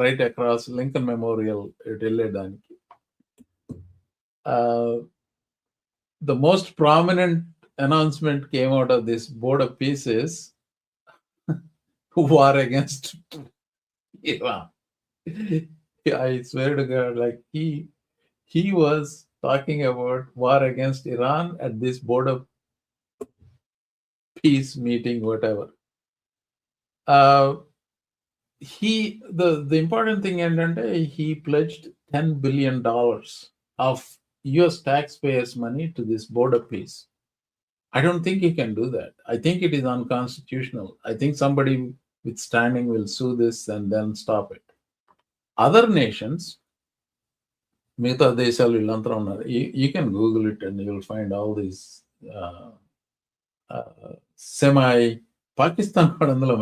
right across Lincoln Memorial at Elledaniki. The most prominent announcement came out of this board of peace is war against Iran. I swear to God, like he was talking about war against Iran at this board of peace meeting, whatever. The important thing is he pledged $10 billion of US taxpayers' money to this board of peace. I don't think he can do that. I think it is unconstitutional. I think somebody with standing will sue this and then stop it. Other nations, మిగతా దేశాలు వీళ్ళంతా ఉన్నారు. You can Google it and you'll find all these Pakistan కూడా అందులో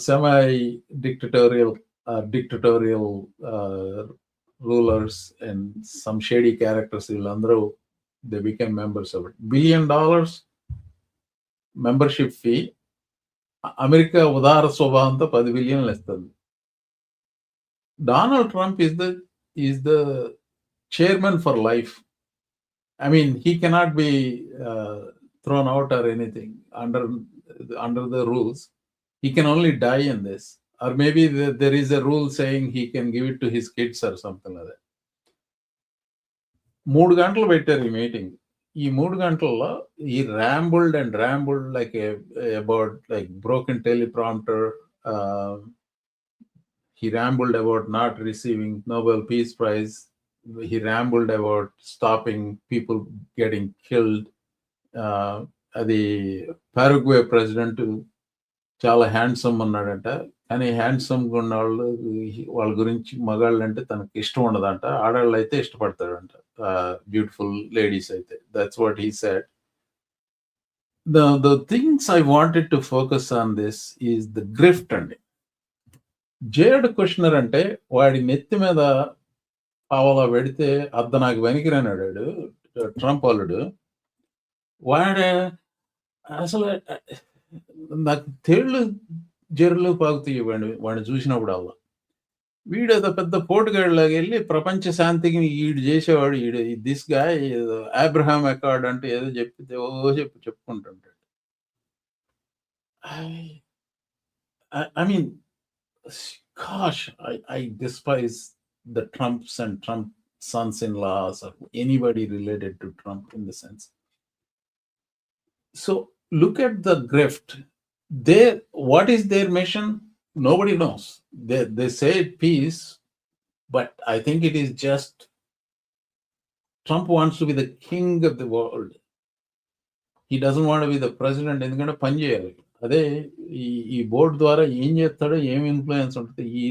semi-dictatorial rulers and some shady characters, they became members of it. $1 billion membership fee. America udara swabhavanto 10 billion istadi. Donald Trump is the chairman for life. I mean, he cannot be thrown out or anything under the rules. He can only die in this. Or maybe there is a rule saying he can give it to his kids or something like that. 3 గంటలు పెట్టారు ఈ meeting. ఈ 3 గంటల్లో he rambled like about like broken teleprompter. He rambled about not receiving Nobel Peace Prize. He rambled about stopping people getting killed. అది Paraguay president చాలా handsome ఉన్నాడంట, కానీ హ్యాండ్సమ్గా ఉన్న వాళ్ళ గురించి మగాళ్ళు అంటే తనకి ఇష్టం ఉండదంట, ఆడవాళ్ళు అయితే ఇష్టపడతాడంట, బ్యూటిఫుల్ లేడీస్ అయితే. That's what he said. The things I wanted to focus on this is the grift అండి. జేర్డ్ కుష్నర్ అంటే వాడి నెత్తి మీద పావలా పెడితే నాకు వెనికిరానాడు ట్రంప్ వాళ్ళుడు. వాడే అసలు నాకు తేళ్ళు జెర్లు పాకుతాయి వాడిని చూసినప్పుడు. అలా వీడు పెద్ద పోటుగాడిలాగా వెళ్ళి ప్రపంచ శాంతికి ఈడు చేసేవాడు. దిస్ గాయ్ అబ్రహాం అకార్డ్ అంటే ఏదో చెప్పితే చెప్పుకుంటుంటాడు. I mean, gosh, I despise the Trumps and Trump sons-in-laws or anybody related to Trump in the sense. So look at the grift. What is their mission? Nobody knows. They say peace, but I think it is just Trump wants to be the king of the world. He doesn't want to be the president. ఎందుకంటే పని చేయాలి. అదే ఈ board ద్వారా ఏం చేస్తాడో, ఏం influence ఉంటుంది. ఈ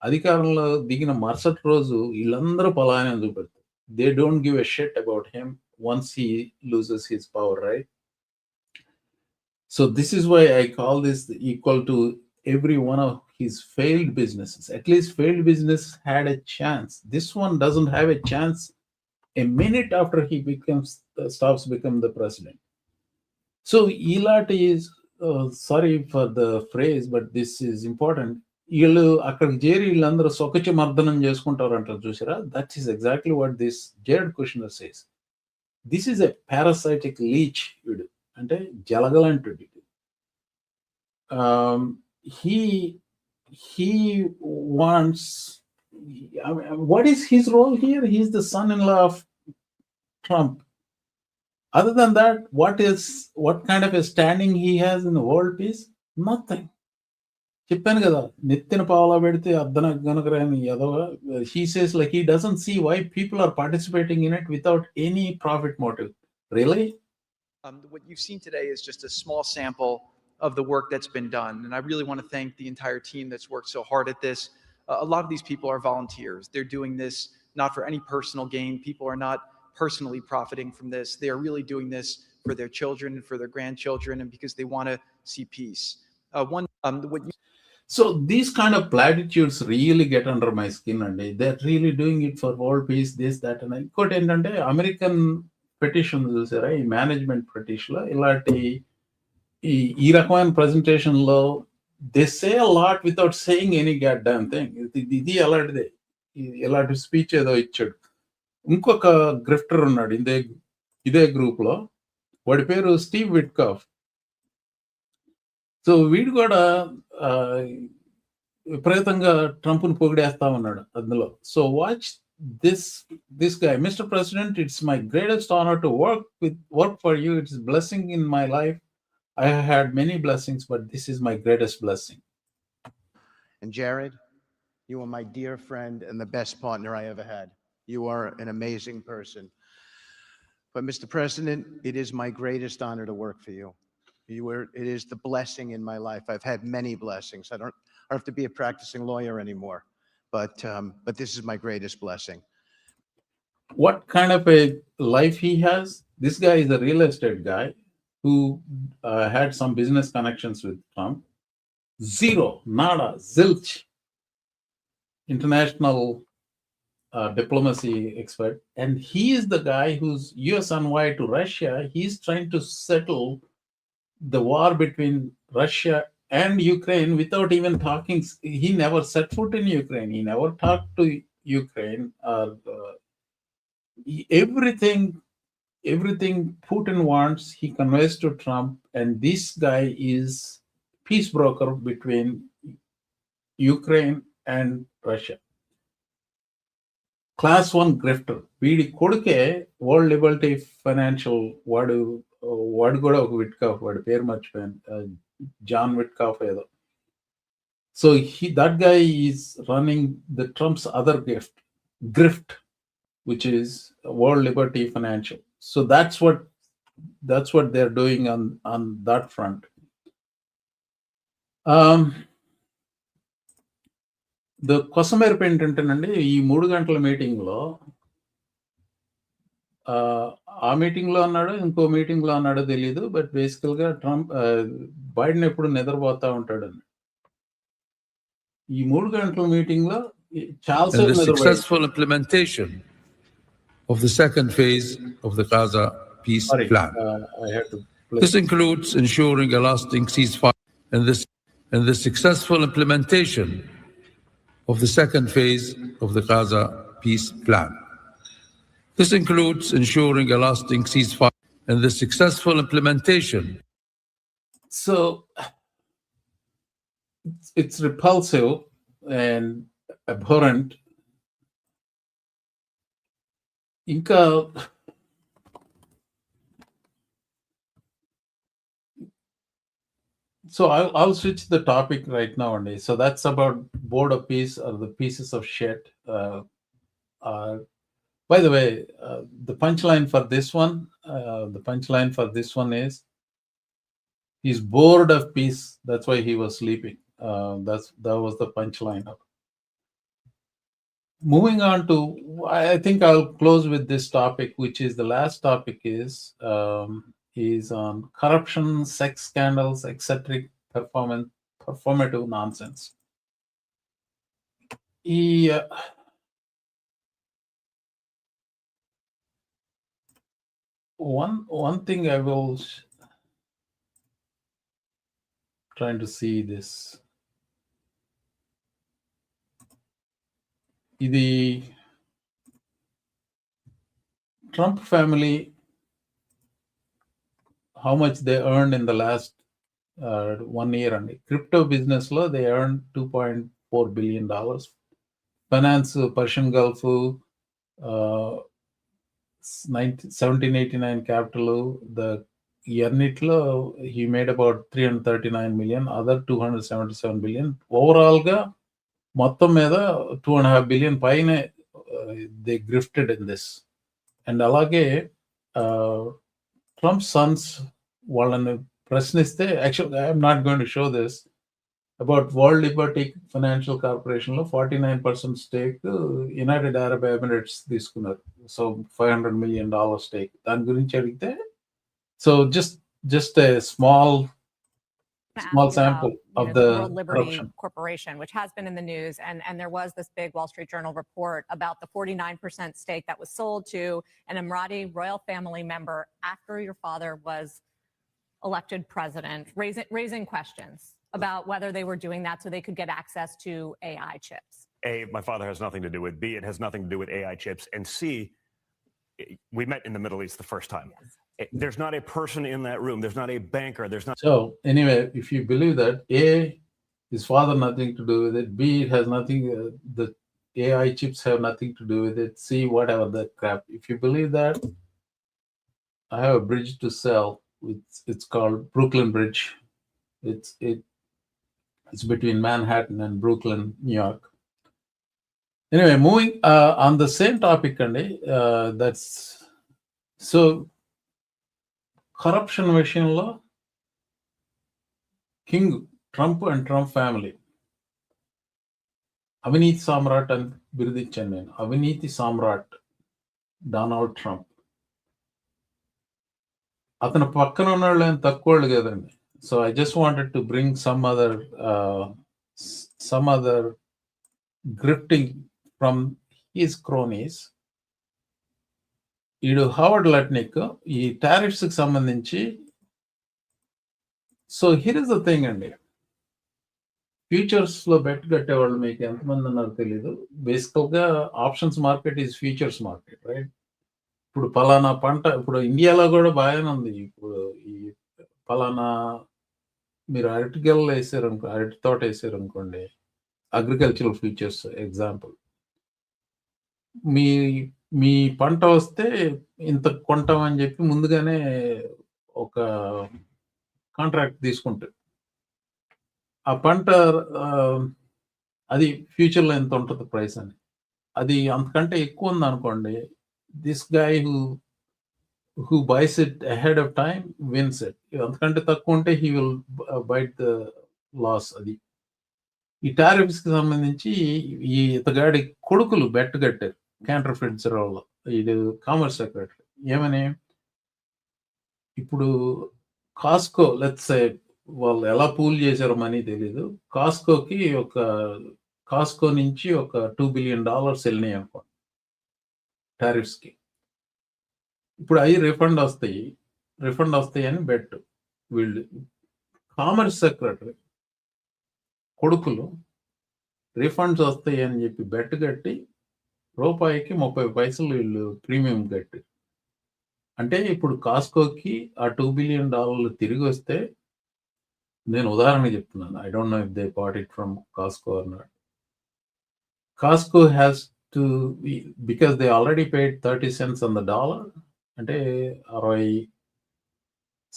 అధికారంలో దిగిన మరుసటి రోజు వీళ్ళందరూ పలాయనం చూపెడతారు. They don't give a shit about him once he loses his power, right? So this is why I call this equal to every one of his failed businesses. At least failed business had a chance. This one doesn't have a chance a minute after he stops becoming the president. So Elot is, sorry for the phrase, but this is important. వీళ్ళు అక్కడికి చేరి వీళ్ళందరూ సొకచి మర్దనం చేసుకుంటారంటారు చూసారా, that is exactly what this jade questionnaire says. This is a parasitic Leach. వీడు అంటే జలగలంటుడు. he he wants, what is his role here? He's the son-in-law of Trump. Other than that, what kind of a standing he has in the world peace? Nothing. చెప్పాను కదా, నెత్తిన పావలా పెడితే అద్దన గనకరాని ఎదవ. He says like he doesn't see why people are participating in it without any profit motive. Really? What you've seen today is just a small sample of the work that's been done. And I really want to thank the entire team that's worked so hard at this. A lot of these people are volunteers. They're doing this not for any personal gain. People are not personally profiting from this. They are really doing this for their children and for their grandchildren and because they want to see peace. So these kind of platitudes really get under my skin, and they're really doing it for world peace, this, that, and ఇంకోటి ఏంటంటే American petition చూసారా, ఈ management petition ఇలాంటి ఈ రకమైన presentation లో they say a lot without saying any god damn thing. ఇది అలాంటిదే, ఇలాంటి స్పీచ్ ఏదో ఇచ్చాడు. ఇంకొక గ్రిఫ్టర్ ఉన్నాడు ఇదే గ్రూప్ లో, వాడి పేరు స్టీవ్ విట్కాఫ్. సో వీడు కూడా విపరీతంగా ట్రంప్ను పొగిడేస్తా ఉన్నాడు అందులో. So watch this guy. Mr. President, it's my greatest honor to work for you. It's a blessing in my life. I have had many blessings, but this is my greatest blessing. And Jared, you are my dear friend and the best partner I ever had. You are an amazing person. But Mr. President, it is my greatest honor to work for you. It is the blessing in my life. I've had many blessings. I don't have to be a practicing lawyer anymore, but this is my greatest blessing. What kind of a life he has? This guy is a real estate guy who had some business connections with Trump. Zero, nada, zilch. International diplomacy expert. And he is the guy who's US envoy to Russia. He's trying to settle the war between Russia and Ukraine without even talking. He never set foot in Ukraine. He never talked to Ukraine. Everything Putin wants, he conveys to Trump. And this guy is peace broker between Ukraine and Russia. Class 1 grifter. వీడి కొడుకే world Liberty financial వాడు కూడా ఒక Witkoff, వాడి పేరు మర్చిపోయాను, John Witkoff ఏదో. So that guy is running the Trump's other grift, which is World Liberty Financial. So that's what they're doing on that front. The కొసమేరపు ఏంటంటేనండి, ఈ 3 గంటల మీటింగ్లో ఆ మీటింగ్ లో అన్నాడు, ఇంకో మీటింగ్ లో అన్నాడో తెలియదు, బట్ బేసికల్ గా ట్రంప్ బైడెన్ ఎప్పుడు నిద్రపోతా ఉంటాడని. ఈ 3 గంటల మీటింగ్ లో చాలాసేపు the successful implementation of the second phase of the Gaza peace plan. This includes ensuring a lasting ceasefire and the successful implementation of the second phase of the Gaza peace plan. This includes ensuring a lasting ceasefire and the successful implementation. So it's repulsive and abhorrent. ఇంకా so I'll switch the topic right now, Andy. So that's about board of peace or the pieces of shit. By the way, the punchline for this one is he's bored of peace. That's why he was sleeping. That was the punchline. Moving on to, I think I'll close with this topic, which is the last topic is on corruption, sex scandals, eccentric performative nonsense. One thing I will trying to see this. ఇది Trump family, how much they earned in the last 1 year and crypto business lo they earned $2.4 billion. Finance, Persian Gulf, 1789 capital, the yearnitlo he made about 339 million, other 277 billion. Overall ga మొత్తం మీద 2.5 billion పైన they grifted in this. And అలాగే Trump Sons వాళ్ళని ప్రశ్నిస్తే, యాక్చువల్గా I'm not going to show this, about world Liberty financial కార్పొరేషన్లో 49% stake United Arab Emirates తీసుకున్నారు. So $500 million stake. దాని గురించి అడిగితే, so just a small sample of the World Liberty corruption. Corporation, which has been in the news, and there was this big Wall Street Journal report about the 49% stake that was sold to an Emirati royal family member after your father was elected president, raising questions about whether they were doing that so they could get access to AI chips. A, my father has nothing to do with. B, it has nothing to do with AI chips. And C, we met in the Middle East the first time. Yes. There's not a person in that room. There's not a banker. There's not. So anyway, if you believe that, A, his father nothing to do with it. B, it has nothing. The AI chips have nothing to do with it. C, whatever that crap. If you believe that, I have a bridge to sell. It's called Brooklyn Bridge. It's between Manhattan and Brooklyn, New York. Anyway, moving on the same topic, that's so. Corruption విషయంలో king Trump and Trump family అవినీతి సామ్రాట్ అని బిరుదిచ్చాను నేను. అవినీతి సామ్రాట్ Donald Trump. అతను పక్కన ఉన్న వాళ్ళు ఏం తక్కువ వాళ్ళు కదండి. So I just wanted to bring some other grifting from his cronies. ఈడు హావర్డ్ లట్నిక్ ఈ టారిఫ్స్ కి సంబంధించి, so here is the thing అండి, ఫ్యూచర్స్ లో బెట్ కట్టేవాళ్ళు మీకు ఎంతమంది ఉన్నారో తెలీదు. బేసికల్ గా options market is futures market, right? ఇప్పుడు పలానా పంట, ఇప్పుడు ఇండియాలో కూడా బాగానే ఉంది. ఇప్పుడు ఈ పలానా మీరు అరటి గెలలు వేసారనుకో, అరటి తోట వేసారనుకోండి, అగ్రికల్చరల్ ఫ్యూచర్స్ ఎగ్జాంపుల్. మీ పంట వస్తే ఇంత కొంటామని చెప్పి ముందుగానే ఒక కాంట్రాక్ట్ తీసుకుంటారు. ఆ పంట అది ఫ్యూచర్లో ఎంత ఉంటుంది ప్రైస్ అని, అది అంతకంటే ఎక్కువ ఉంది అనుకోండి, this guy who buys it ahead of time wins it. అంతకంటే తక్కువ ఉంటే he will bite the loss. అది ఈ టారిఫ్స్ కి సంబంధించి ఈ ఇతగాడి కొడుకులు బెట్ కట్టారు counterfeit వాళ్ళు. ఇది కామర్స్ సెక్రటరీ ఏమని, ఇప్పుడు కాస్కో లెట్స్ సే వాళ్ళు ఎలా పూల్ చేశారో మనీ తెలీదు, కాస్కో నుంచి ఒక $2 billion వెళ్ళినాయి అనుకోండి టారిఫ్స్ కి. ఇప్పుడు అవి రిఫండ్ వస్తాయి అని బెట్. వీళ్ళు కామర్స్ సెక్రటరీ కొడుకులు రిఫండ్స్ వస్తాయి అని చెప్పి బెట్ కట్టి రూపాయికి 30 పైసలు వీళ్ళు ప్రీమియం కట్టి, అంటే ఇప్పుడు కాస్కోకి ఆ $2 billion తిరిగి వస్తే, నేను ఉదాహరణ చెప్తున్నాను, I don't know if they bought it from Costco or not. Costco has to, because they already paid 30 cents on the dollar, అంటే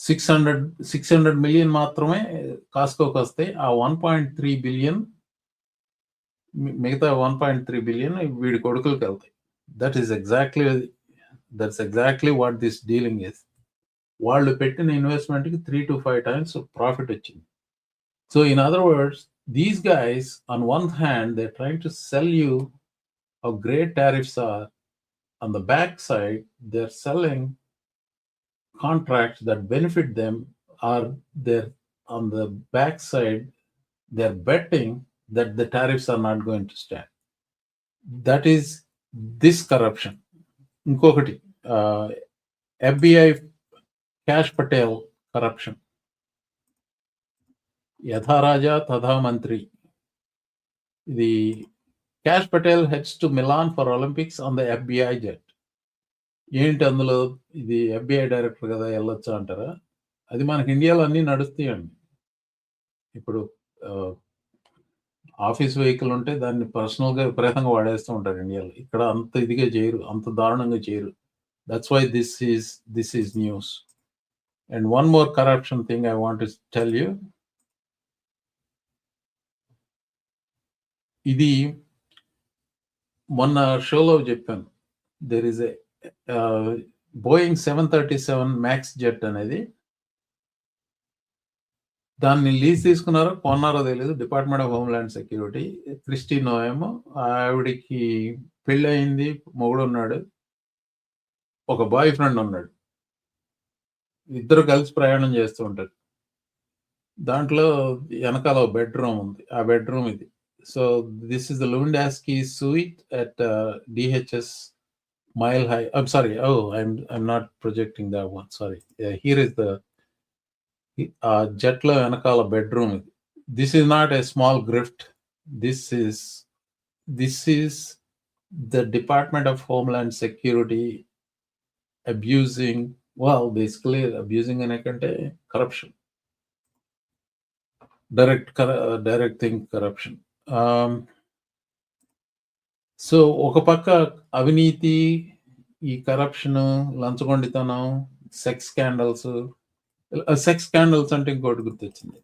600 million మాత్రమే కాస్కోకి వస్తాయి. ఆ 1.3 billion మిగతా 1.3 billion వీడి కొడుకులకి వెళ్తాయి. That's exactly what this dealing is. వాళ్ళు పెట్టిన ఇన్వెస్ట్మెంట్ కి 3 to 5 times ప్రాఫిట్ వచ్చింది. So in other words, these guys on one hand they trying to sell you how great tariffs are. On the back side they are selling contracts that benefit them, are there on the back side they're betting that the tariffs are not going to stand. That is this corruption. Inkokati, FBI Cash Patel corruption. Yatha Raja Tadha Mantri. Cash Patel heads to Milan for Olympics on the FBI jet. ఏంటి అందులో ఇది FBI director కదా వెళ్ళొచ్చా అంటారా? అది మనకి ఇండియాలో అన్నీ నడుస్తాయండి. ఇప్పుడు ఆఫీస్ వెహికల్ ఉంటే దాన్ని పర్సనల్గా విపరీతంగా వాడేస్తూ ఉంటారు ఇండియాలో. ఇక్కడ అంత ఇదిగా చేయరు, అంత దారుణంగా చేయరు. That's why this is news. And one more corruption thing I want to tell you. ఇది మొన్న షోలో చెప్పాను. There is a Boeing 737 max jet అనేది, దాన్ని లీజ్ తీసుకున్నారో కొన్నారో తెలియదు. Department of homeland security, Kristi Noem, ఆవిడికి పెళ్ళయింది, మొగుడు ఉన్నాడు, ఒక బాయ్ ఫ్రెండ్ ఉన్నాడు, ఇద్దరు కలిసి ప్రయాణం చేస్తూ ఉంటారు. దాంట్లో వెనకాల బెడ్రూమ్ ఉంది, ఆ బెడ్రూమ్ ఇది. So this is the Lewandowski suite at DHS Mile High. I'm sorry. Oh, I'm not projecting that one. Sorry. Here is the jet lo venakala bedroom. This is not a small grift. This is the Department of Homeland Security abusing, well, basically abusing anekante corruption. Direct thing corruption. So ఒక పక్క అవినీతి, ఈ corruption, లంచగొండితనం, sex scandals అంటే ఇంకోటి గుర్తొచ్చింది.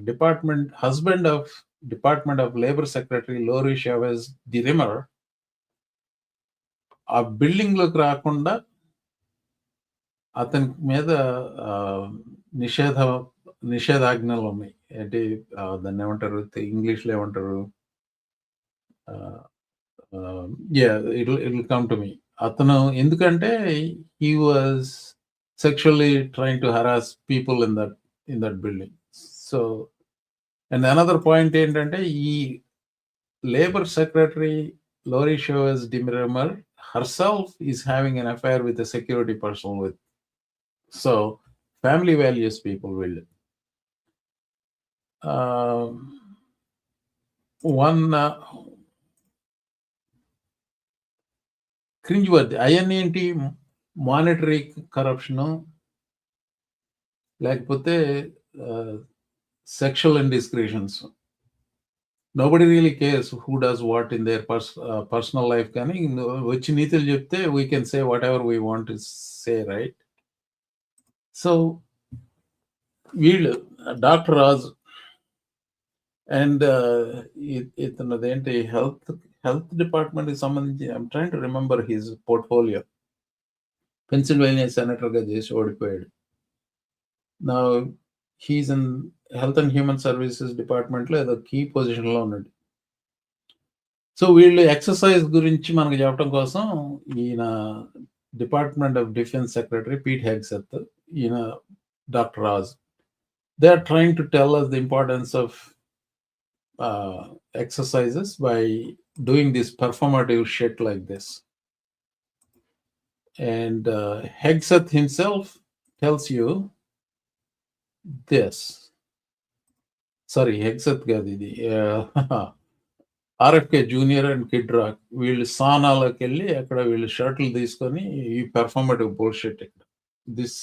Department of labor secretary Lori Chavez DeRemer ఆ building లోకి రాకుండా అతని మీద నిషేధాజ్ఞలు ఉన్నాయి. అంటే దాన్ని ఏమంటారు, ఇంగ్లీష్లో ఏమంటారు, it'll come to me. అతను ఎందుకంటే he was sexually trying to harass people in that building. So, and another point ఏంటంటే ఈ labor secretary Lori Chavez Dimmer herself is having an affair with a security person with. So family values people will. One cringe worthy అవన్నీ ఏంటి, monetary corruption, లేకపోతే sexual indiscretions. Nobody really cares who does what in their personal life. కానీ వచ్చి నీతులు చెప్తే we can say whatever we want to say, right? So వీళ్ళు doctor Raj అండ్ ఇతనదేంటి హెల్త్ డిపార్ట్మెంట్కి సంబంధించి I'm trying to remember his portfolio. Pennsylvania సెనేటర్గా చేసి ఓడిపోయాడు. నా he's in health and human services డిపార్ట్మెంట్లో ఏదో కీ పొజిషన్లో ఉన్నాడు. సో వీళ్ళు ఎక్సర్సైజ్ గురించి మనకు చెప్పడం కోసం ఈయన department of defence secretary Pete Hegseth, ఈయన doctor Raj, they are trying to tell us the importance of exercises by doing this performative shit like this. And Hegseth himself tells you this. Sorry, Hegseth gadidi. RFK Junior and Kid Rock వీళ్ళు సానాలకు వెళ్ళి అక్కడ వీళ్ళు షర్ట్లు తీసుకొని ఈ performative bullshit. This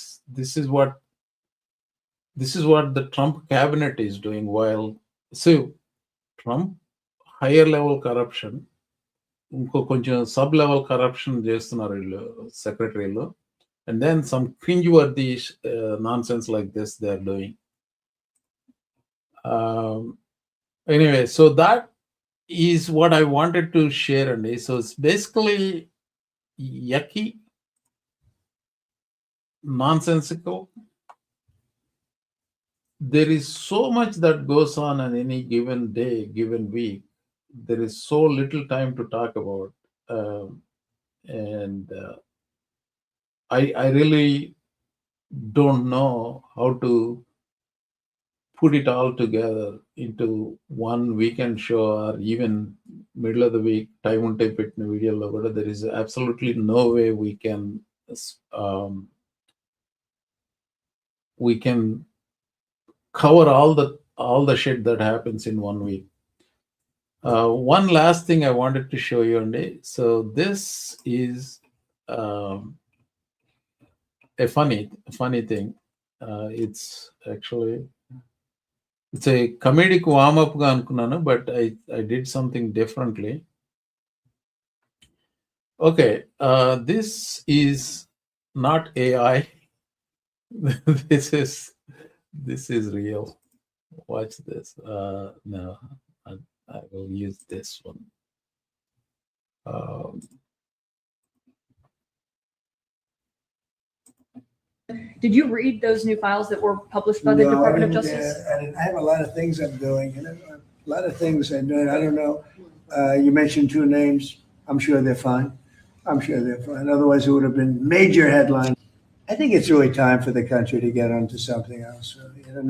is what the Trump cabinet is doing. While Trump higher level corruption, ఇంకో కొంచెం sub level corruption చేస్తున్నారు వీళ్ళు సెక్రటరీలో. And then some cringe worthy nonsense like this they are doing. Anyway, so that is what I wanted to share అండి. So it's basically yucky, nonsensical. There is so much that goes on any given day, given week. There is so little time to talk about, and I really don't know how to put it all together into one weekend show or even middle of the week time unte petna video lo kuda there is absolutely no way we can cover all the shit that happens in one week. One last thing I wanted to show you, Andy. So this is a funny thing. It's actually it's a comedic warm up ga anukunnanu, but I did something differently. Okay, this is not AI. this is real. Watch this. No, I will use this one. Did you read those new files that were published by the Department of Justice? I have a lot of things I'm doing, and a lot of things I'm doing. I don't know. You mentioned two names. I'm sure they're fine. Otherwise, it would have been major headlines. I think it's really time for the country to get onto something else.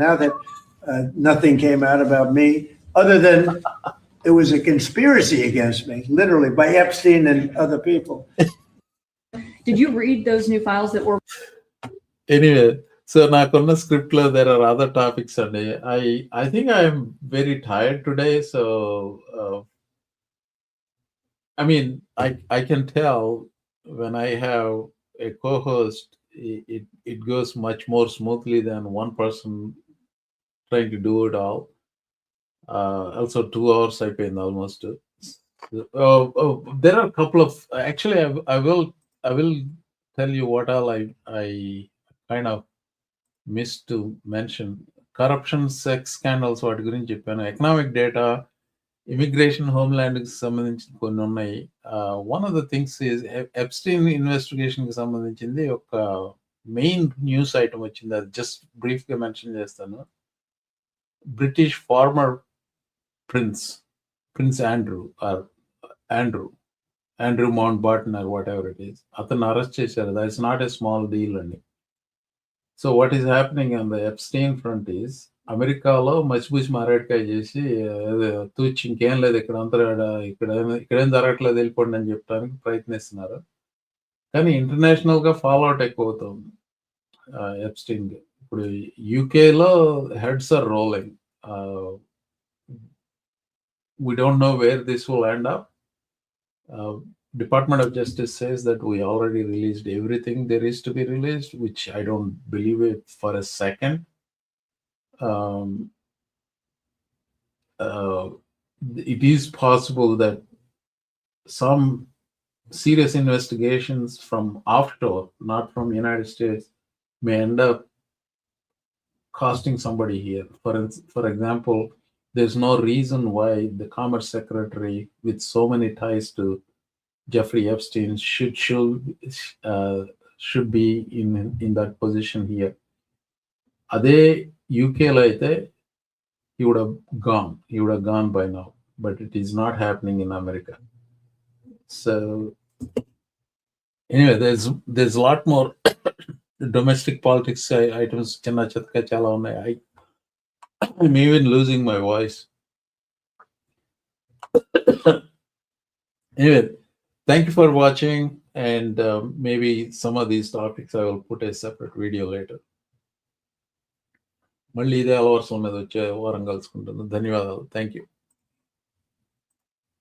Now that nothing came out about me, other than it was a conspiracy against me, literally, by Epstein and other people. Did you read those new files that were? Anyway, so nakuన్న script lo there are other topics, and I think I am very tired today. So I mean, I can tell when I have a co-host, it goes much more smoothly than one person trying to do it all. Also 2 hours I paid almost. There are a couple of, actually I will tell you what all I kind of missed to mention. Corruption, sex scandals వాటి గురించి చెప్పాను. Economic data, immigration, హోమ్ల్యాండ్కి సంబంధించిన కొన్ని ఉన్నాయి. One of the things is Epstein ఇన్వెస్టిగేషన్కి సంబంధించింది ఒక main news item వచ్చింది. అది జస్ట్ బ్రీఫ్గా మెన్షన్ చేస్తాను. British former prince Andrew Mountbatten or whatever it is, అతను అరెస్ట్ చేశారు. That is not a small deal అండి. So what is happening on the Epstein front is, అమెరికాలో మచ్చిబుచ్చి మారేడుకాయ చేసి తూచి ఇంకేం లేదు ఇక్కడ అంతా ఇక్కడేం జరగట్లేదు వెళ్ళిపోండి అని చెప్పడానికి ప్రయత్నిస్తున్నారు. కానీ ఇంటర్నేషనల్గా ఫాలో అవుట్ ఎక్కువ అవుతుంది ఎప్స్టీన్. ఇప్పుడు యూకేలో heads are rolling. We don't know where this will end up. Department of Justice says that we already released everything there is to be released, which I don't believe it for a second. It is possible that some serious investigations from offshore, not from United States, may end up costing somebody here. For example, there's no reason why the Commerce Secretary, with so many ties to Jeffrey Epstein, should be in that position here. Ade UK lo aithe he would have gone by now, but it is not happening in America. So anyway, there's a lot more domestic politics items chinna chatka chala unnai. I'm even losing my voice. Anyway, thank you for watching, and maybe some of these topics I will put a separate video later. మళ్ళీ ఇదే అలవర్స్ ఉన్నది వచ్చే వారం కలుసుకుంటాను. ధన్యవాదాలు. Thank you.